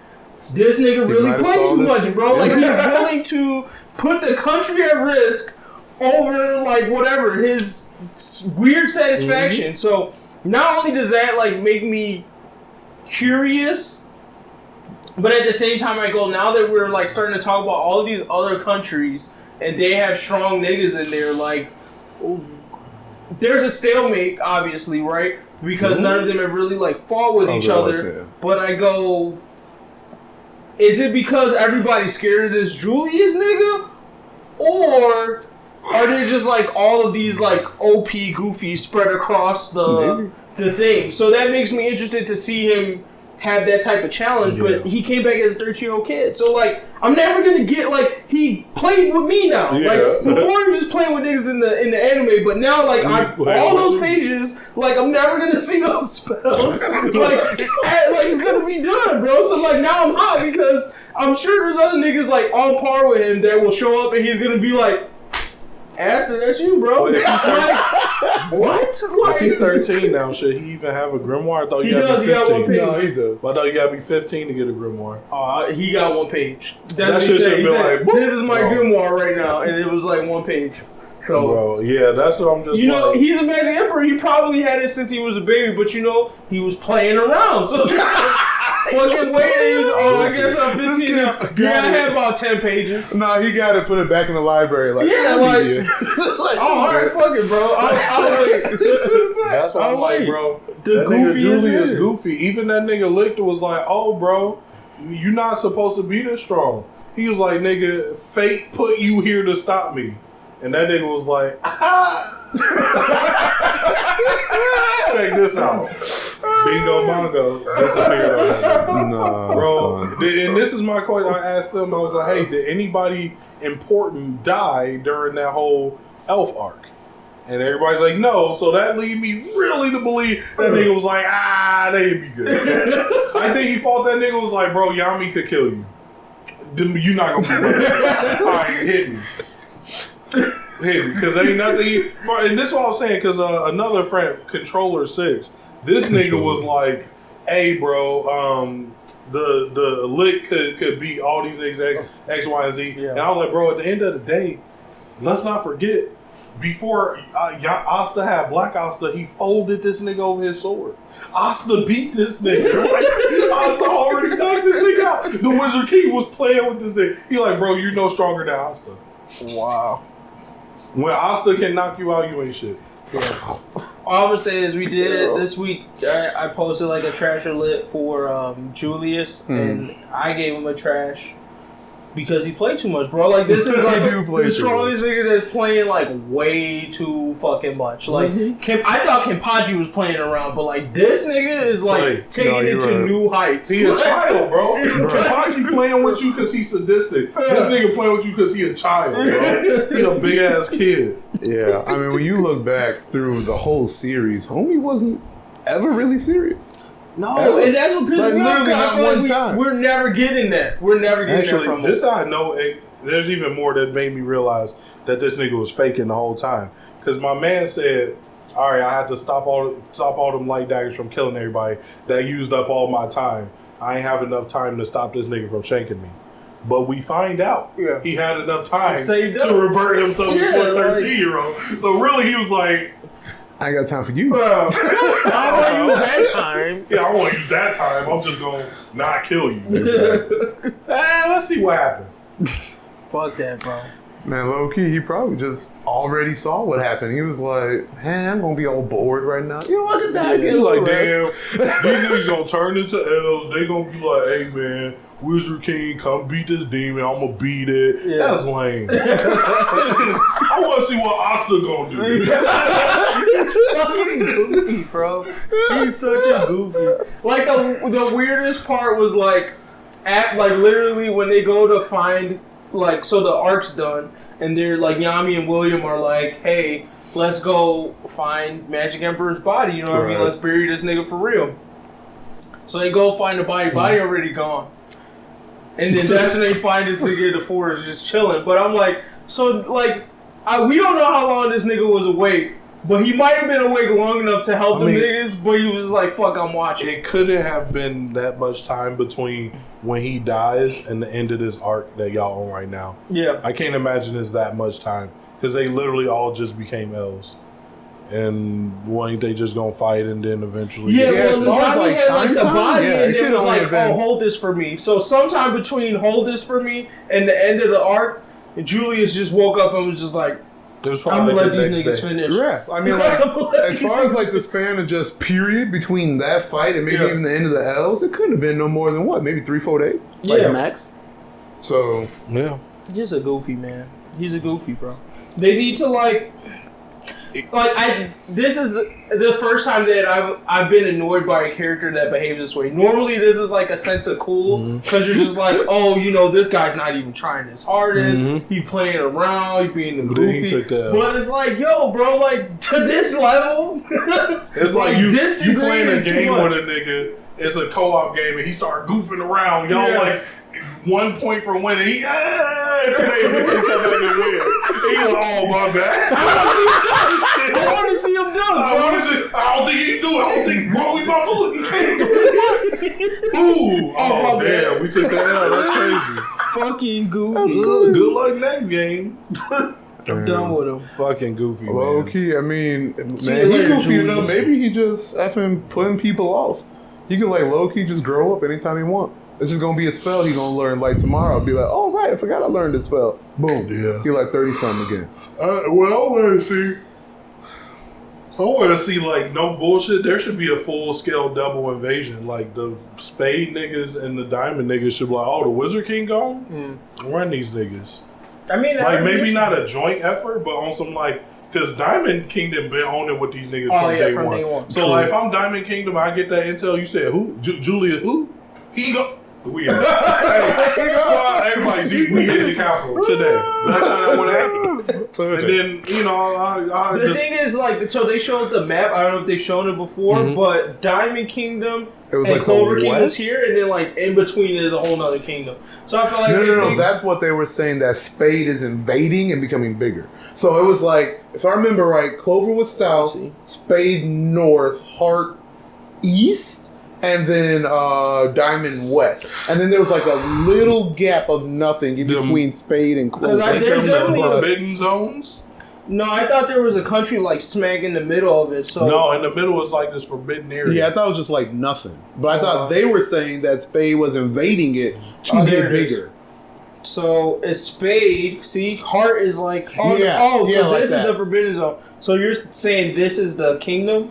this nigga really played too much, bro. Like, he's willing to put the country at risk over, like, whatever, his weird satisfaction. Mm-hmm. So, not only does that, like, make me curious, but at the same time, I go, now that we're, like, starting to talk about all of these other countries, and they have strong niggas in there, like, there's a stalemate, obviously, right? Because none of them have really, like, fought with each other. But I go, is it because everybody's scared of this Julius nigga? Or are they just, like, all of these, like, OP goofies spread across the thing? So that makes me interested to see him have that type of challenge, but he came back as a 13-year-old kid. So, like, I'm never going to get, like, he played with me now. Yeah. Like, before he was just playing with niggas in the anime, but now, like, all those pages, like, I'm never going to see those spells. like, it's going to be done, bro. So, like, now I'm hot because I'm sure there's other niggas, like, on par with him that will show up and he's going to be like, Asta, that's you, bro. Like, what? If he's 13 now, should he even have a grimoire? I thought you gotta be 15. No, he does. I thought you gotta be 15 to get a grimoire. He got 1 page. That shit should be like, this is my grimoire right now, and it was like 1 page. So, bro, yeah, that's what I'm just. You know, he's a Magic Emperor. He probably had it since he was a baby, but you know, he was playing around. So fucking waiting. I guess I'm 15 now. Yeah, I had about 10 pages. No, he got to put it back in the library. Like, all right, fuck it, bro. I'll wait. That's what I'm like, bro. That nigga Julius is goofy. Even that nigga Lichter was like, oh, bro, you not supposed to be this strong. He was like, nigga, fate put you here to stop me. And that nigga was like, check this out. Bingo Bongo disappeared on that. No, bro. And this is my question. I asked them, I was like, hey, did anybody important die during that whole elf arc? And everybody's like, no. So that lead me really to believe that nigga was like, they'd be good. I think he thought that nigga was like, bro, Yami could kill you. You're not going to be right. All right, hit me. Because ain't nothing. And this is what I was saying. Because another friend, Controller 6, this nigga was like, hey, bro, the lick could beat all these niggas X, Y, and Z. Yeah. And I was like, bro, at the end of the day, let's not forget, before Asta had Black Asta, he folded this nigga over his sword. Asta beat this nigga. Asta already knocked this nigga out. The Wizard King was playing with this nigga. He like, bro, you're no stronger than Asta. Wow. When Asta can knock you out, you ain't shit. Yeah. All I would say is we did this week. I posted like a trash alert for Julius, and I gave him a trash because he played too much, bro. Like this is like the strongest nigga that's playing like way too fucking much. Like I thought Kenpachi was playing around, but like this nigga is like taking it to new heights. He a child, bro. Kenpachi playing with you because he's sadistic. This nigga playing with you because he a child, bro. He a big ass kid. Yeah, I mean, when you look back through the whole series, homie wasn't ever really serious. No, and that's what pisses me off. Literally not one time. We're never getting that. We're never getting that from him. This I know. There's even more that made me realize that this nigga was faking the whole time. Because my man said, all right, I had to stop all them light daggers from killing everybody. That used up all my time. I ain't have enough time to stop this nigga from shanking me. But we find out he had enough time to revert himself into a 13-year-old. So really, he was like, I ain't got time for you. I want to use that time. Yeah, I want to use that time. I'm just going to not kill you. Let's see what happened. Fuck that, bro. Man, low-key, he probably just already saw what happened. He was like, man, I'm going to be all bored right now. You look at that. He's like, damn, these niggas going to turn into elves. They going to be like, hey, man, Wizard King, come beat this demon. I'm going to beat it. Yeah. That's lame. I want to see what Asta going to do. He's fucking goofy, bro. He's such a goofy. Like, the weirdest part was, like literally when they go to find... Like, so the arc's done, and they're like, Yami and William are like, hey, let's go find Magic Emperor's body, you know what I mean? Let's bury this nigga for real. So they go find the body already gone. And then that's when they find this nigga in the forest just chilling. But I'm like, so, like, we don't know how long this nigga was awake, but he might have been awake long enough to help niggas, but he was like, fuck, I'm watching. It couldn't have been that much time between when he dies and the end of this arc that y'all on right now. Yeah. I can't imagine it's that much time. Because they literally all just became elves. And weren't they just gonna fight and then eventually... Yeah, well, Yami had like the body and it was like, oh, hold this for me. So sometime between hold this for me and the end of the arc, Julius just woke up and was just like, I'm gonna let these niggas finish. Yeah, I mean, like, as far as like the span of just period between that fight and maybe even the end of the elves, it couldn't have been no more than what, maybe 3-4 days, like max. So yeah, just a goofy man. He's a goofy, bro. They need to this is the first time that I've been annoyed by a character that behaves this way. Normally, this is like a sense of cool because you're just like, oh, you know, this guy's not even trying his hardest. He playing around, he being the goofy. But it's like, yo, bro, like to this level, it's like you playing a game with a nigga. It's a co-op game, and he started goofing around. Y'all like 1 point from winning. He today eventually come back and win. He was all my bad. I want to see him done. I don't think he can do it. I don't think, bro, we about to look. He can't do it. Ooh, oh damn, we took that out. That's crazy. Fucking goofy. Good luck next game. I'm done with him. Fucking goofy, man. Low key, I mean, man, he goofy enough. Maybe he just effing putting people off. He can like low key just grow up anytime he want. It's just gonna be a spell he gonna learn like tomorrow. Be like, oh right, I forgot I learned this spell. Boom. Yeah. He like 30 something again. Well, I want to see like no bullshit. There should be a full scale double invasion. Like the spade niggas and the diamond niggas should be like, oh, the Wizard King gone? Run these niggas. I mean, like maybe not a joint effort, but on some like. Because Diamond Kingdom been owning with these niggas from day one. So, like, if I'm Diamond Kingdom, I get that intel. You said, who? Julius, who? He go. We in. Hey, squad, everybody deep. We hit the capital today. That's how that would happen. And then, you know, the thing is, like, so they showed the map. I don't know if they've shown it before, but Diamond Kingdom and like Clover Kingdom's here, and then, like, in between is a whole nother kingdom. So I feel like... No. That's what they were saying, that Spade is invading and becoming bigger. So it was like, if I remember right, Clover was south, Spade north, Heart east, and then Diamond West. And then there was like a little gap of nothing in between Spade and Clover. Like, there's definitely forbidden zones. No, I thought there was a country like smack in the middle of it. So no, in the middle was like this forbidden area. Yeah, I thought it was just like nothing. But I thought they were saying that Spade was invading it to get bigger. So it's Spade. See, Heart is like so like this that. is the forbidden zone. So you're saying this is the kingdom?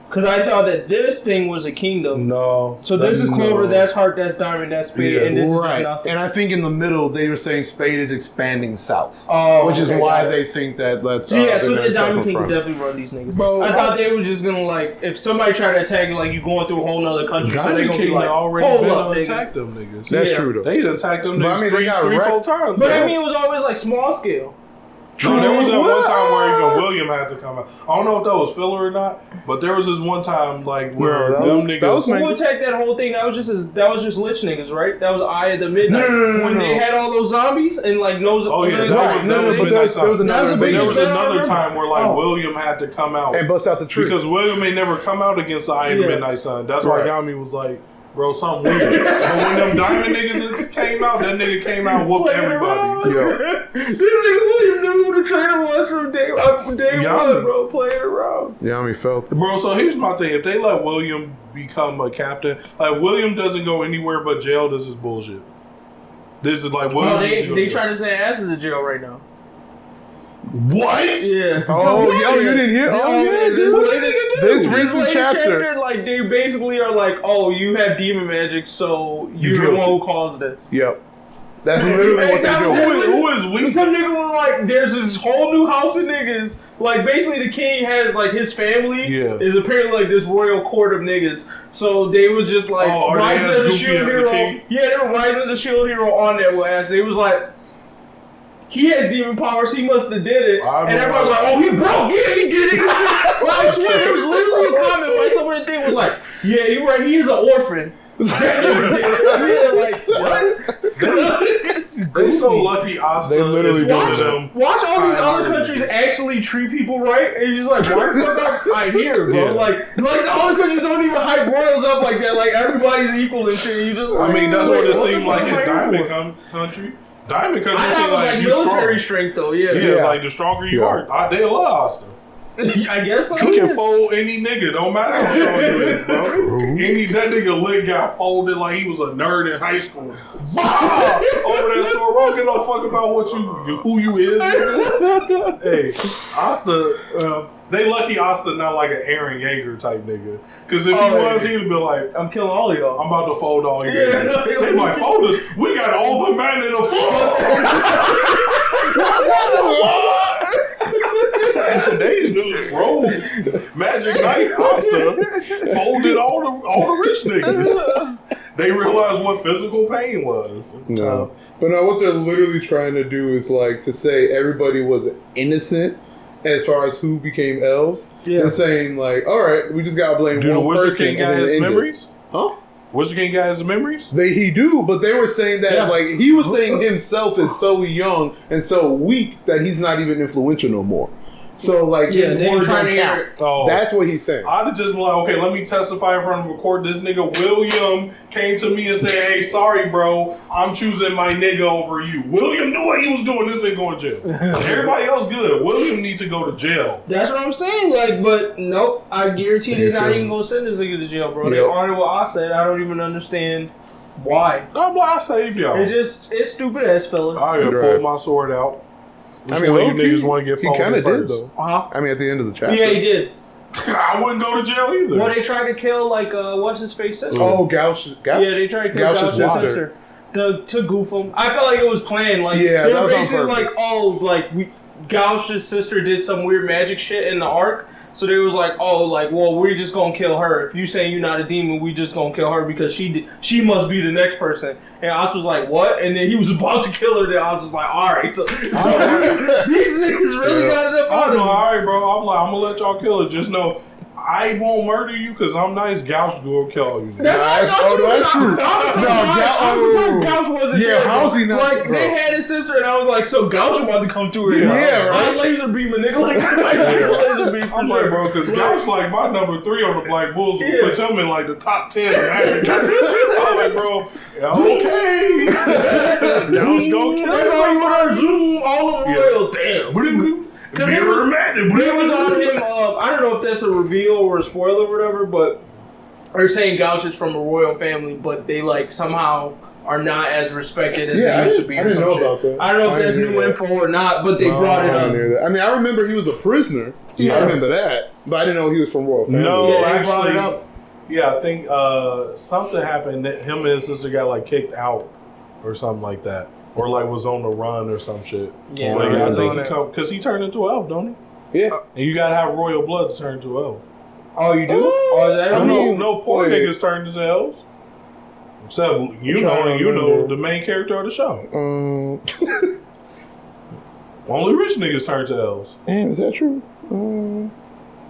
Because I thought that this thing was a kingdom. No. So this is Clover, that's Heart, that's Diamond, that's Spade, and this is just nothing. And I think in the middle they were saying Spade is expanding south. Which is why they think that that's so the Diamond King can definitely run these niggas. Bro, I thought they were just gonna like if somebody tried to attack you, like you going through a whole nother country, Diamond so they gonna King be like, already been attack them niggas. That's true though. They attacked them niggas three, 4 times. But I mean, it was always like small scale. No, there was that one time where even William had to come out. I don't know if that was filler or not, but there was this one time like where them niggas. Who attacked that whole thing? That was just lich niggas, right? That was Eye of the Midnight. When they had all those zombies and like nose. Oh yeah, there was another time where like William had to come out and bust out the tree because William may never come out against the Eye of the Midnight Sun. That's why Yami was like, bro, something weird. But when them Diamond niggas came out, that nigga came out and whooped everybody. This nigga William knew who the trainer was from day one, bro, playing around. Yami felt it. Bro, so here's my thing. If they let William become a captain, like William doesn't go anywhere but jail, this is bullshit. This is like William. They trying to send Asta to jail right now. What? Yeah. Oh, yo, you didn't hear? Oh, yeah. This recent chapter. Like, they basically are like, oh, you have demon magic, so you're the one who caused this. Yep. That's literally what they're doing. Who is weak? Some nigga was like, there's this whole new house of niggas. Like, basically, the king has, like, his family is apparently, like, this royal court of niggas. So they was just, like, rising as the shield hero. Yeah, they were rising as the shield hero on their ass. They was like, he has demon powers. He must have did it. And everybody was like, "Oh, he broke. Yeah, he did it." Well, I swear, there was literally a comment where somebody thing was like, "Yeah, you're right. He is an orphan." Yeah, like what? They so lucky. Asta they literally is them. Watch all these other countries actually treat people right, and you're just like, "Why the fuck I here, bro?" Like the other countries don't even hype royals up like that. Like everybody's equal and shit. You just, I mean, that's what it seemed like in Diamond Country. Diamond Country seemed like you military strong. strength though, it's like the stronger you are. They love Asta. I guess so. He can fold any nigga, don't matter how strong you is, bro. That nigga leg got folded like he was a nerd in high school. Bah! Over that sword, bro. Get no fuck about who you is, nigga. Hey, Asta. They lucky Asta not like an Aaron Yeager type nigga. Because if he was, he'd have been like, I'm killing all of y'all. I'm about to fold all you guys. They might fold us. We got all the men in the fold. In today's news, bro, Magic Knight Asta folded all the rich niggas. They realized what physical pain was. No. But now what they're literally trying to do is like to say everybody was innocent as far as who became elves. Yeah. And saying like, all right, we just gotta blame one person. Do the Wizard King got his memories? Huh? Wizard King got his memories? He do, but they were saying that like he was saying himself is so young and so weak that he's not even influential no more. So like his words don't count. That's what he's saying. I'd have just been like, okay, let me testify in front of a court. This nigga William came to me and said, hey, sorry, bro, I'm choosing my nigga over you. William knew what he was doing. This nigga going to jail. Everybody else good. William needs to go to jail. That's what I'm saying. Like, but nope, I guarantee they're not even gonna send this nigga to jail, bro. Yep. They honored what I said. I don't even understand why. I'm like, I saved y'all. It's stupid ass fella. I gotta pull my sword out. Which one you niggas want to get folded first? Did, though. I mean, at the end of the chapter. Yeah, he did. I wouldn't go to jail either. Well, they tried to kill, like, what's his face sister? Oh, Gauch. Yeah, they tried to kill Gauch's sister. To goof him. I felt like it was planned. Like, yeah, they were basically like, Gauch's sister did some weird magic shit in the arc. So they was like, well, we're just gonna kill her. If you saying you're not a demon, we just gonna kill her because she must be the next person. And Oz was like, what? And then he was about to kill her. Then Oz was like, all right. So these niggas really got it up on him. All right, bro. I'm gonna let y'all kill her. Just know, I won't murder you because I'm nice. Gouch will kill you. That's true. I'm surprised Gouch wasn't there. How's he not? Like, they had his sister, and I was like, so Gouch about to come through. Yeah, right. I laser beam a nigga like somebody laser beam. I'm like, bro, because Gouch like my number 3 on the Black Bulls. We put him in like the top 10 of Magic. I'm like, bro, okay. Gouch go kill somebody. Zoom all of the Royals. Damn. Because it was on him. I don't know if that's a reveal or a spoiler or whatever, but they're saying Gouch is from a royal family, but they like somehow are not as respected as they used to be. I didn't know about that. I don't know if that's new info or not, but they brought it up. I mean, I remember he was a prisoner. Yeah. I remember that, but I didn't know he was from royal family. No, actually, I think something happened. That him and his sister got like kicked out or something like that. Or like was on the run or some shit. Yeah, but I think he because he turned into an elf, don't he? Yeah. And you gotta have royal blood to turn into an elf. Oh, you do? Is that no poor niggas turned into elves. Except you know the main character of the show. Only rich niggas turn to elves. Damn, is that true?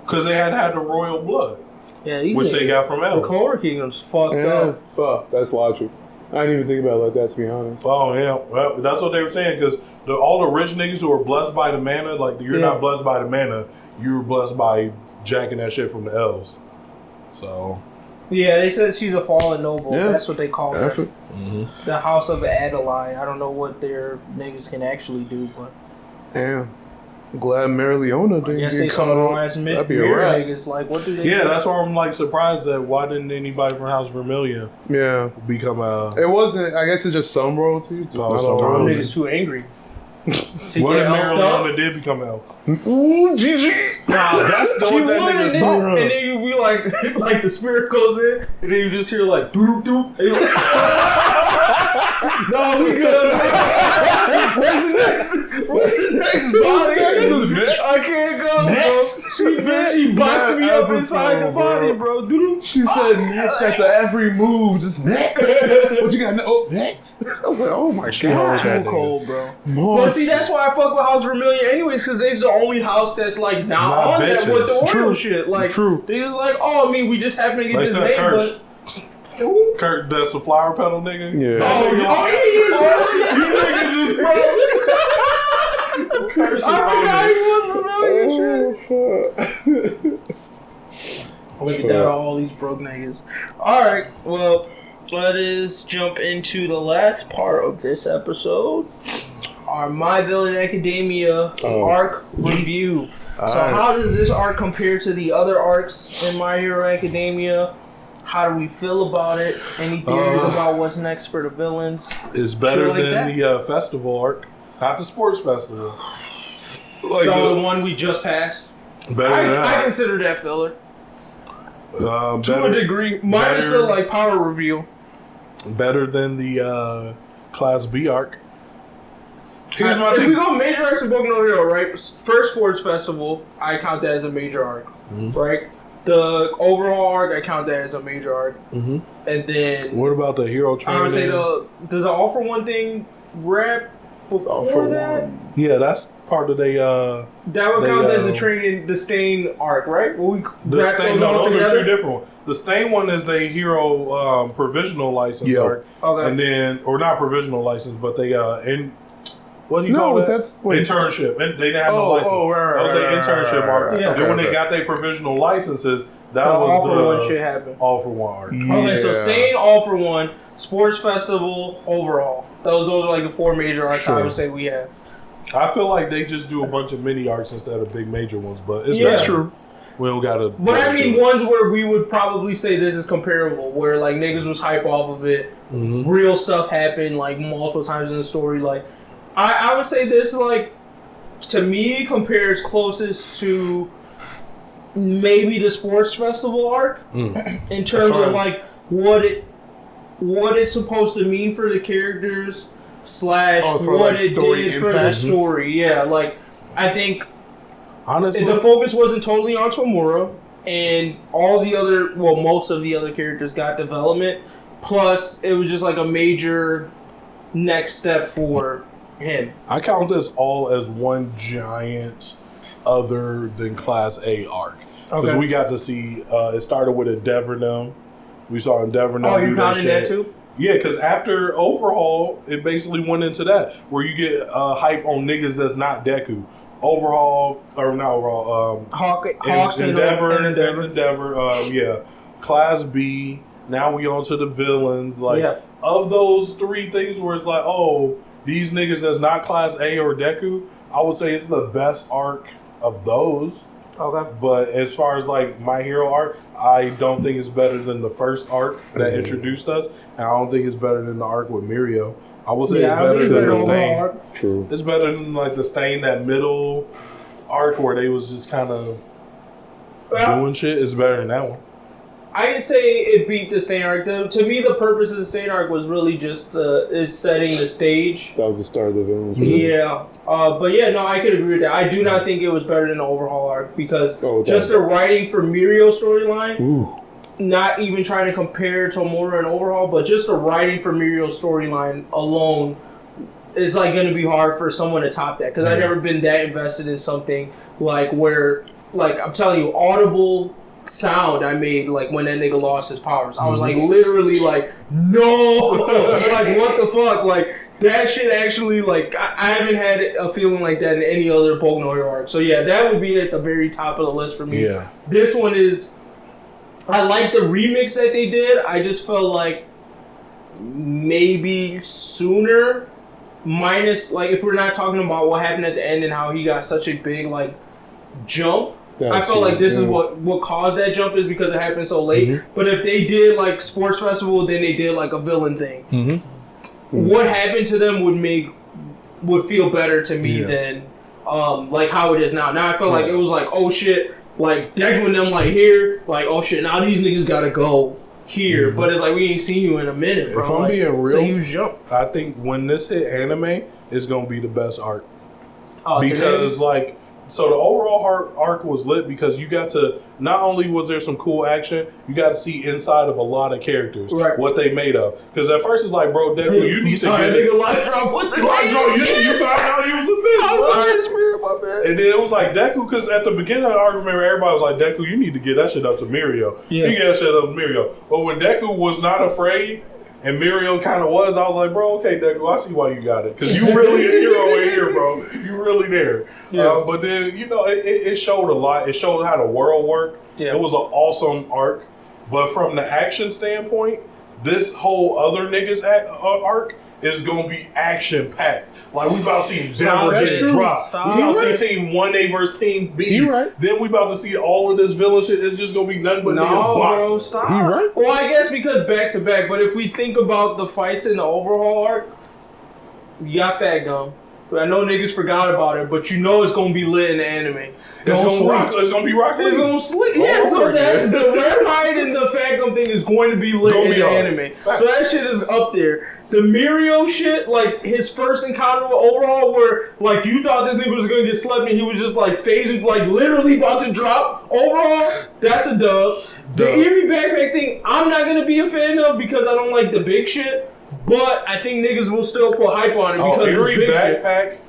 Because they had the royal blood. Yeah, which they got from elves. The Clover Kingdom's fucked up. Fuck, that's logic. I didn't even think about it like that, to be honest. Oh, yeah. Well, that's what they were saying, because all the rich niggas who are blessed by the mana, like, you're not blessed by the mana, you're blessed by jacking that shit from the elves. So. Yeah, they said she's a fallen noble. Yeah. That's what they call her. Mm-hmm. The House of Adelaide. I don't know what their niggas can actually do, but. Damn. I'm glad Mary Leona didn't get caught on. That'd be a wrap. Niggas. Like, what do they do? That's why I'm like surprised that why didn't anybody from House Vermilion become a... It wasn't, I guess it's just some royalty. Just some royalty. Niggas too angry. What if Mary Leona did become an elf? Ooh, GG. Nah, that's the one that nigga saw. And then you be like the spirit goes in, and then you just hear like doop doop. No, we good. What's the next body? I can't go, next. Bro. She boxed me up inside the body, bro. She said next after every move, just next. What you got? Oh, next. I was like, oh my god, too cold, bro. But see, that's why I fuck with House Vermilion, anyways, because they's the only house that's like not on that with the royal shit. Like, they just like, oh, I mean, we just happen to get this name, but. Kurt, that's the flower petal nigga? Yeah. Oh, he is, bro. You niggas is broke. Kurt's just Look at that, all these broke niggas. Alright, well, let us jump into the last part of this episode. Our My Villain Academia arc review. So how does this arc compare to the other arcs in My Hero Academia? How do we feel about it? Any theories about what's next for the villains? It's better than the festival arc, not the sports festival. Like the one we just passed. Better than that. I consider that filler. To a degree. Mine is still like power reveal. Better than the Class B arc. Here's my thing. If we go major arcs in Boku no Hero, right? First sports festival, I count that as a major arc, right? The overall arc, I count that as a major arc. And then... What about the hero training? I would say does the All For One thing wrap before that? Yeah, that's part of the... that would count as a training, the Stain arc, right? Those are two different ones. The Stain one is the hero provisional license arc. Okay. And then... Or not provisional license, but they... What do you call that? Internship. They didn't have no license. That was their internship arc. Then when they got their provisional licenses, that was All For One shit happened. All For One arc. Okay, so Stain, All For One, Sports Festival, overall. Those are like the 4 major arcs I would say we have. I feel like they just do a bunch of mini arcs instead of big major ones, but it's not true. We don't gotta. But I mean, ones where we would probably say this is comparable, where like niggas was hype off of it, real stuff happened like multiple times in the story, like. I would say this, like, to me, compares closest to maybe the sports festival arc in terms of, like, what it's supposed to mean for the characters / what it did for the story. Yeah, like, I think honestly the focus wasn't totally on Tomura, and most of the other characters got development, plus it was just, like, a major next step for him. I count this all as one giant other than Class A arc. because we got to see. It started with Endeavor Them. We saw Endeavor Them. Oh, you counted that too? Yeah, because after Overhaul, it basically went into that where you get hype on niggas that's not Deku. Overhaul or not Overhaul. Hawks Endeavor. Yeah, Class B. Now we on to the villains. Like of those three things, where it's like, oh, these niggas that's not Class A or Deku. I would say it's the best arc of those. Okay. But as far as like My Hero arc, I don't think it's better than the first arc that introduced us, and I don't think it's better than the arc with Mirio. I would say it's better than the Stain. True. It's better than like the Stain, that middle arc where they was just kind of doing shit. It's better than that one. I'd say it beat the Stain arc. To me, the purpose of the Stain arc was really just it's setting the stage. That was the start of the villain. Yeah. But yeah, no, I could agree with that. I do not think it was better than the Overhaul arc because just the writing for Mirio storyline, not even trying to compare Tomura and Overhaul, but just the writing for Mirio storyline alone is like going to be hard for someone to top that because I've never been that invested in something like where, like I'm telling you, audible sound I made like when that nigga lost his powers. I was like literally like, no, like what the fuck, like. That shit actually, like, I haven't had a feeling like that in any other Boku no Hero arc. So, yeah, that would be at the very top of the list for me. Yeah. This one is... I like the remix that they did. I just felt like maybe sooner, minus, like, if we're not talking about what happened at the end and how he got such a big, like, jump. I felt like this is what caused that jump is because it happened so late. But if they did, like, Sports Festival, then they did, like, a villain thing. What happened to them would feel better to me than like how it is now. Now I felt like it was like, oh shit, like Deku and them like here, like oh shit, now these niggas gotta go here. But it's like we ain't seen you in a minute, bro. If I'm like, being real, it's a huge jump. I think when this hit anime, it's gonna be the best arc because like. So the overall arc was lit because you got to, not only was there some cool action, you got to see inside of a lot of characters, what they made of. Because at first it's like, bro, Deku, you need to get it. Light drop, what's the Light drop, you found out he was a bitch. I'm sorry, Spirit, my bad. And then it was like Deku, because at the beginning of the arc, remember, everybody was like, Deku, you need to get that shit up to Mirio. You get that shit up to Mirio. But when Deku was not afraid, and Mirio kind of was, I was like, bro, okay, Deku, I see why you got it. Because you really a hero in here, bro. You really there. But then, you know, it showed a lot. It showed how the world worked. It was an awesome arc. But from the action standpoint, this whole other niggas arc is going to be action-packed. Like, we about to see Endeavor get dropped. We about to see Team 1A versus Team B. Then we about to see all of this villain shit. It's just going to be nothing but niggas boxing. Bro, stop. Well, I guess because back-to-back. But if we think about the fights in the Overhaul arc, you got Fat Gum. I know niggas forgot about it, but you know it's gonna be lit in the anime. It's gonna be Rock Lee. It's gonna sleep. Yeah, so that the Red Riot and the Fat Gum thing is going to be lit in the anime. So that shit is up there. The Mirio shit, like his first encounter with Overhaul, where like you thought this nigga was gonna get slept and he was just like phasing, like literally about to drop Overhaul. That's a dub. The Eerie backpack thing, I'm not gonna be a fan of because I don't like the big shit. But I think niggas will still put hype on it because Eerie backpack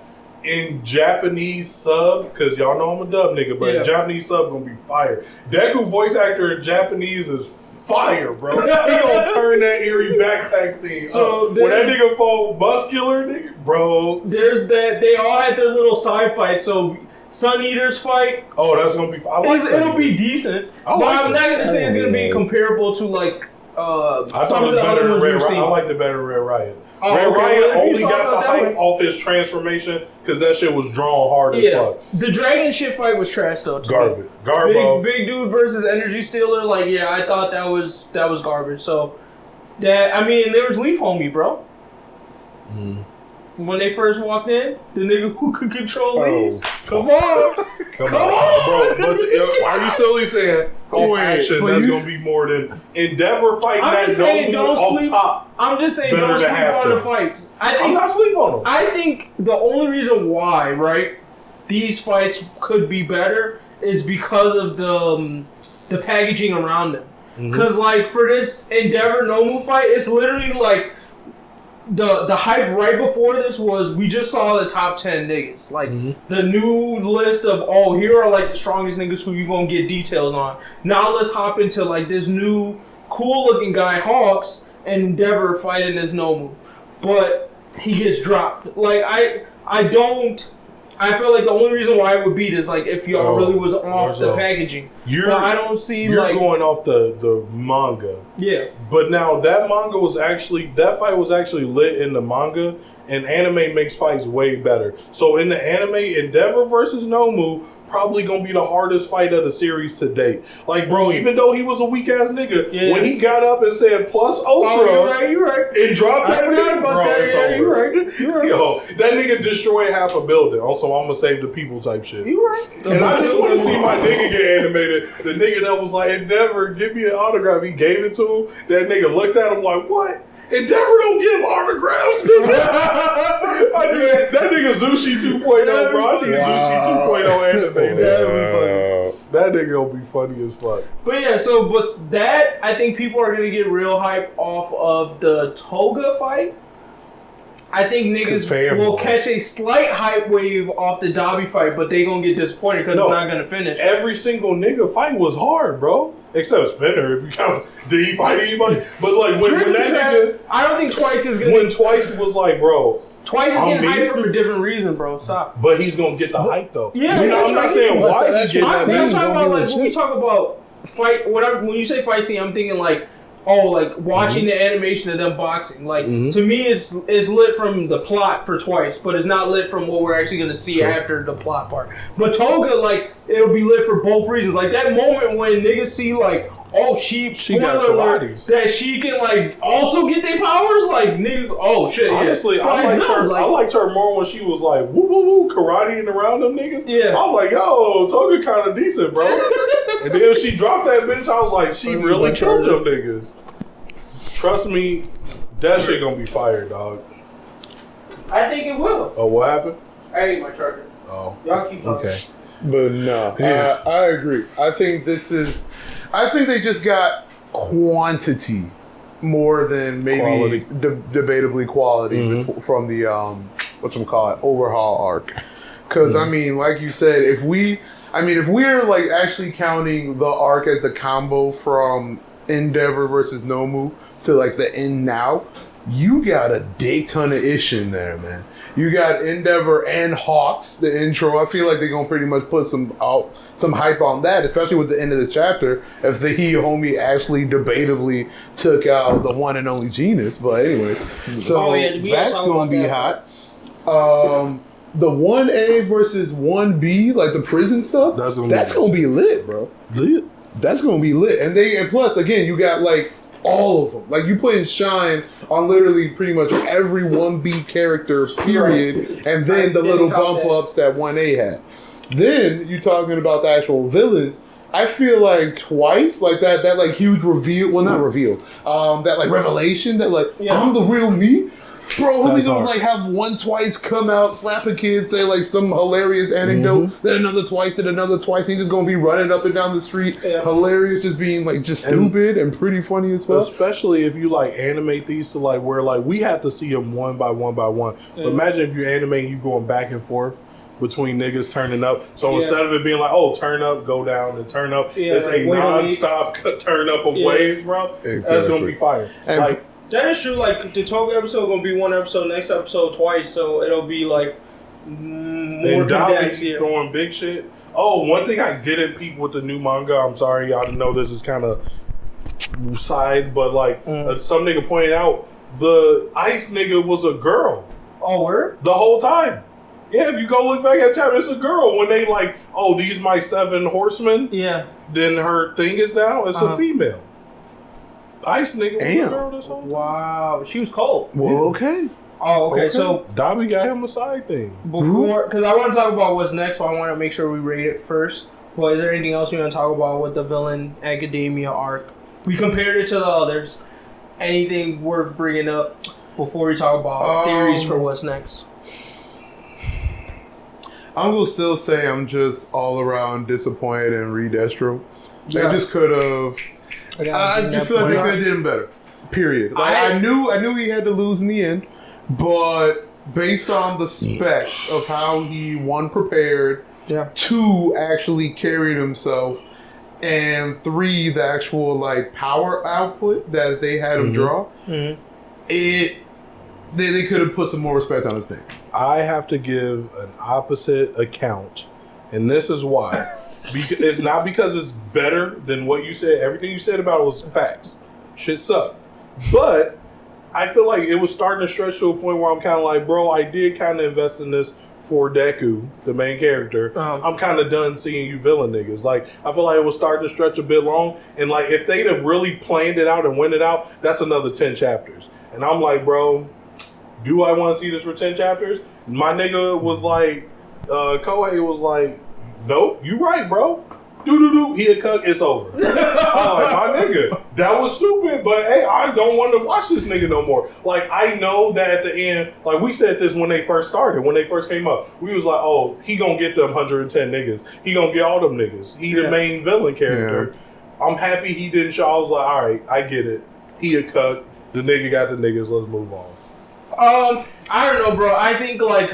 in Japanese sub, because y'all know I'm a dub nigga, but Japanese sub gonna be fire. Deku voice actor in Japanese is fire, bro. He gonna turn that Eerie backpack scene up. When that nigga fall muscular, nigga, bro. There's that. They all had their little side fights. So Sun Eater's fight. Oh, that's gonna be. I like it'll be decent. But I'm not gonna say it's gonna be comparable to like. I thought it was better than Red Riot. I liked it better than Red Riot. Red Riot only got the hype off his transformation because that shit was drawn hard as fuck. The dragon shit fight was trash though. Garbage. Big dude versus Energy Stealer. Like I thought that was garbage. So that there was Leaf Homie, bro. When they first walked in, the nigga who could control leaves. Come on, bro. But are you silly saying off action? That's gonna be more than Endeavor fighting that Noble off top. I'm just saying, don't sleep on the fights. I'm not sleeping on them. I think the only reason why, these fights could be better is because of the packaging around them. Because for this Endeavor Nomu fight, it's literally like. the hype right before this was we just saw the top 10 niggas. Like, the new list of, here are, like, the strongest niggas who you gonna get details on. Now let's hop into, like, this new cool-looking guy, Hawks, and Endeavor fighting as Nomu. But he gets dropped. Like, I feel like the only reason why it would beat is like if y'all really was off the packaging. But I don't see you're going off the manga. Yeah. But now that fight was actually lit in the manga, and anime makes fights way better. So in the anime, Endeavor versus Nomu probably gonna be the hardest fight of the series to date. Like, bro, even though he was a weak ass nigga, when he got up and said plus ultra, you're right. And dropped that nigga, bro, it's over. You're right. Yo, that nigga destroyed half a building. Also, I'm gonna save the people type shit. You right. And I just want to see my nigga get animated. The nigga that was like, Endeavor, give me an autograph. He gave it to him. That nigga looked at him like, what? Endeavor don't give autographs, nigga. That nigga Zushi 2.0, bro. I need Zushi 2.0 animated. That nigga gonna be funny as fuck. But yeah, but that, I think people are gonna get real hype off of the Toga fight. I think niggas will catch a slight hype wave off the Dobby fight, but they gonna get disappointed because it's not gonna finish. Every single nigga fight was hard, bro. Except Spinner, if you count. Did he fight anybody? But like when that nigga, I don't think Twice is gonna. When Twice was like, bro, Twice is getting hyped from a different reason, bro. Stop. But he's gonna get the hype though. Yeah, I'm not saying why he getting that. I'm talking about like when we talk about fight. Whatever. When you say fight scene, I'm thinking like. Like watching the animation of them boxing. Like to me, it's lit from the plot for Twice, but it's not lit from what we're actually gonna see after the plot part. But Toga, like it'll be lit for both reasons. Like that moment when niggas see like, she got Pilates, that she can like also get their powers. Like niggas, shit. Honestly, I liked her more when she was like woo woo woo karateing around them niggas. Yeah, I'm like, yo, Toga kind of decent, bro. And then she dropped that bitch. I was like, she really killed them niggas. Trust me, that shit gonna be fire, dog. I think it will. Oh, what happened? I ate my charger. Oh, y'all keep talking. Okay. But no, I agree. I think they just got quantity more than maybe debatably quality from the overhaul arc. Because I mean, like you said, if we're like actually counting the arc as the combo from Endeavor versus Nomu to like the end now, you got a dick ton of ish in there, man. You got Endeavor and Hawks, the intro. I feel like they're gonna pretty much put some hype on that, especially with the end of this chapter. If the homie actually debatably took out the one and only Genus, but anyways, so that's gonna be hot. The 1A versus 1B, like the prison stuff, that's gonna be lit, bro. Lit. That's gonna be lit, and plus again, you got like all of them. Like you putting shine on literally pretty much every 1B character, period, and then the little bump ups that 1A had. Then you talking about the actual villains. I feel like Twice, like that like huge reveal. Well, not reveal. That like revelation that like I'm the real me. Bro, we gonna like have one Twice come out, slap a kid, say like some hilarious anecdote, then another Twice, then another Twice. He's just gonna be running up and down the street, hilarious, just being like just stupid and pretty funny as well. Especially if you like animate these to like where like we have to see them one by one by one. But imagine if you're animating, you going back and forth between niggas turning up. So instead of it being like, turn up, go down, and turn up, it's a non-stop turn up of waves, bro. Exactly. That's gonna be fire. And like. That is true. Like the Toga episode gonna be one episode, next episode Twice, so it'll be like more condensed here. Throwing big shit. Oh, one thing I didn't peep with the new manga. I'm sorry, y'all know this is kind of side, but like some nigga pointed out, the ice nigga was a girl. Oh, word? The whole time. Yeah, if you go look back at the chapter, it's a girl. When they like, these my 7 horsemen. Yeah. Then her thing is now it's a female. Ice nigga was a girl this whole time. Wow, she was cold. Well, okay. Oh, okay. So Dobby got him a side thing because I want to talk about what's next, but I want to make sure we rate it first. Well, is there anything else you want to talk about with the Villain Academia arc? We compared it to the others. Anything worth bringing up before we talk about theories for what's next? I will still say I'm just all around disappointed in Redestro. They just could have. I just feel like they could have done better. Period. Like, I knew he had to lose in the end, but based on the specs of how he, one, prepared, two, actually carried himself, and three, the actual like power output that they had him draw, they could have put some more respect on his name. I have to give an opposite account, and this is why. It's not because it's better than what you said. Everything you said about it was facts. Shit sucked. But I feel like it was starting to stretch to a point where I'm kind of like, bro, I did kind of invest in this for Deku, the main character. I'm kind of done seeing you villain niggas. Like, I feel like it was starting to stretch a bit long. And, like, if they'd have really planned it out and went it out, that's another 10 chapters. And I'm like, bro, do I want to see this for 10 chapters? My nigga was like, Kohei was like, nope, you right, bro. Do. He a cuck, it's over. I'm like, my nigga, that was stupid, but hey, I don't want to watch this nigga no more. Like, I know that at the end, like we said this when they first started, when they first came up, we was like, oh, he gonna get them 110 niggas. He gonna get all them niggas. He the main villain character. Yeah. I'm happy he didn't show. I was like, all right, I get it. He a cuck. The nigga got the niggas. Let's move on. I don't know, bro. I think, like,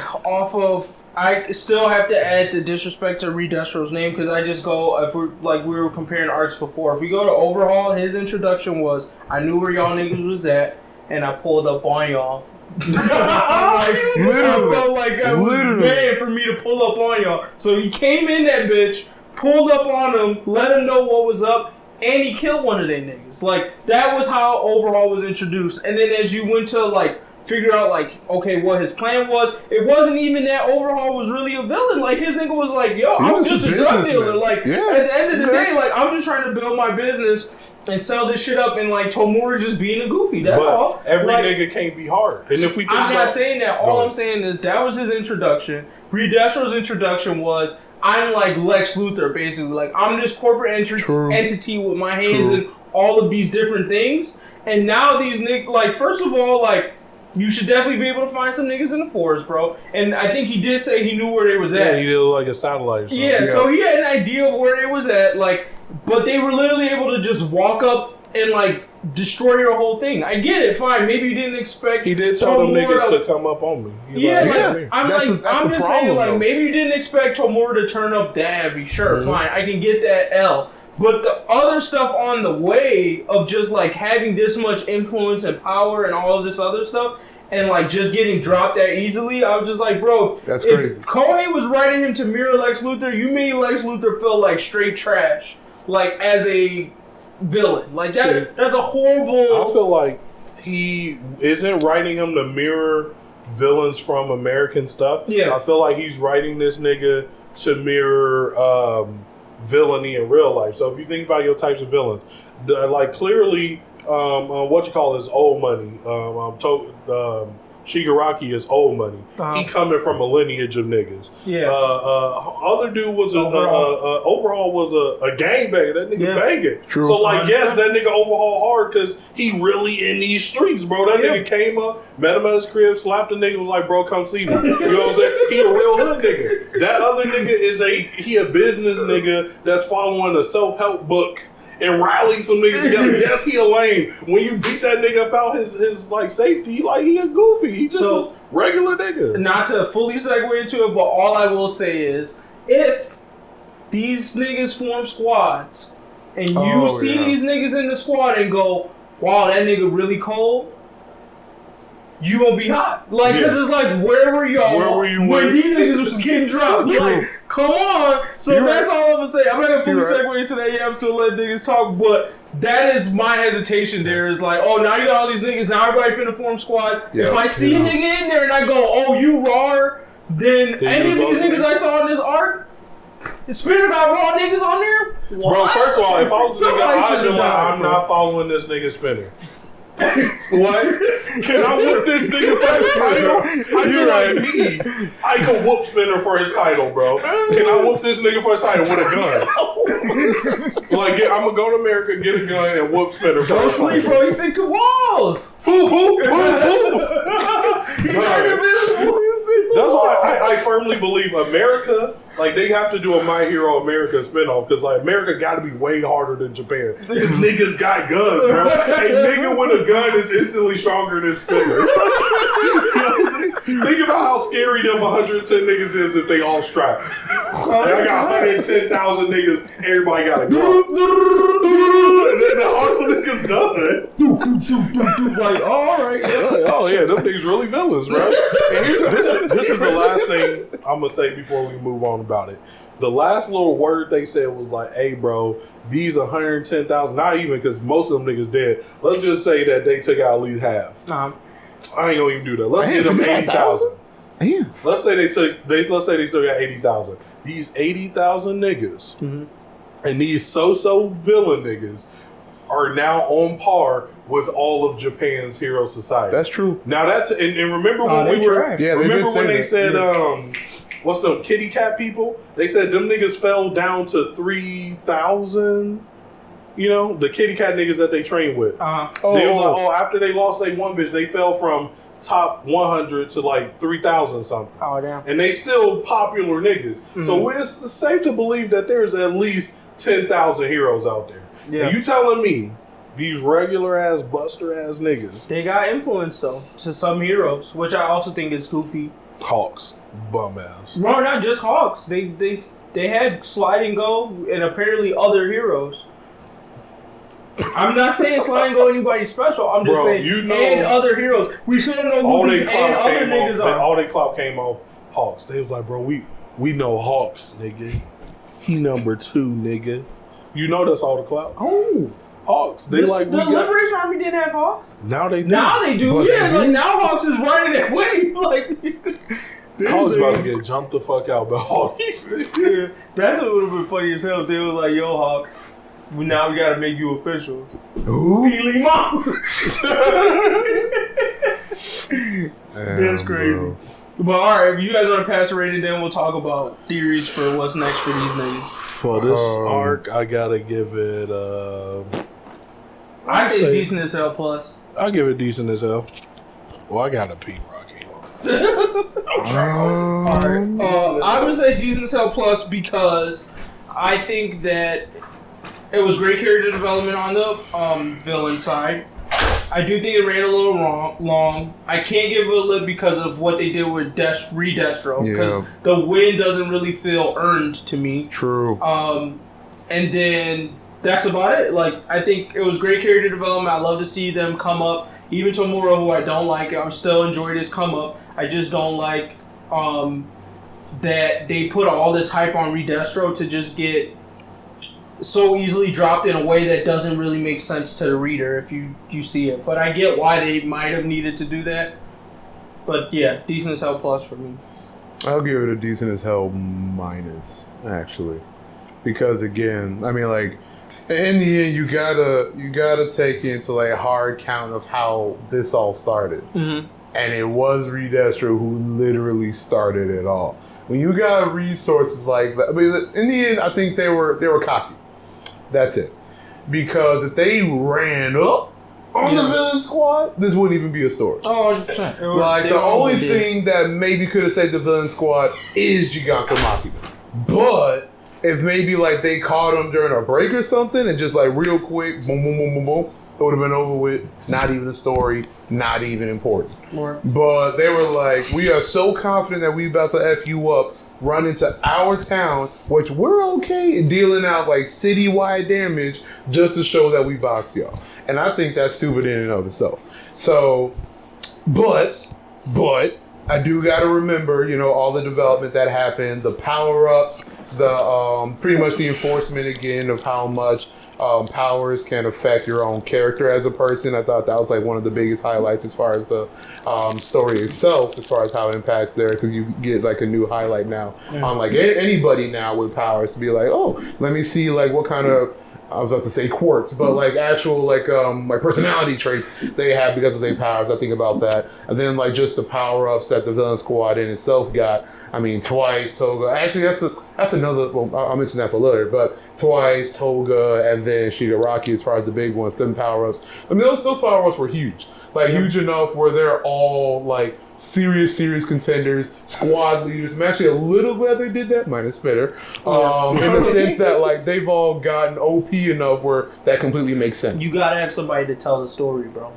I still have to add the disrespect to Reed Destro's name, because I just go, if we're, like, we were comparing arcs before. If we go to Overhaul, his introduction was, I knew where y'all niggas was at, and I pulled up on y'all. Literally. I felt like it was bad for me to pull up on y'all. So he came in that bitch, pulled up on him, let him know what was up, and he killed one of their niggas. Like, that was how Overhaul was introduced. And then as you went to, like, figure out, like, okay, what his plan was. It wasn't even that Overhaul was really a villain. Like, his nigga was like, yo, I'm just a drug dealer. Like, at the end of the day, like, I'm just trying to build my business and sell this shit up, and, like, Tomura just being a goofy. That's all. Every nigga can't be hard. And if we think I'm not saying that. All I'm saying is that was his introduction. Reed Destro's introduction was, I'm like Lex Luthor, basically. Like, I'm this corporate entity with my hands in all of these different things. And now these niggas, like, first of all, like, you should definitely be able to find some niggas in the forest, bro. And I think he did say he knew where they was at. Yeah, he did like a satellite or something. Yeah, so he had an idea of where they was at, like, but they were literally able to just walk up and, like, destroy your whole thing. I get it, fine. Maybe you didn't expect. He did tell them niggas to come up on me. I'm just saying, like, maybe you didn't expect Tomura to turn up that heavy. Sure, fine. I can get that L. But the other stuff on the way of just, like, having this much influence and power and all of this other stuff, and, like, just getting dropped that easily, I was just like, bro, that's crazy. Kohei was writing him to mirror Lex Luthor, you made Lex Luthor feel like straight trash, like, as a villain. Like, that's a horrible... I feel like he isn't writing him to mirror villains from American stuff. Yeah. I feel like he's writing this nigga to mirror... villainy in real life. So if you think about your types of villains, like clearly, what you call is old money. Shigaraki is old money. He coming from a lineage of niggas. Yeah. Other dude was overall was a gangbanger. That nigga banging. True. So like, yes, that nigga Overhaul hard because he really in these streets, bro. That nigga came up, met him at his crib, slapped the nigga, was like, bro, come see me. You know what I'm saying? He a real hood nigga. That other nigga is he a business nigga that's following a self-help book and rallying some niggas together. Yes, he a lame. When you beat that nigga up out his like safety, like he a goofy. He just a regular nigga. Not to fully segue into it, but all I will say is, if these niggas form squads and you see these niggas in the squad and go, wow, that nigga really cold, you gonna be hot. Like, cause it's like, where were y'all? Where were you when these niggas was getting dropped? Like, come on. So that's all I'm gonna say. I'm not gonna fully segue into that. Yeah, I'm still letting niggas talk, but that is my hesitation there. Is like, oh, now you got all these niggas, now everybody finna form squads. If I see a nigga in there and I go, oh, you raw, then any of these niggas I saw in this arc, Spinner got raw niggas on there? What? Bro, first of all, if I was a nigga, I'd be like, I'm not following this nigga Spinner. What? Can I whoop this nigga for his title? I feel like me. I can whoop Spinner for his title, bro. Can I whoop this nigga for his title with a gun? Like, I'm gonna go to America, get a gun, and whoop Spinner for his title. Don't sleep, bro. You stick to walls. That's why firmly believe America, like, they have to do a My Hero America spinoff because, like, America got to be way harder than Japan because niggas got guns, bro. A nigga with a gun is instantly stronger than Spinner. You know what I'm saying? Think about how scary them 110 niggas is if they all strapped. Like, I got 110,000 niggas, everybody got a gun. And then all the niggas done. Like, all right. Oh, yeah, them niggas really villains, bro. And this is the last thing I'm going to say before we move on about it. The last little word they said was like, hey, bro, these 110,000, not even because most of them niggas dead. Let's just say that they took out at least half. I ain't gonna even do that. Let's get them 80,000. Let's say they still got 80,000. These 80,000 niggas and these so villain niggas are now on par with all of Japan's hero society. That's true. Now that's and remember when we were remember when they said what's them kitty cat people? They said them niggas fell down to 3,000. You know, the kitty cat niggas that they trained with. They was like, after they lost they one bitch, they fell from top 100 to like 3,000 something. Oh, damn. And they still popular niggas. So it's safe to believe that there's at least 10,000 heroes out there. Yeah. And you telling me these regular ass buster ass niggas, they got influence though to some heroes, which I also think is goofy. Hawks, bum ass. No, not just Hawks. They had Slide and Go and apparently other heroes. I'm not saying Slide and Go anybody special. I'm just saying and other heroes. We should know who these and other niggas are. All they clout came off Hawks. They was like, bro, we know Hawks, nigga. He number 2, nigga. You know that's all the clout. Oh. Hawks. They like the Liberation Army didn't have Hawks. Now they do. Now they do. But yeah, like now Hawks is running that way. Like Hawks about to get jumped the fuck out by all these niggas. That's what would have been funny as hell. They was like, yo, Hawks, now we gotta make you official. Steely Mom. That's crazy. Bro. But alright, if you guys want to pass a rating, then we'll talk about theories for what's next for these niggas. For this arc, I gotta give it I say decent as hell plus. I'll give it decent as hell. Well, I gotta pee, Rocky. Alright. I'm gonna say decent as hell plus because I think that it was great character development on the villain side. I do think it ran a little long. I can't give it a lip because of what they did with Redestro. Because the win doesn't really feel earned to me. True. And then that's about it. Like, I think it was great character development. I love to see them come up. Even Tomura, who I don't like, I still enjoy this come up. I just don't like that they put all this hype on Redestro to just get so easily dropped in a way that doesn't really make sense to the reader if you see it. But I get why they might have needed to do that. But yeah, decent as hell plus for me. I'll give it a decent as hell minus, actually. Because again, I mean, like, in the end, you gotta take into like a hard count of how this all started. Mm-hmm. And it was Redestro who literally started it all. When you got resources like that, I mean, in the end, I think they were cocky. That's it. Because if they ran up on the villain squad, this wouldn't even be a story. Oh, 100%. Like, the only thing that maybe could have saved the villain squad is Gigante Maki. But if maybe, like, they caught him during a break or something and just, like, real quick, boom, boom, boom, boom, boom, it would have been over with. Not even a story. Not even important. More. But they were like, we are so confident that we about to F you up, run into our town, which we're okay in dealing out like citywide damage just to show that we box y'all. And I think that's stupid in and of itself. So, but I do got to remember, you know, all the development that happened, the power-ups, the pretty much the enforcement again of how much powers can affect your own character as a person. I thought that was like one of the biggest highlights as far as the story itself, as far as how it impacts there, because you get like a new highlight now on like anybody now with powers to be like, oh, let me see like what kind of, I was about to say quirks, but like actual like personality traits they have because of their powers. I think about that. And then like just the power-ups that the villain squad in itself got. I mean, Twice, Toga. Actually, that's another, well, I'll mention that for later, but Twice, Toga, and then Shigaraki as far as the big ones, them power-ups. I mean, those power-ups were huge. Like, huge enough where they're all, like, serious contenders, squad leaders. I'm actually a little glad they did that, minus Spitter, in the sense that like they've all gotten OP enough where that completely makes sense. You gotta have somebody to tell the story, bro.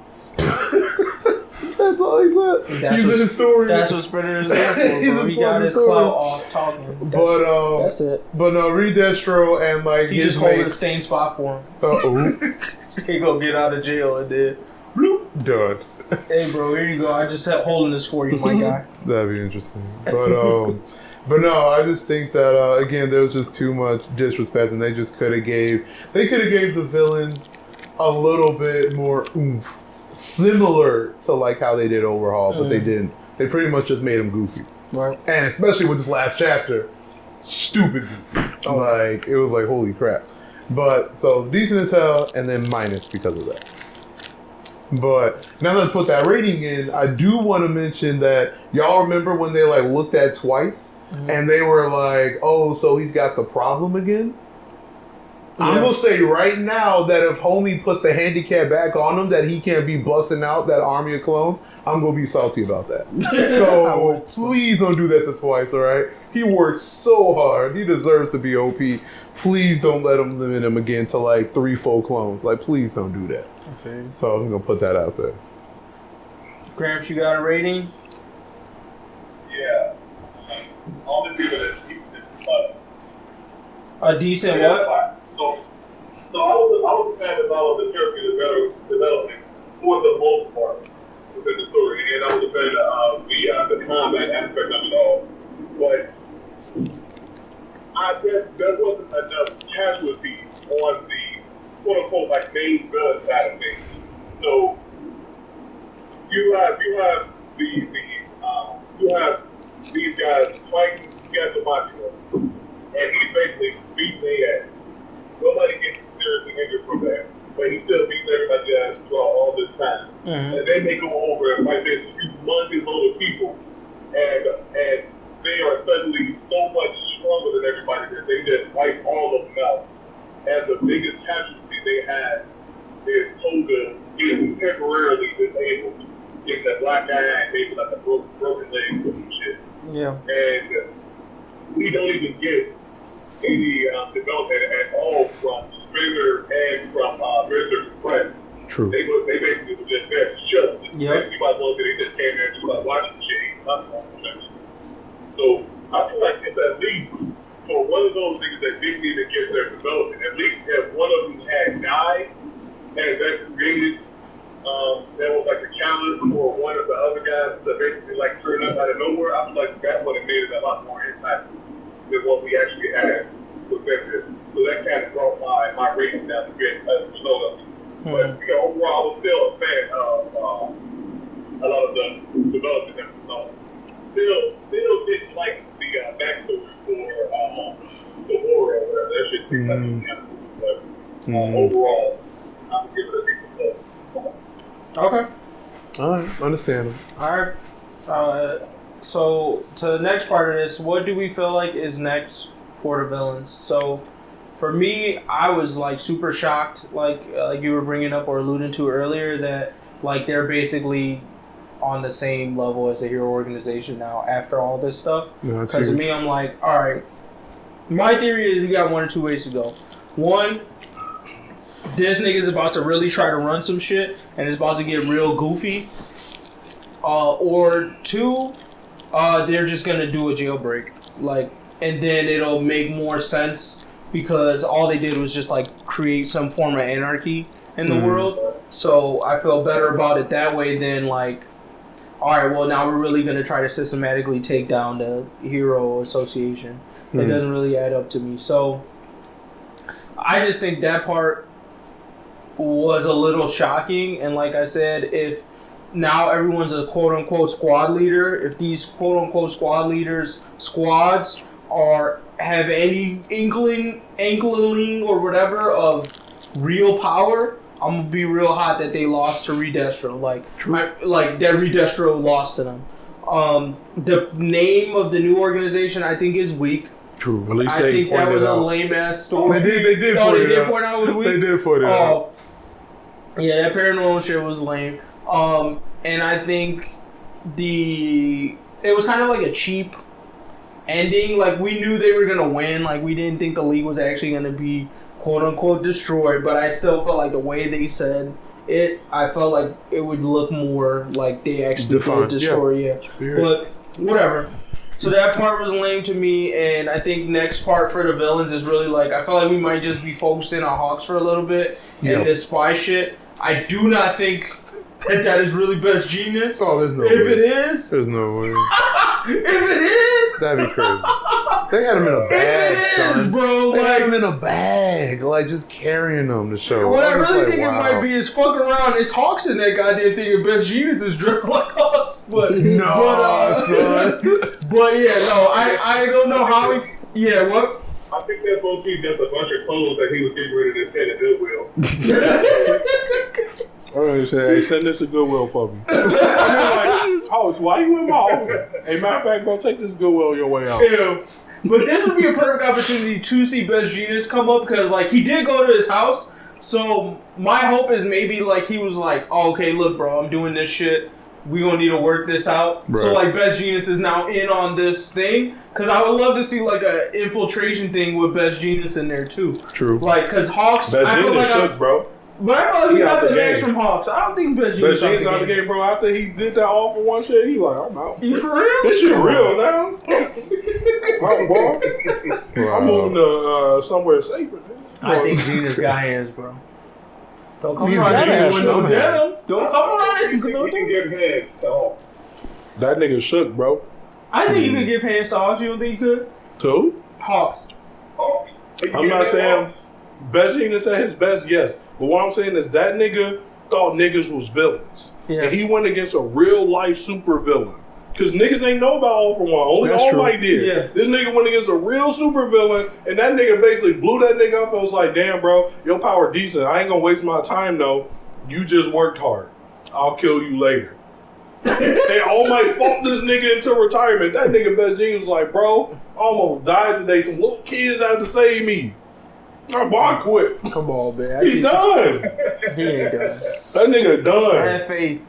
That's all he said. He's in the story. That's what Sprinter is there for, bro. He got his clout off talking. That's it. But no, read Destro and like he just holding the same spot for him. He gonna get out of jail and then bloop. Done. Hey, bro, here you go. I just kept holding this for you, my guy. That'd be interesting. But no, I just think that again, there was just too much disrespect, and they just could have gave the villains a little bit more oomph. Similar to like how they did Overhaul, but they didn't. They pretty much just made him goofy. Right. And especially with this last chapter, stupid goofy. Like, it was like, holy crap. But, so, decent as hell, and then minus because of that. But, now let's put that rating in. I do want to mention that, y'all remember when they like looked at twice, and they were like, oh, so he's got the problem again? Yeah. I'm going to say right now that if homie puts the handicap back on him, that he can't be busting out that army of clones, I'm going to be salty about that. So please don't do that to Twice, all right? He works so hard. He deserves to be OP. Please don't let him limit him again to like 3 full clones. Like, please don't do that. Okay. So I'm going to put that out there. Gramps, you got a rating? Yeah. I'll just give it a decent A decent what? So I was a fan of all of the character development for the most part within the story, and I was a fan of the combat aspect of it all. But I guess there wasn't enough casualties on the quote unquote like main villain side of things. So you have these guys fighting Novachrono, and he's basically beating their ass. Nobody gets seriously injured from that, but he still beats everybody ass throughout all this time. And then they go over and fight this humongous load of people, and they are suddenly so much stronger than everybody that they just wipe all of them out. And the biggest casualty they had is Toga getting temporarily disabled, getting that black eye and maybe like a broken leg or some shit. Yeah. And we don't even get any development at all from Springer and from Mr. Express. True. They basically were just there to show. Yep. You might well they just came there to watching shit. So I feel like it's at least for one of those niggas that didn't even get their development, at least if one of them had died and that created that was like a challenge for one of the other guys to basically like turn up out of nowhere, I feel like that would have made it a lot more impactful than what we actually had with this. So that kind of brought my rating down a bit as a result of it. But overall, I was still a fan of a lot of the development that was on. Still didn't like the backstory for the war or whatever. That shit seemed like but overall, I'm gonna give it a decent vote. Okay. All right, understandable. All right. So to the next part of this, what do we feel like is next for the villains? So for me, I was like super shocked, like you were bringing up or alluding to earlier, that like they're basically on the same level as the hero organization now after all this stuff. Because to me, I'm like, all right. My theory is we got one or two ways to go. One, this nigga's about to really try to run some shit and it's about to get real goofy. Or two, they're just gonna do a jailbreak, like, and then it'll make more sense because all they did was just like create some form of anarchy in the world. So I feel better about it that way than like, all right, well now we're really gonna try to systematically take down the hero association. It doesn't really add up to me. So I just think that part was a little shocking. And like I said, if now everyone's a quote-unquote squad leader, if these quote-unquote squad leaders, squads have any inkling or whatever of real power, I'm gonna be real hot that they lost to Redestro. Like that Redestro lost to them. The name of the new organization I think is weak. True. At least I think that was a lame ass story. They did point out it was weak. They did point it out. Yeah, that paranormal shit was lame. And I think it was kind of like a cheap ending. Like, we knew they were gonna win. Like, we didn't think the league was actually gonna be quote unquote destroyed, but I still felt like the way they said it, I felt like it would look more like they actually did destroy. But whatever. So that part was lame to me, and I think next part for the villains is really like, I felt like we might just be focusing on Hawks for a little bit and this spy shit. I do not think that is really Best Genius. Oh, there's no way. If it is, there's no way. If it is, that'd be crazy. They had him in a bag, son. Bro, they had him in a bag, like just carrying them to show. What I really think it might be is fuck around. It's Hawks in that goddamn thing. And Best Genius is dressed like Hawks, but son. But yeah, no, I don't know how. What? I think that's supposed to be just a bunch of clothes that he was getting ready to send to Goodwill. I said, hey, send this to Goodwill for me. I mean, like, Hawks, why you in my office? Hey, matter of fact, bro, take this Goodwill on your way out. Yeah. But this would be a perfect opportunity to see Best Genius come up, because like he did go to his house. So my hope is maybe like he was like, oh, okay, look, bro, I'm doing this shit. We gonna need to work this out. Right. So like Best Genius is now in on this thing, because I would love to see like a infiltration thing with Best Genius in there too. True. Like, cause Hawks, Best Genius shook, bro. But I feel like he got the match from Hawks. I don't think Best Genius out the game, bro. After he did that all for one shit, he like, I'm out. You for real? This shit real now. I'm moving to somewhere safer. I think Genius got hands, bro. Don't come He's around got here hands. Don't come around here. He can give hands to Hawks. That nigga shook, bro. I think you could give hands to Hawks. You don't think you could? To? Hawks. I'm not saying Best Genius at his best, yes. But what I'm saying is that nigga thought niggas was villains. Yeah. And he went against a real life super villain. Because niggas ain't know about All for One. Only All Might did. Yeah. This nigga went against a real super villain, and that nigga basically blew that nigga up and was like, damn, bro, your power decent. I ain't gonna waste my time, though. You just worked hard. I'll kill you later. And All Might fought this nigga into retirement. That nigga Best Genius was like, bro, I almost died today. Some little kids had to save me. I quit. Come on, man. He done. He ain't done. That nigga done. I have faith.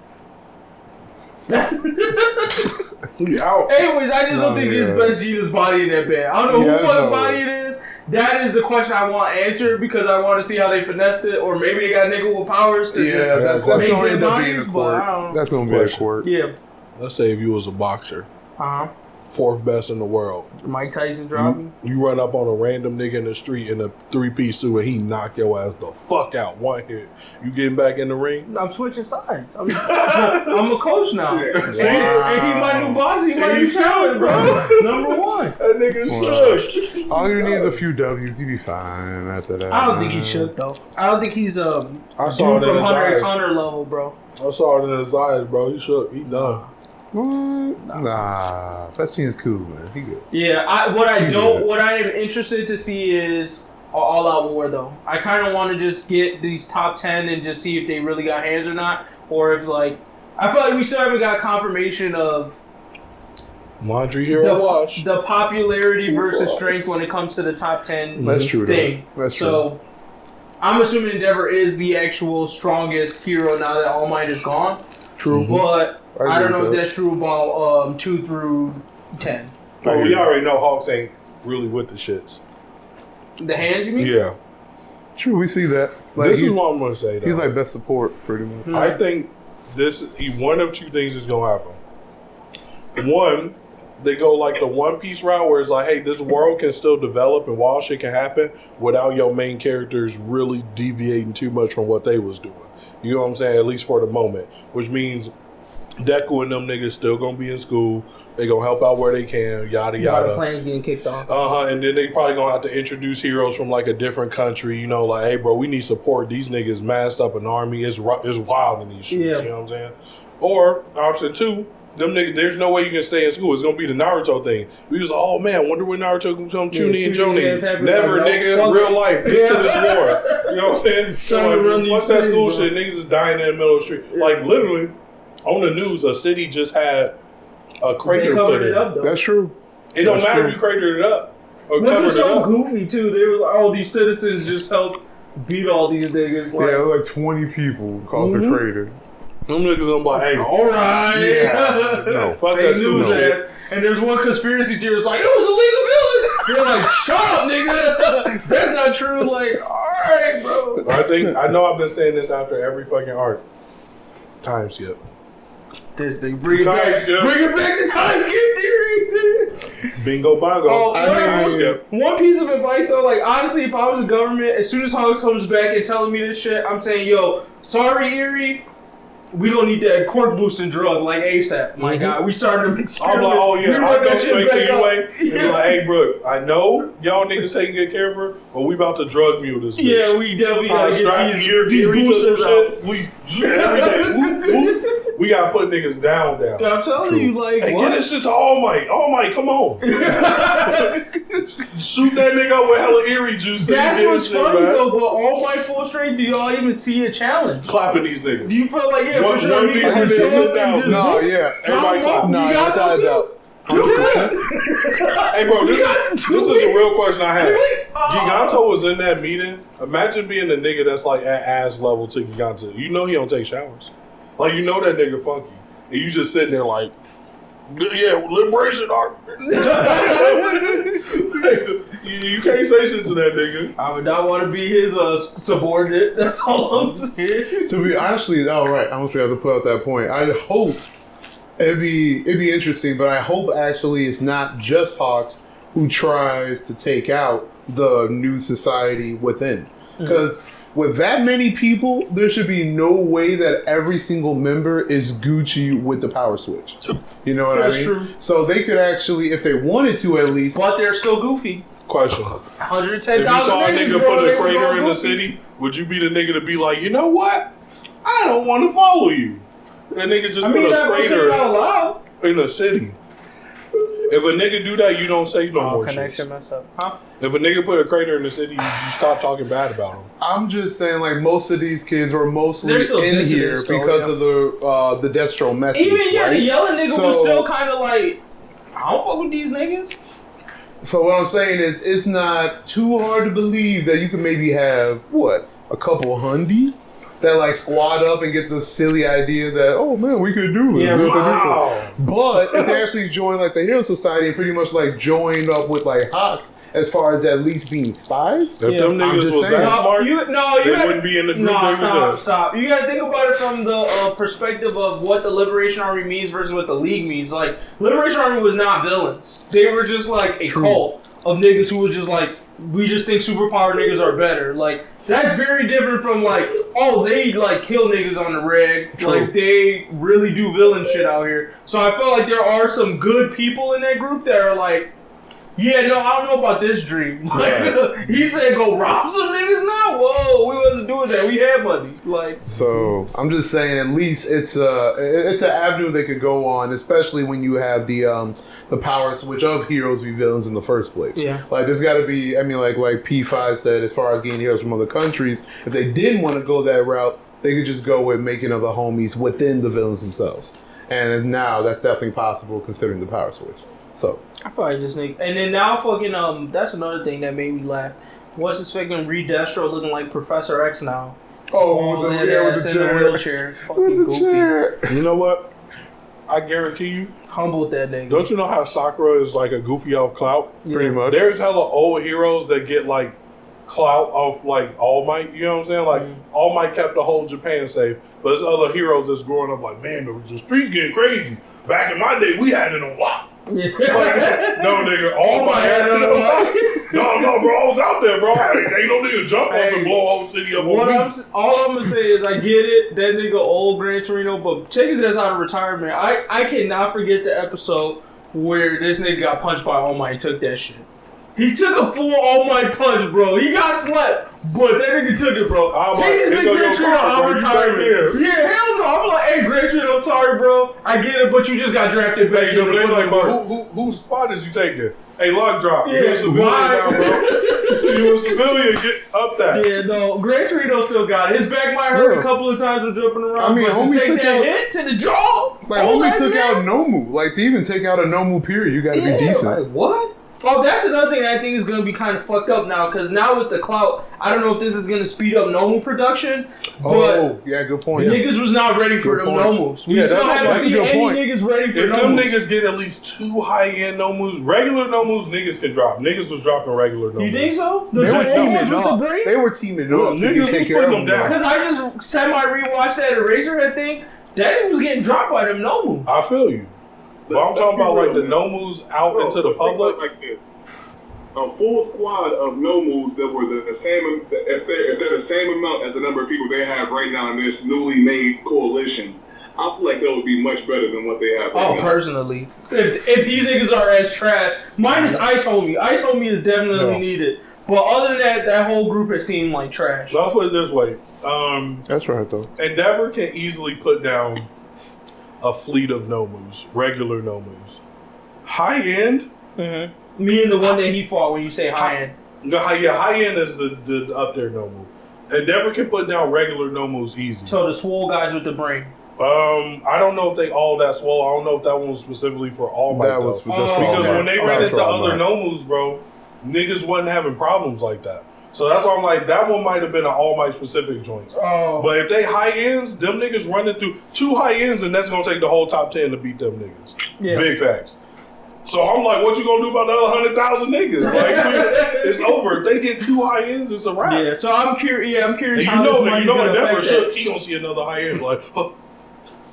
He out. Anyways, I just don't think it's Best Genius body in that bed. I don't know who fucking body it is. That is the question I want answered, because I want to see how they finessed it, or maybe they got nigga with powers to that's make gonna their end up being bodies, a but I court. don't. That's gonna be a court. Yeah. Let's say if you was a boxer, 4th best in the world. Mike Tyson dropping. You run up on a random nigga in the street in a 3-piece suit and he knock your ass the fuck out 1 hit. You getting back in the ring? I'm switching sides. I'm a coach now. See? And he my new boss. He my new talent, bro. Number 1. That nigga shook. All you need is a few W's. You be fine after that. I don't think he shook though. I don't think he's I dude saw it from in Hunter his x eyes. Hunter level, bro. I saw it in his eyes, bro. He shook. He done. Nah, Best Genius cool, man. He good. Yeah, what I am interested to see is All Out War though. I kind of want to just get these top 10 and just see if they really got hands or not, or if like I feel like we still haven't got confirmation of Laundry Hero Watch. The popularity versus strength when it comes to the top 10 That's true, thing. That's true. So I'm assuming Endeavor is the actual strongest hero now that All Might is gone. True. But I don't know if that's true about 2 through 10. Oh, we already know Hawks ain't really with the shits. The hands, you mean? Yeah. True, we see that. Like, This is what I'm going to say, though. He's like best support, pretty much. I think one of 2 things is going to happen. One, they go like the One Piece route where it's like, hey, this world can still develop and wild shit can happen without your main characters really deviating too much from what they was doing. You know what I'm saying? At least for the moment. Which means Deku and them niggas still gonna be in school. They gonna help out where they can, yada yada. The plan's getting kicked off. And then they probably gonna have to introduce heroes from like a different country. You know, like, hey, bro, we need support. These niggas masked up an army. It's wild in these streets. You know what I'm saying? Or option 2, them niggas. There's no way you can stay in school. It's gonna be the Naruto thing. We was oh man, wonder when Naruto can come Chunin and Jonin. Never, nigga. Real life. Get to this war. You know what I'm saying? So like, what's that school shit? Niggas is dying in the middle of the street. Like literally. On the news, a city just had a crater put in. That's true. It don't matter if you cratered it up or Which covered was it so up. goofy too. They was all these citizens just helped beat all these niggas. Like, Yeah, like 20 people caused the crater. Them niggas, I'm like, hey, all right. Yeah. No, fuck that stupid shit. And there's one conspiracy theorist like, it was a legal village. You're like, shut up, nigga. That's not true. Like, all right, bro. I know I've been saying this after every fucking arc. Time skip. This thing, bring it back to time skip theory. Bingo bongo. Oh, Time skip. One piece of advice though, like honestly, if I was the government, as soon as Hawks comes back and telling me this shit, I'm saying, yo, sorry, Erie. We don't need that cork boosting drug like ASAP. My God, we started to experiment. I'm like, oh yeah, I'll go straight to you way and be Yeah. like, hey, bro, I know y'all niggas taking good care of her, but we about to drug mule this bitch. Yeah, we definitely gotta get these boosters out. We every day. Whoop. We gotta put niggas down. I'm telling you, like, hey, what? get this shit to All Might. All Might, come on. Shoot that nigga up with hella Erie juice. That's what's funny though, but All Might full strength, do y'all even see a challenge? Clapping these niggas. Do you feel like, yeah, One for sure, V for 10,000. No, yeah. Everybody clap. No, that's tied out. Hey, bro, this is a real question I have. Giganto was in that meeting. Imagine being the nigga that's like at ass level to Giganto. You know he don't take showers. Like, you know that nigga funky. And you just sitting there like, yeah, liberation art. You can't say shit to that nigga. I would not want to be his subordinate. That's all I'm saying. To be honestly, right. I almost have to put out that point. I hope it'd be interesting, but I hope actually it's not just Hawks who tries to take out the new society within. Because with that many people, there should be no way that every single member is Gucci with the power switch. You know what I mean? True. So they could actually, if they wanted to at least... But they're still goofy. Question. 110,000 If you saw a nigga bro, put a they were crater all in the goofy. city, would you be the nigga to be like, you know what? I don't want to follow you. That nigga just put a crater out loud. in the city. If a nigga do that, you don't say no more Connection shit. messed up. Huh? If a nigga put a crater in the city, you stop talking bad about him. I'm just saying, like, most of these kids were mostly They're still in here dissidents, though, because of the Destro message. Even the right? yelling nigga So- was still kind of like, I don't fuck with these niggas. So what I'm saying is, it's not too hard to believe that you can maybe have a couple hundy that like squad up and get the silly idea that, oh man, we could do this. Yeah, wow. But if they actually join like the Hero Society and pretty much like joined up with like Hawks as far as at least being spies. If them I'm niggas just was saying. that smart, you they gotta- wouldn't be in the group they was in. Stop. You gotta think about it from the perspective of what the Liberation Army means versus what the League means. Like, Liberation Army was not villains. They were just like a cult of niggas who was just like, we just think superpower niggas are better. Like, that's very different from like, oh, they like kill niggas on the reg. True. Like, they really do villain shit out here. So I feel like there are some good people in that group that are like, yeah, no, I don't know about this dream. Like, he said go rob some niggas now? Whoa, we wasn't doing that. We had money. Like, So I'm just saying, at least it's an avenue they could go on, especially when you have the power switch of heroes be villains in the first place. Yeah. Like there's got to be. I mean, like P5 said, as far as getting heroes from other countries, if they didn't want to go that route, they could just go with making other homies within the villains themselves. And now that's definitely possible considering the power switch. So I feel like this nigga. And then now fucking, that's another thing that made me laugh. What's his fucking Redestro looking like Professor X now? with the wheelchair. Fucking With the goofy. chair. You know what? I guarantee you. Humbled that nigga. Don't you know how Sakura is like a goofy off clout? Pretty much. There's hella old heroes that get like clout off like All Might. You know what I'm saying? Like All Might kept the whole Japan safe, but there's other heroes that's growing up like, man, the streets getting crazy. Back in my day, we had it on lock. Like, no nigga, All Might had it on lock. No, bro, I was out there, bro. Ain't no nigga jump off and blow a whole city up on me. All I'm gonna say is I get it, that nigga old Gran Torino, but check his ass out of retirement. I cannot forget the episode where this nigga got punched by All Might and took that shit. He took a full All Might punch, bro. He got slapped, but that nigga took it, bro. Take his nigga Gran Torino out of retirement. Yeah, hell no. I'm like, hey, Gran Torino, I'm sorry, bro. I get it, but you just got drafted back. They like, but whose spot is you taking? Hey, lock drop. Yeah, You a civilian now, bro. You a civilian. Get up that. Yeah, no. Gran Torino still got it. His back might hurt a couple of times with jumping around. I mean, but homie to take took that out- hit to the jaw. Like, homie took out Nomu. Like, to even take out a Nomu period, you got to be decent. Like, what? Oh, that's another thing that I think is going to be kind of fucked up now, because now with the clout, I don't know if this is going to speed up normal production, but yeah, good point. niggas was not ready for them normals. We still haven't seen any niggas ready for normals. If them normals. niggas get at least 2 high-end normals, regular normals, niggas can drop. Niggas was dropping regular normals. You think so? They were teaming up. Niggas was putting them down. Because I just semi-rewatched that Eraserhead thing. That was getting dropped by them normals. I feel you. But I'm talking about like the normals out into the public. Like this. A full squad of nomos that were the same, if they're the same amount as the number of people they have right now in this newly made coalition, I feel like that would be much better than what they have right now. Personally. If these niggas are as trash, minus Ice Homie. Ice Homie is definitely needed. But other than that, that whole group has seemed like trash. So I'll put it this way. That's right, though. Endeavor can easily put down a fleet of nomos, regular nomos. High end? Mm-hmm. Meaning the one that he fought when you say high end. High end is the up there nomo. Endeavor can put down regular nomos easy. So the swole guys with the brain. I don't know if they all that swole. I don't know if that one was specifically for All Might. That was because when they ran into other nomos, bro, niggas wasn't having problems like that. So that's why I'm like, that one might have been an All Might specific joint. Oh. But if they high ends, them niggas running through 2 high ends, and that's gonna take the whole top 10 to beat them niggas. Yeah. Big facts. So I'm like, what you gonna do about the other 100,000 niggas? Like, it's over. If they get 2 high ends, it's a wrap. Yeah. So I'm curious. Yeah, I'm curious. And you know, Endeavor should. He gonna see another high end like, oh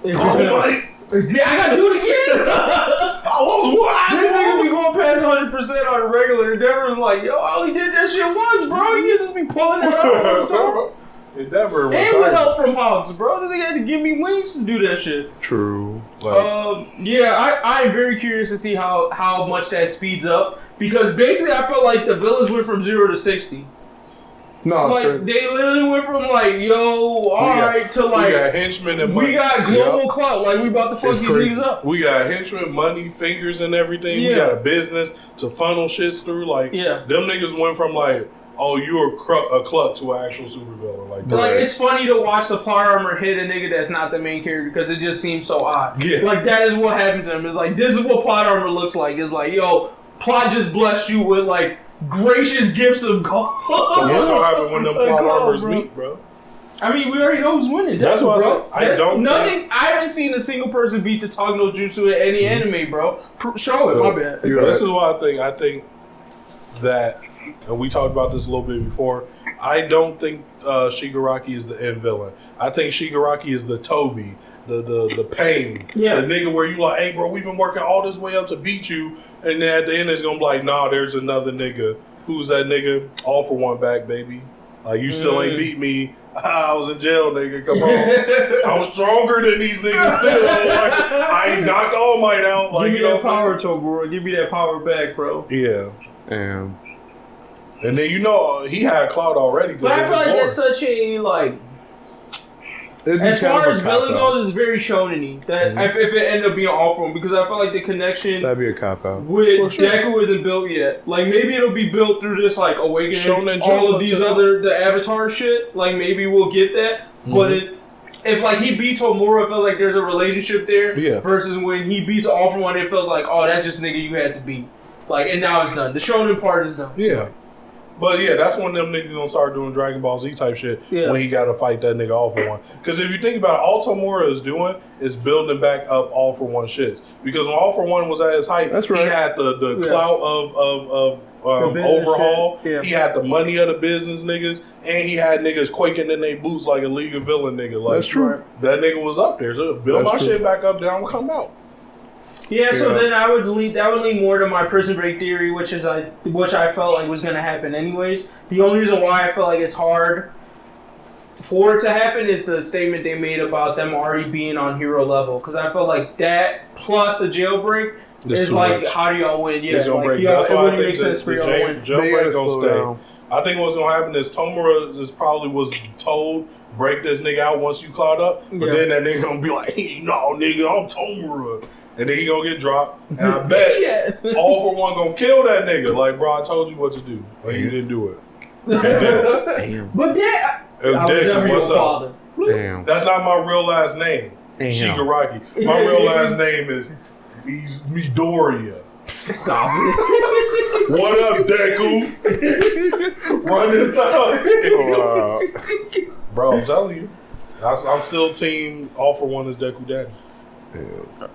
my. Yeah, I gotta do it again. I was what? This nigga be going past 100% on a regular. Endeavor is like, yo, I only did that shit once, bro. You can't just be pulling it out all the time. Endeavor, and with help from Hobbs, bro. The nigga had to give me wings to do that shit. True. Yeah, I am very curious to see how much that speeds up, because basically I felt like the villains went from 0 to 60. No, like they literally went from like, yo, alright, to like, we got henchmen and money. We got global clout, like we about to fuck these niggas up. We got henchmen, money, fingers, and everything. Yeah. We got a business to funnel shits through. Like, them niggas went from like, oh, you're a cluck to an actual supervillain. Like it's funny to watch the plot armor hit a nigga that's not the main character, because it just seems so odd. Yeah. Like, that is what happened to him. It's like, this is what plot armor looks like. It's like, yo, plot just blessed you with like gracious gifts of gold. So what's gonna happen when them plot armors meet, bro? I mean, we already know who's winning. That's what I said. I haven't seen a single person beat the Tog no Jutsu in any anime, bro. Show it, my bad. This is what I think. I think that, and we talked about this a little bit before, I don't think Shigaraki is the end villain. I think Shigaraki is the Toby, the pain. Yeah. The nigga where you like, hey bro, we've been working all this way up to beat you, and then at the end it's gonna be like, nah, there's another nigga. Who's that nigga? All for one back, baby. Like, you still ain't beat me. I was in jail, nigga. Come on. I'm stronger than these niggas still. Like, I ain't knocked All Might out. Like, give me that power, bro. Give me that power back, bro. Yeah. Damn. And then, you know, he had clout already. But I feel like that's such a, like, as far as villain goes, it's very shonen-y. That if it ended up being All For One, because I feel like the connection that'd be a cop-out with Deku isn't built yet. Like, maybe it'll be built through this, like, awakening shonen all of these the Avatar shit. Like, maybe we'll get that. But if like he beats Homura, it feels like there's a relationship there. Yeah. Versus when he beats All For One, it feels like, oh, that's just a nigga you had to beat. Like, and now it's done. The shonen part is done. Yeah. But yeah, that's when them niggas gonna start doing Dragon Ball Z type shit when he gotta fight that nigga All For One. Because if you think about it, all Tomura is doing is building back up All For One shits. Because when All For One was at his height, he had the clout of overhaul. Yeah. He had the money of the business niggas, and he had niggas quaking in their boots like a League of Villain nigga. Like, that's true. That nigga was up there. So build my shit back up, then I'm gonna come out. Yeah, so then that would lead more to my Prison Break theory, which I felt like was gonna happen anyways. The only reason why I felt like it's hard for it to happen is the statement they made about them already being on hero level, because I felt like that plus a jailbreak is like much. How do y'all win? Yeah, it's gonna like, break. That's why I think the jailbreak gonna stay. Down. I think what's gonna happen is Tomura probably was told, break this nigga out once you caught up, but then that nigga gonna be like, hey, no nigga, I'm Tomura. And then he gonna get dropped. And I bet All For One gonna kill that nigga. Like, bro, I told you what to do. But you didn't do it. Damn. But then, what's up? Damn. That's not my real last name. Shigaraki. My real last name is Midoriya. Stop it. What up, Deku? Running through. Wow. Bro, I'm telling you. I'm still team all for one is Deku Daddy.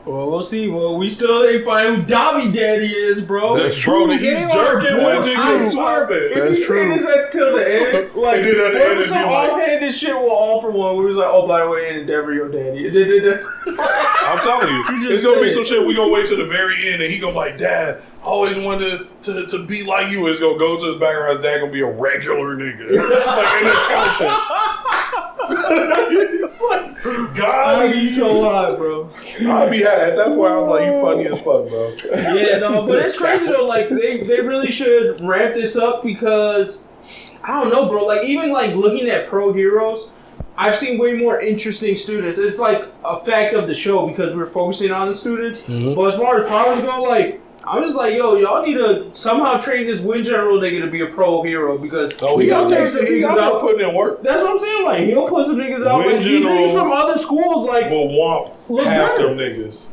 Well, we'll see. Well, we still ain't find who Dobby Daddy is, bro. That's true. He's jerking with I niggas. swear, if you say this until the end, like, And then at the end, what some it's like- offhanded shit will all for one. We was like, oh, by the way, and Endeavor your daddy. I'm telling you, it's gonna be some shit. We gonna wait till the very end, and he gonna be like, Dad, I always wanted to be like you. It's gonna go to his background. His dad gonna be a regular nigga, like an accountant. It's like, God, He's so hot, bro. I'd be happy. At that point, I'm like, you funny as fuck, bro. Yeah, no, but it's crazy though. Like they really should ramp this up because I don't know, bro. Like even like looking at pro heroes, I've seen way more interesting students. It's like a fact of the show because we're focusing on the students. Mm-hmm. But as far as powers go, like I'm just like, yo, y'all need to somehow train this wind general nigga to be a pro hero because He got out. putting in work. That's what I'm saying. Like he'll put some niggas out. Wind Like these general niggas from other schools, like will womp look half better. them niggas.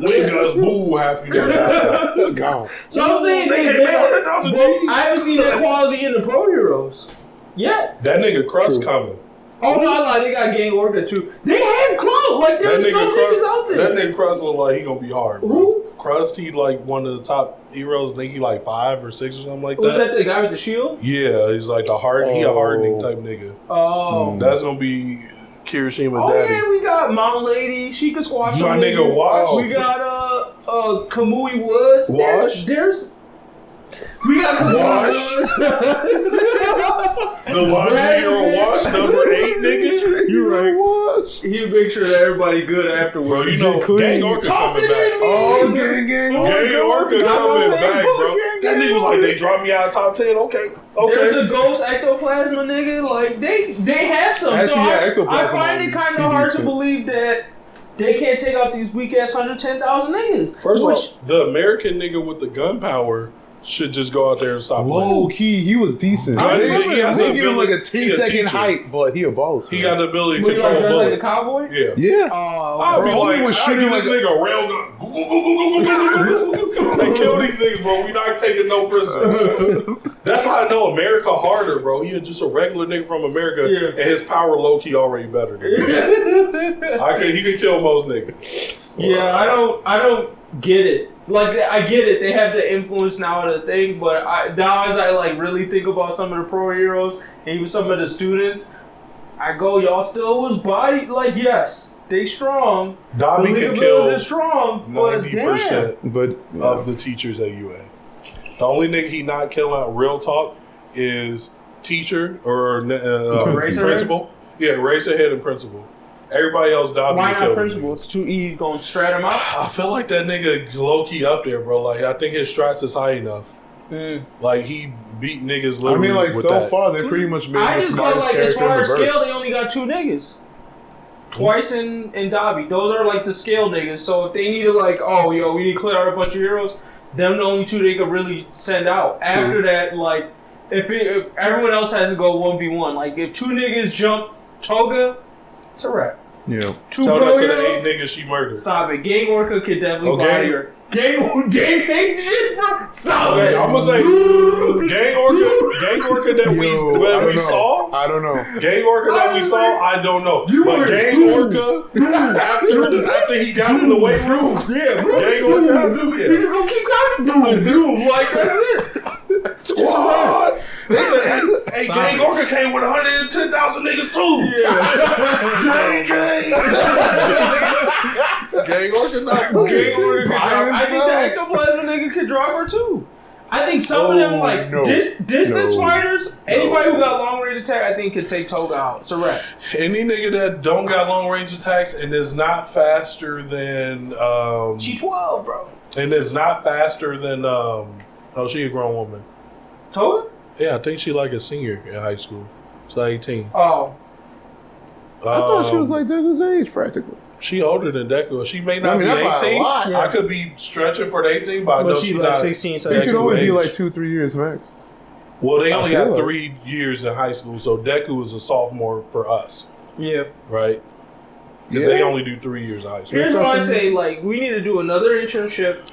Wind guns boo half you niggas. Gone. So I'm saying They they can't make 100,000 G's. I haven't seen that quality in the pro heroes yet. That nigga Crust coming. Oh no, I lied. They got Gang Orca too. They have clout. Like That there's some niggas Crust, out that there. nigga Crust look like he gonna be hard, bro. Who? Crust, he like one of the top heroes. I think he like 5 or 6 or something like Was that. that the guy with the shield? Yeah, he's like he a hardening type nigga. Oh. That's gonna be Kirishima Oh Daddy. yeah, we got Mountain Lady. She can squash My some nigga niggas. Wash. We got Kamui Woods. Wash? There's we got Kamui Wash. Woods. The laundry hero Wash, number 8 nigga. You're right. He'll make sure that everybody good Bro, afterwards. you know, Gang Orca Toss coming it back. in me. Oh, gang. Gang Orca You know what coming I'm back, saying? bro. That nigga was like, they dropped me out of top 10. Okay. There's a ghost ectoplasma nigga. Like they have some. Actually, so yeah, I ectoplasma find it kind of would be hard to decent. believe that they can't take out these weak ass 110,000 niggas. First of all, the American nigga with the gun power should just go out there and stop Low playing. key, he was decent. I They remember he has give the him like a ability- he a 10-second teacher. hype, but he a boss. He man. got the ability to When you control like dressed like a bullets. cowboy. Yeah. Yeah. Oh, I'd be bro, like, he was I'd shooting give this like nigga a rail gun. They kill these niggas, bro. We not taking no prisoners. That's how I know America harder, bro. He is just a regular nigga from America, Yeah. and his power low key already better than me. He can kill most niggas. Yeah, I don't get it. Like I get it, they have the influence now of the thing, but now as I like really think about some of the pro heroes and even some of the students, I go, y'all still was body like yes, they strong. Dobby can Bills kill is strong, but 90% But of the teachers at UA. The only nigga he not killing out real talk is teacher or principal. Yeah, Razorhead and principal. Everybody else Dobby why can not kill. principal? It's too easy going to strat him out. I feel like that nigga low key up there, bro. Like I think his strats is high enough. Like he beat niggas. I Literally mean, like with so that. far, they pretty much made I the just feel smartest like as character in far the as scale, verse. they only got 2 niggas. Twice and Dobby. Those are like the scale niggas. So if they need to like, oh yo, we need to clear out a bunch of heroes, them the only 2 they could really send out. After that, like if everyone else has to go 1v1. Like if 2 niggas jump Toga, it's a wrap. Yeah. 2 Tell pro that to the heroes, 8 niggas she murdered. stop it. Gang Orca could definitely Okay. body her. Gang shit, bro. Stop Okay, it. I'm gonna say Gang Orca that we saw. I don't know. Gang Orca that we saw, I don't know. But Gang Orca after he got in the weight room, Yeah, bro. Gang Orca, He's just gonna keep coming. Boom. Like that's it. squad. They said, hey, Gang Orca came with 110,000 niggas too. Yeah. Gang Orca not Gang Orca could by drop. I think the himself. ectoplasma nigga could drop her too. I think some of them like no. distance No. fighters. Anybody who got long range attack, I think could take Toga out. It's a wrap. Any nigga that don't got long range attacks and is not faster than G12, bro. and is not faster than no, she a grown woman. Toga? Yeah, I think she like a senior in high school. She's like 18. Oh, I thought she was like Deku's age, practically. She older than Deku. She may not I mean, be that's by a 18. lot. Yeah. I could be stretching for the 18, but I know but she she's like not. 16, He 17. could only be age. like 2-3 years max. Well, they only feel got like- 3 years in high school, so Deku is a sophomore for us, Yeah. right? Because they only do 3 years of high school. Here's why I say like we need to do another internship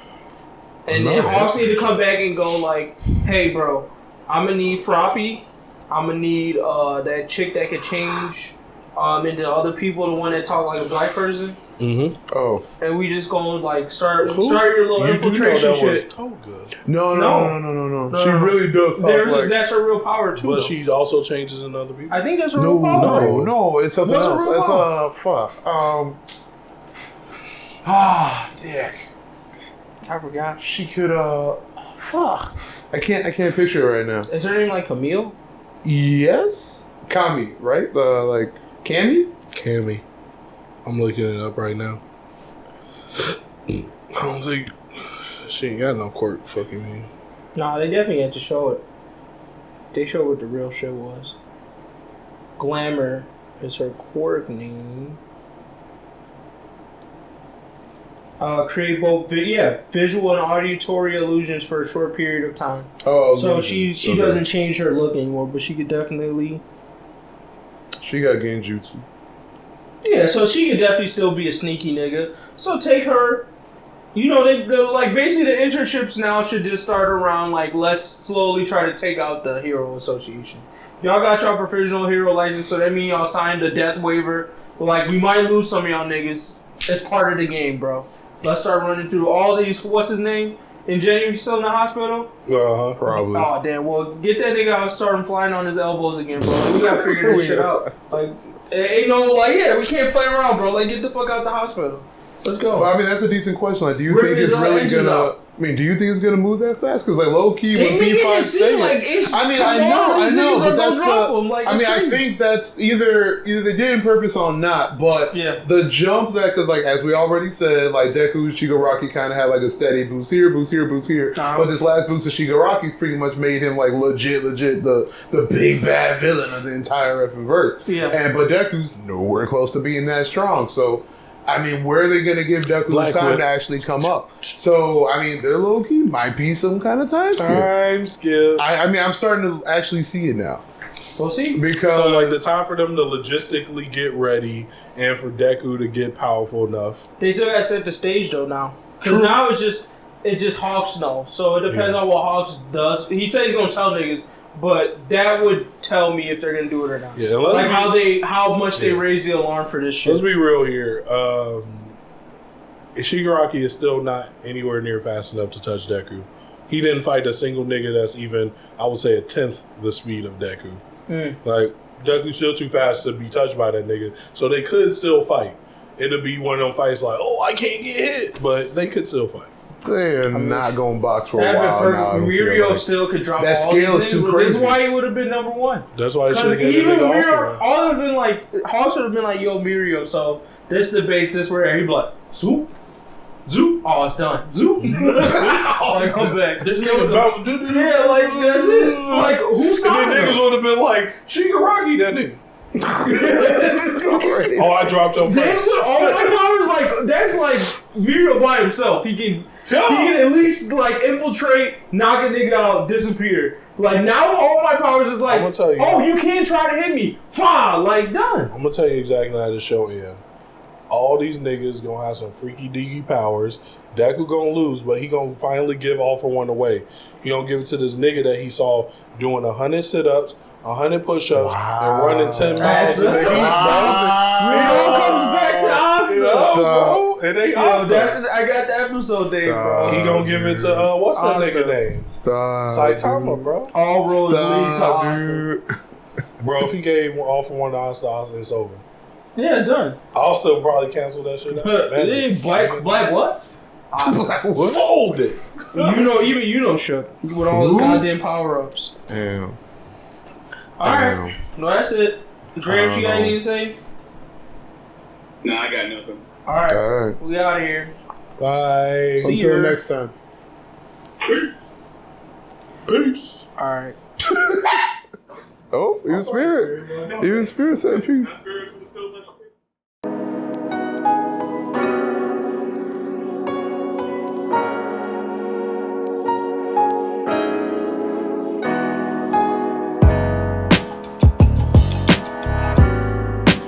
And then Hawks need to come back and go like, hey, bro, I'm going to need Froppy. I'm going to need that chick that could change into other people, the one that talk like a black person. Mm-hmm. Oh. And we just gonna like start your little infiltration shit. Was Toga. No. She really does talk that's her real power too. But though. she also changes in other people. I think that's her real power. No, it's something What's else. her real power? Fuck. Dick. I forgot. She could fuck. I can't picture it right now. Is her name like Camille? Yes. Kami, right? Like Cammy? Cammy. I'm looking it up right now. I don't think she ain't got no quirk. Fucking me. Nah, they definitely had to show it. They showed what the real shit was. Glamour is her quirk name. Create both visual and auditory illusions for a short period of time. Oh, so she doesn't change her look anymore, but she could definitely. She got genjutsu. Yeah, so she could definitely still be a sneaky nigga. So take her. You know, they like basically the internships now should just start around like let's slowly try to take out the hero association. Y'all got y'all professional hero license, so that means y'all signed a death waiver. Like we might lose some of y'all niggas. It's part of the game, bro. Let's start running through all these. What's his name? Ingenuity still in the hospital? Probably. Oh damn! Well, get that nigga out, start him flying on his elbows again, bro. Like, we gotta figure this shit out. Like, ain't no we can't play around, bro. Like, get the fuck out the hospital. Let's go. Well, I mean, that's a decent question. Like, do you think it's really gonna? I mean, do you think it's gonna move that fast? Because like low key with B5 saying, I know, but that's I think that's either they did it on purpose or not. But the jump because like as we already said, like Deku Shigaraki kind of had like a steady boost here. But this last boost of Shigaraki's pretty much made him like legit the big bad villain of the entire effing verse. Yeah. But Deku's nowhere close to being that strong. So. I mean, where are they going to give Deku the time to actually come up? So, I mean, their low-key might be some kind of time skip. I mean, I'm starting to actually see it now. We'll see. Because so, like, the time for them to logistically get ready and for Deku to get powerful enough. They still got to set the stage, though, now. Because now it's just Hawks know. So, it depends on what Hawks does. He said he's going to tell niggas. But that would tell me if they're gonna do it or not. Yeah, like how much they raise the alarm for this shit. Let's be real here. Shigaraki is still not anywhere near fast enough to touch Deku. He didn't fight a single nigga that's even, I would say, a tenth the speed of Deku. Like Deku's still too fast to be touched by that nigga. So they could still fight. It'll be one of them fights like, oh, I can't get hit, but they could still fight. They're not going to box for a while now. Mirio still could drop that all scale is too crazy. This is why he would have been number one. That's why he should have given the nigga off. All would have been like, Hawks would have been like, yo, Mirio, so this is the base, this where he'd be like, zoop. Oh, it's done. Zoop. Like, I'm back. This nigga about to do yeah, like, that's it. Like, who stopped him? And then niggas would have been like, Shigaraki, that nigga. Oh, I dropped him first. All my powers, like, that's like Mirio by himself. He can at least like infiltrate, knock a nigga out, disappear. Like now, all my powers is like, you can't try to hit me. Fine, like done. I'm gonna tell you exactly how the show ends. All these niggas gonna have some freaky deaky powers. Deku gonna lose, but he gonna finally give All for One away. He gonna give it to this nigga that he saw doing 100 sit-ups, 100 push-ups, and running 10 miles in the heat. Mirio comes back to Asta. It ain't Asta. I got the episode name, bro. He gonna give it to what's that nigga name? Saitama, bro. All roads lead to Asta. Bro, if he gave All for One to Asta, it's over. Yeah, done. I'll still probably cancel that shit out. Black what? Black what? Fold it. Even you know shook with all his goddamn power ups. Damn. Alright. No, that's it. Grams, you got anything to say? Nah, I got nothing. Alright. We out of here. Bye. Until next time. Peace. Alright. Oh, even Spirit. Even Spirit said peace.